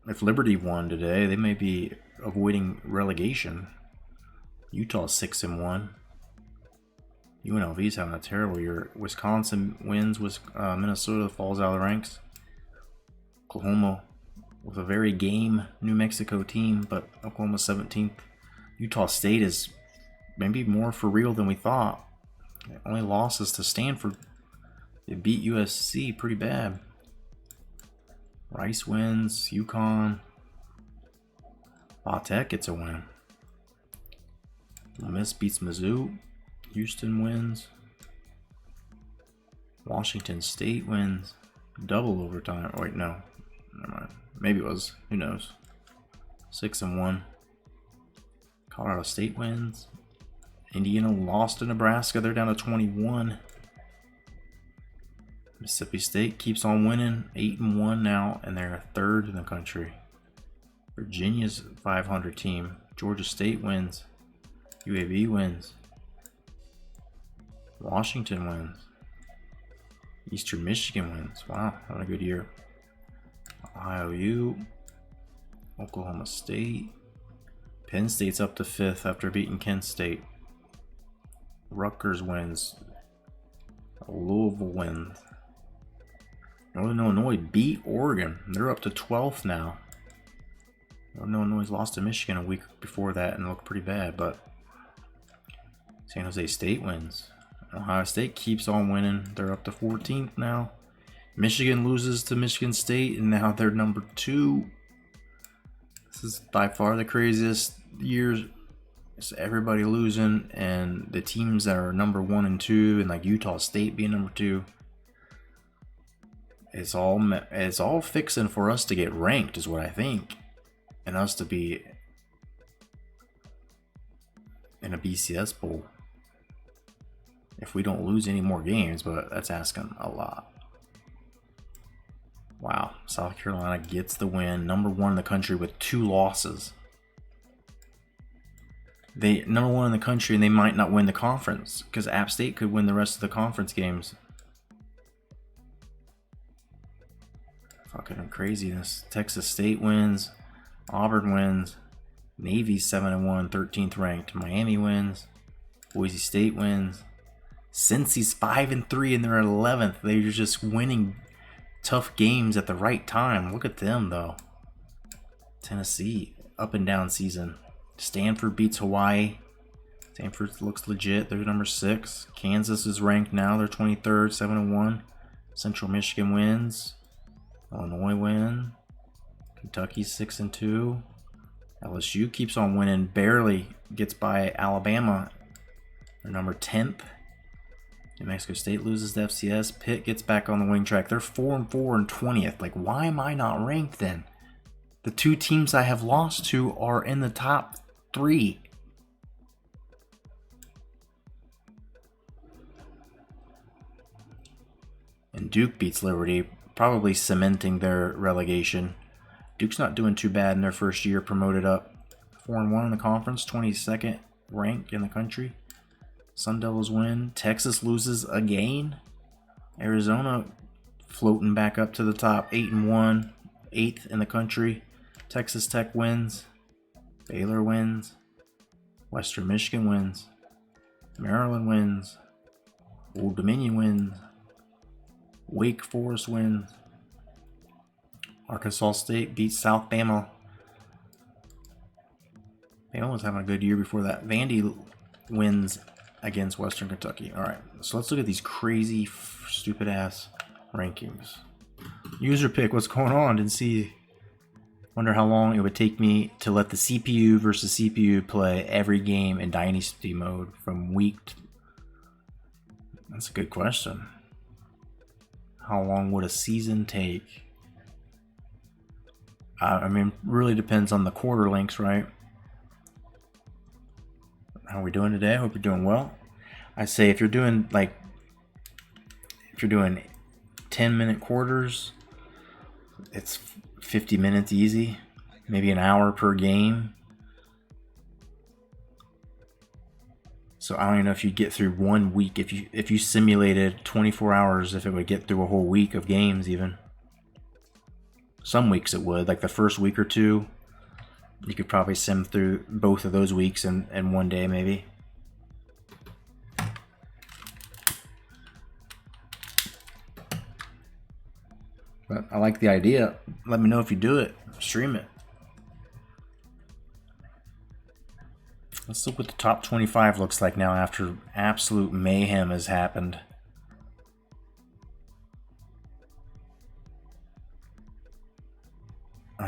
If Liberty won today, they may be avoiding relegation. Utah 6-1. UNLV's having a terrible year. Wisconsin wins. Minnesota falls out of the ranks. Oklahoma with a very game New Mexico team, but Oklahoma 17th. Utah State is maybe more for real than we thought. Only losses to Stanford. They beat USC pretty bad. Rice wins. UConn. La Tech gets a win. Ole Miss beats Mizzou. Houston wins. Washington State wins. Double overtime. Oh, wait, no. Never mind. Maybe it was. Who knows? 6-1. Colorado State wins. Indiana lost to Nebraska. They're down to 21. Mississippi State keeps on winning. 8-1 now, and they're third in the country. Virginia's 500 team. Georgia State wins. UAB wins. Washington wins. Eastern Michigan wins. Wow, having a good year. Ohio U. Oklahoma State. Penn State's up to 5th after beating Kent State. Rutgers wins. Louisville wins. Northern Illinois beat Oregon. They're up to 12th now. Northern Illinois lost to Michigan a week before that and looked pretty bad, but San Jose State wins. Ohio State keeps on winning. They're up to 14th now. Michigan loses to Michigan State, and now they're number 2. This is by far the craziest years. It's everybody losing, and the teams that are number 1 and 2, and like Utah State being number 2. It's all fixing for us to get ranked, is what I think, and us to be in a BCS bowl. If we don't lose any more games, but that's asking a lot. Wow, South Carolina gets the win. Number 1 in the country with 2 losses. They number 1 in the country, and they might not win the conference because App State could win the rest of the conference games. Fucking craziness. Texas State wins. Auburn wins. Navy's 7-1, 13th ranked. Miami wins. Boise State wins. Cincy's 5-3 and they're at 11th. They're just winning tough games at the right time. Look at them though. Tennessee, up and down season. Stanford beats Hawaii. Stanford looks legit. They're number 6. Kansas is ranked now. They're 23rd, 7-1. Central Michigan wins. Illinois win. Kentucky's 6-2. LSU keeps on winning. Barely gets by Alabama. They're number 10th. New Mexico State loses to FCS. Pitt gets back on the wing track. They're 4-4 and 20th. Like, why am I not ranked then? The 2 teams I have lost to are in the top 3. And Duke beats Liberty, probably cementing their relegation. Duke's not doing too bad in their first year, promoted up. 4-1 in the conference, 22nd rank in the country. Sun Devils win. Texas loses again. Arizona floating back up to the top, 8-1, 8th in the country. Texas Tech wins. Baylor wins. Western Michigan wins. Maryland wins. Old Dominion wins. Wake Forest wins. Arkansas State beats South Bama. Bama was having a good year before that. Vandy wins against Western Kentucky. All right, so let's look at these crazy, stupid ass rankings. User pick, what's going on? Didn't see. Wonder how long it would take me to let the CPU versus CPU play every game in Dynasty mode from week. That's a good question. How long would a season take? I mean, really depends on the quarter links, right? How are we doing today? I hope you're doing well. I say if you're doing 10-minute quarters, it's 50 minutes easy, maybe an hour per game. So I don't even know if you'd get through 1 week if you simulated 24 hours, if it would get through a whole week of games even. Some weeks it would, like the first week or two. You could probably sim through both of those weeks in one day, maybe. But I like the idea. Let me know if you do it. Stream it. Let's look what the top 25 looks like now after absolute mayhem has happened.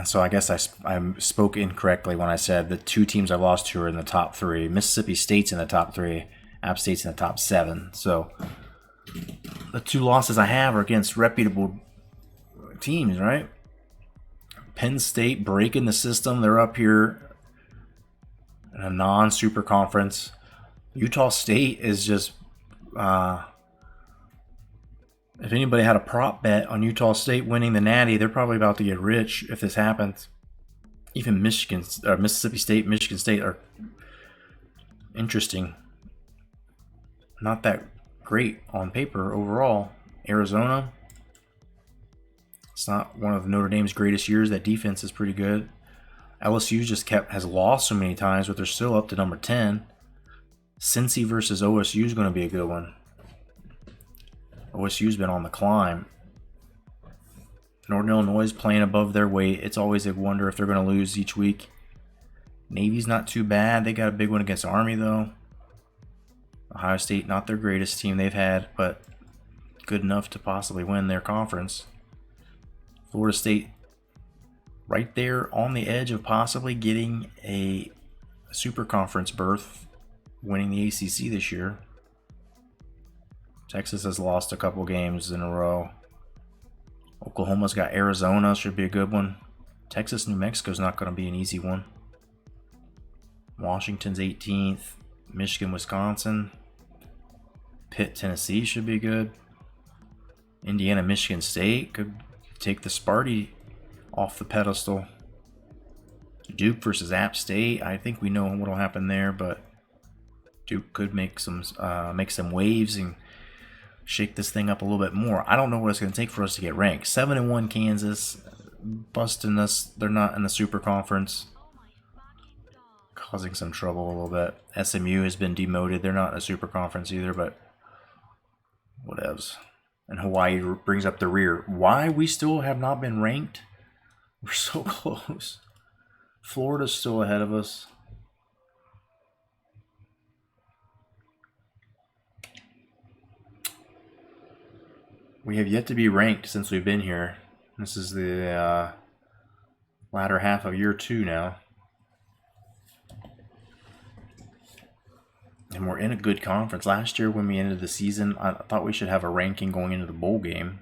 So I guess I spoke incorrectly when I said the two teams I've lost to are in the top 3. Mississippi State's in the top 3. App State's in the top 7. So the two losses I have are against reputable teams, right? Penn State breaking the system. They're up here in a non-super conference. Utah State is just... if anybody had a prop bet on Utah State winning the Natty, they're probably about to get rich if this happens. Even Mississippi State, Michigan State are interesting. Not that great on paper overall. Arizona, it's not one of Notre Dame's greatest years. That defense is pretty good. LSU just has lost so many times, but they're still up to number 10. Cincy versus OSU is going to be a good one. OSU's been on the climb. Northern Illinois is playing above their weight. It's always a wonder if they're going to lose each week. Navy's not too bad. They got a big one against Army, though. Ohio State, not their greatest team they've had, but good enough to possibly win their conference. Florida State, right there on the edge of possibly getting a super conference berth, winning the ACC this year. Texas has lost a couple games in a row. Oklahoma's got Arizona, should be a good one. Texas, New Mexico's not going to be an easy one. Washington's 18th. Michigan, Wisconsin. Pitt, Tennessee should be good. Indiana, Michigan State could take the Sparty off the pedestal. Duke versus App State. I think we know what will happen there, but Duke could make some waves and shake this thing up a little bit more. I don't know what it's going to take for us to get ranked. 7-1 Kansas, busting us. They're not in the super conference, causing some trouble a little bit. SMU has been demoted. They're not in a super conference either, but whatevs. And Hawaii brings up the rear. Why we still have not been ranked? We're so close. Florida's still ahead of us. We have yet to be ranked since we've been here. This is the latter half of year 2 now. And we're in a good conference. Last year when we ended the season, I thought we should have a ranking going into the bowl game.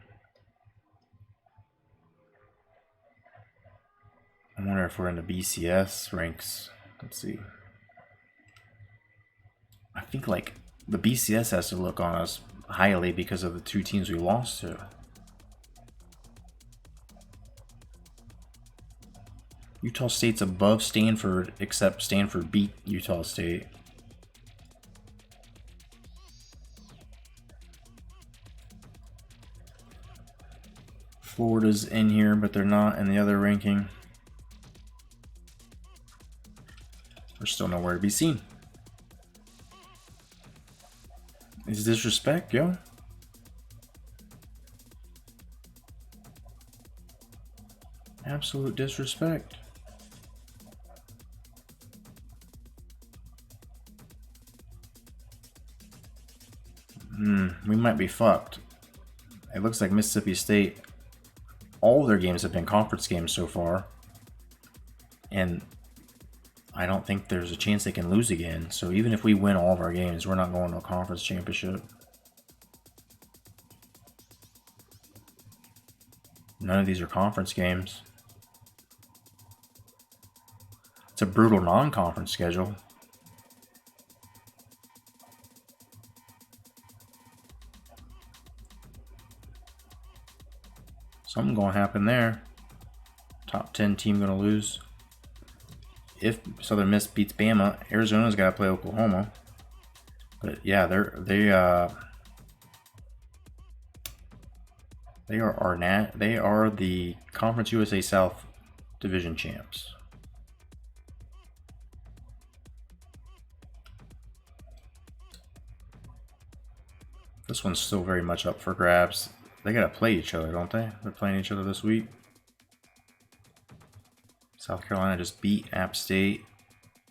I wonder if we're in the BCS ranks. Let's see. I think like the BCS has to look on us highly because of the two teams we lost to. Utah State's above Stanford, except Stanford beat Utah State. Florida's in here, but they're not in the other ranking. We're still nowhere to be seen. It's disrespect, yo. Absolute disrespect. We might be fucked. It looks like Mississippi State, all of their games have been conference games so far. And I don't think there's a chance they can lose again. So even if we win all of our games, we're not going to a conference championship. None of these are conference games. It's a brutal non-conference schedule. Something going to happen there. Top 10 team going to lose. If Southern Miss beats Bama, Arizona's got to play Oklahoma. But yeah, they are the Conference USA South Division champs. This one's still very much up for grabs. They gotta play each other, don't they? They're playing each other this week. South Carolina just beat App State.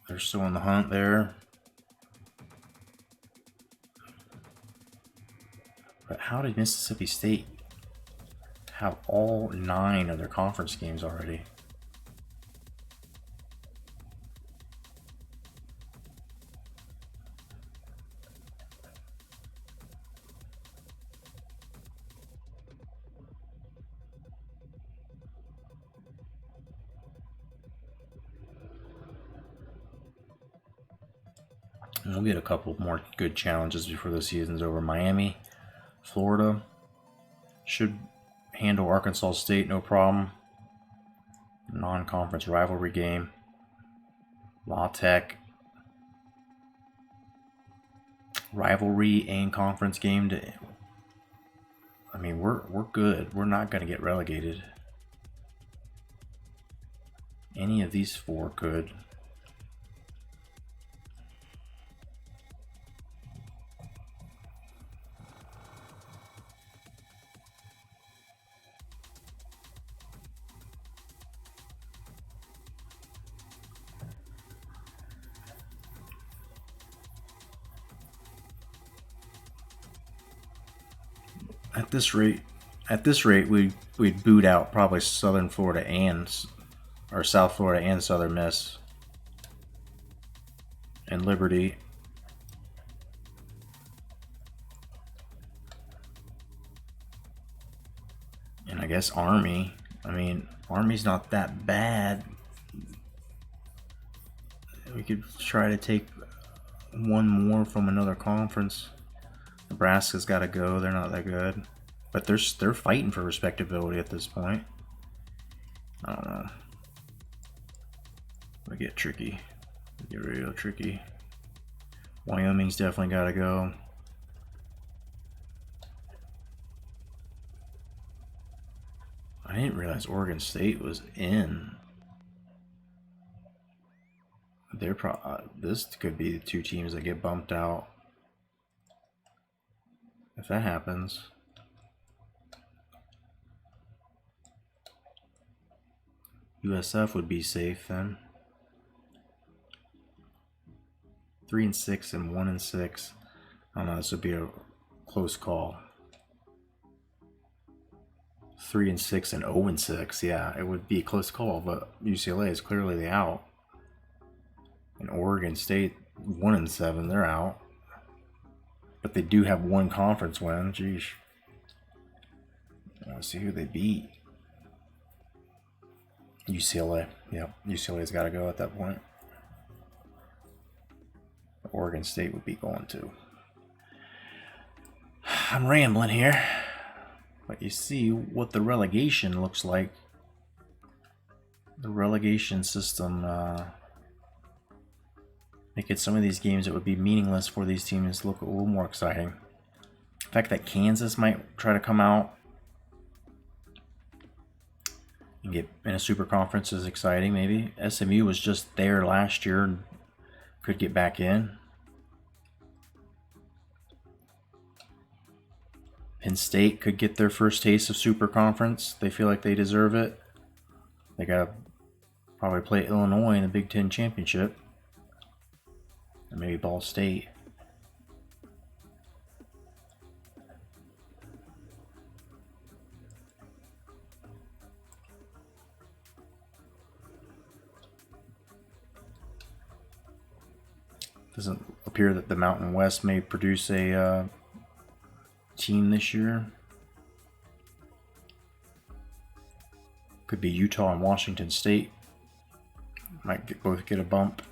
They're still in the hunt there. But how did Mississippi State have all 9 of their conference games already? And we'll get a couple more good challenges before the season's over. Miami, Florida should handle Arkansas State no problem. Non-conference rivalry game. La Tech rivalry and conference game. I mean, we're good. We're not going to get relegated. Any of these 4 could. At this rate, we'd boot out probably Southern Florida or South Florida and Southern Miss and Liberty. And I guess Army. I mean, Army's not that bad. We could try to take one more from another conference. Nebraska's got to go. They're not that good. But they're fighting for respectability at this point. I don't know. We get tricky. We get real tricky. Wyoming's definitely got to go. I didn't realize Oregon State was in. They're this could be the 2 teams that get bumped out. If that happens. USF would be safe then. 3-6 and 1-6. I don't know, this would be a close call. 3-6 and 0-6. Yeah, it would be a close call, but UCLA is clearly the out. And Oregon State 1-7, they're out. But they do have 1 conference win. Jeez. I want to see who they beat. UCLA. Yep, UCLA's got to go at that point. Oregon State would be going to. I'm rambling here. But you see what the relegation looks like. The relegation system making some of these games that would be meaningless for these teams look a little more exciting. The fact that Kansas might try to come out and get in a super conference is exciting, maybe. SMU was just there last year and could get back in. Penn State could get their first taste of super conference. They feel like they deserve it. They got to probably play Illinois in the Big Ten Championship. Or maybe Ball State. Doesn't appear that the Mountain West may produce a team this year. Could be Utah and Washington State. Might both get a bump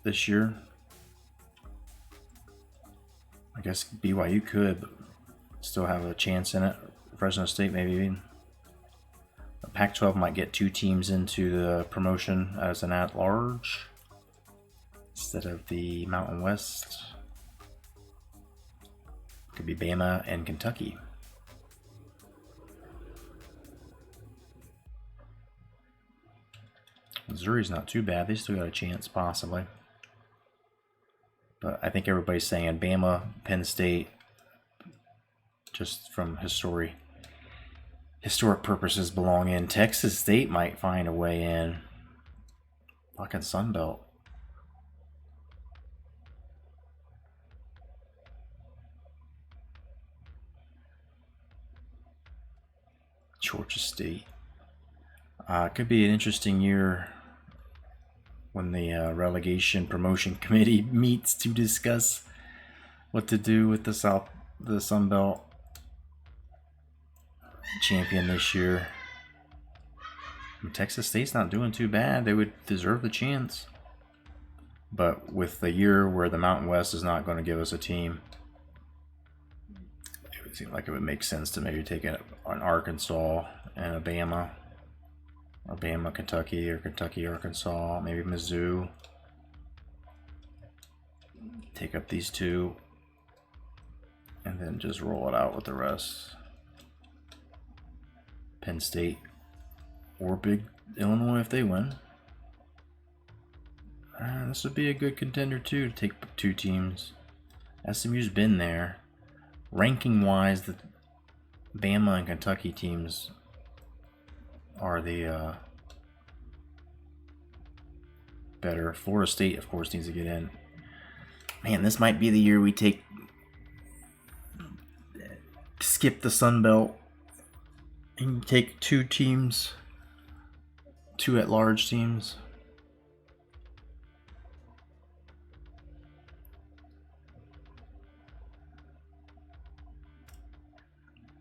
this year. I guess BYU could still have a chance in it. Fresno State maybe. The Pac-12 might get 2 teams into the promotion as an at-large instead of the Mountain West. Could be Bama and Kentucky. Missouri's not too bad. They still got a chance, possibly. But I think everybody's saying Bama, Penn State, just from historic purposes, belong in. Texas State might find a way in. Fucking Sunbelt. Georgia State. It could be an interesting year when the relegation promotion committee meets to discuss what to do with the Sun Belt champion this year. Texas State's not doing too bad. They would deserve the chance. But with the year where the Mountain West is not going to give us a team, it would seem like it would make sense to maybe take an Arkansas and a Bama. Or Bama, Kentucky, or Kentucky, Arkansas, maybe Mizzou. Take up these two. And then just roll it out with the rest. Penn State or Big Illinois if they win. This would be a good contender too, to take two teams. SMU's been there. Ranking wise, the Bama and Kentucky teams are the better. Florida State, of course, needs to get in. Man, this might be the year we skip the Sun Belt and take two teams, two at-large teams.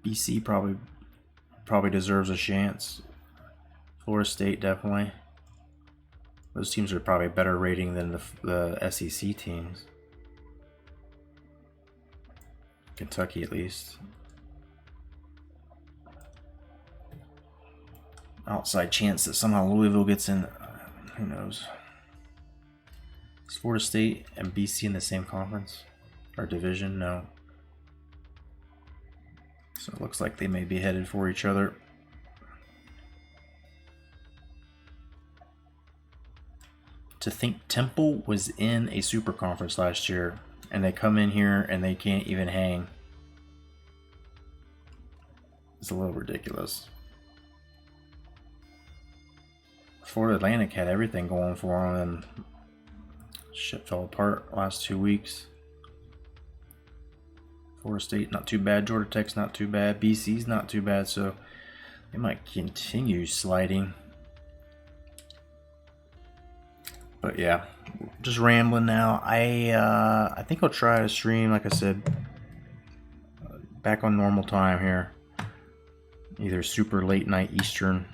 BC probably deserves a chance. Florida State definitely. Those teams are probably a better rating than the SEC teams. Kentucky at least. Outside chance that somehow Louisville gets in. Who knows? Is Florida State and BC in the same conference? Or division? No. So it looks like they may be headed for each other. To think Temple was in a super conference last year and they come in here and they can't even hang. It's a little ridiculous. Florida Atlantic had everything going for them and shit fell apart last 2 weeks. Florida State not too bad, Georgia Tech's not too bad, BC's not too bad, so they might continue sliding. But yeah, just rambling now. I think I'll try to stream, like I said, back on normal time here. Either super late night Eastern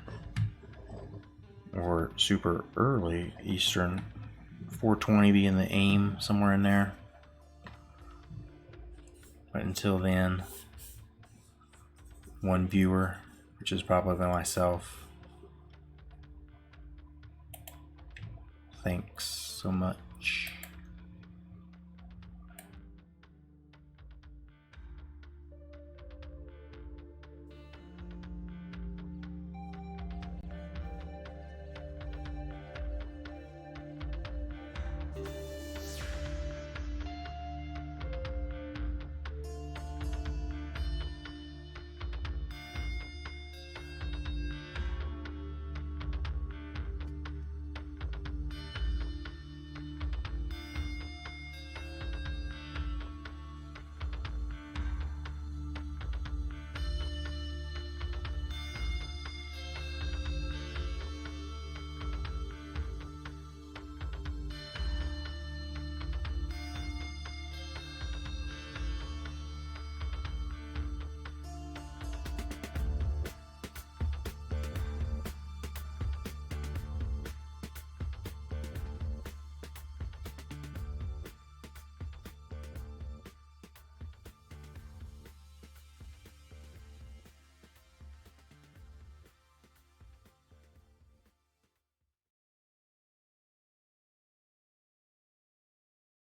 or super early Eastern. 420 being the aim, somewhere in there. But until then, one viewer, which is probably myself. Thanks so much.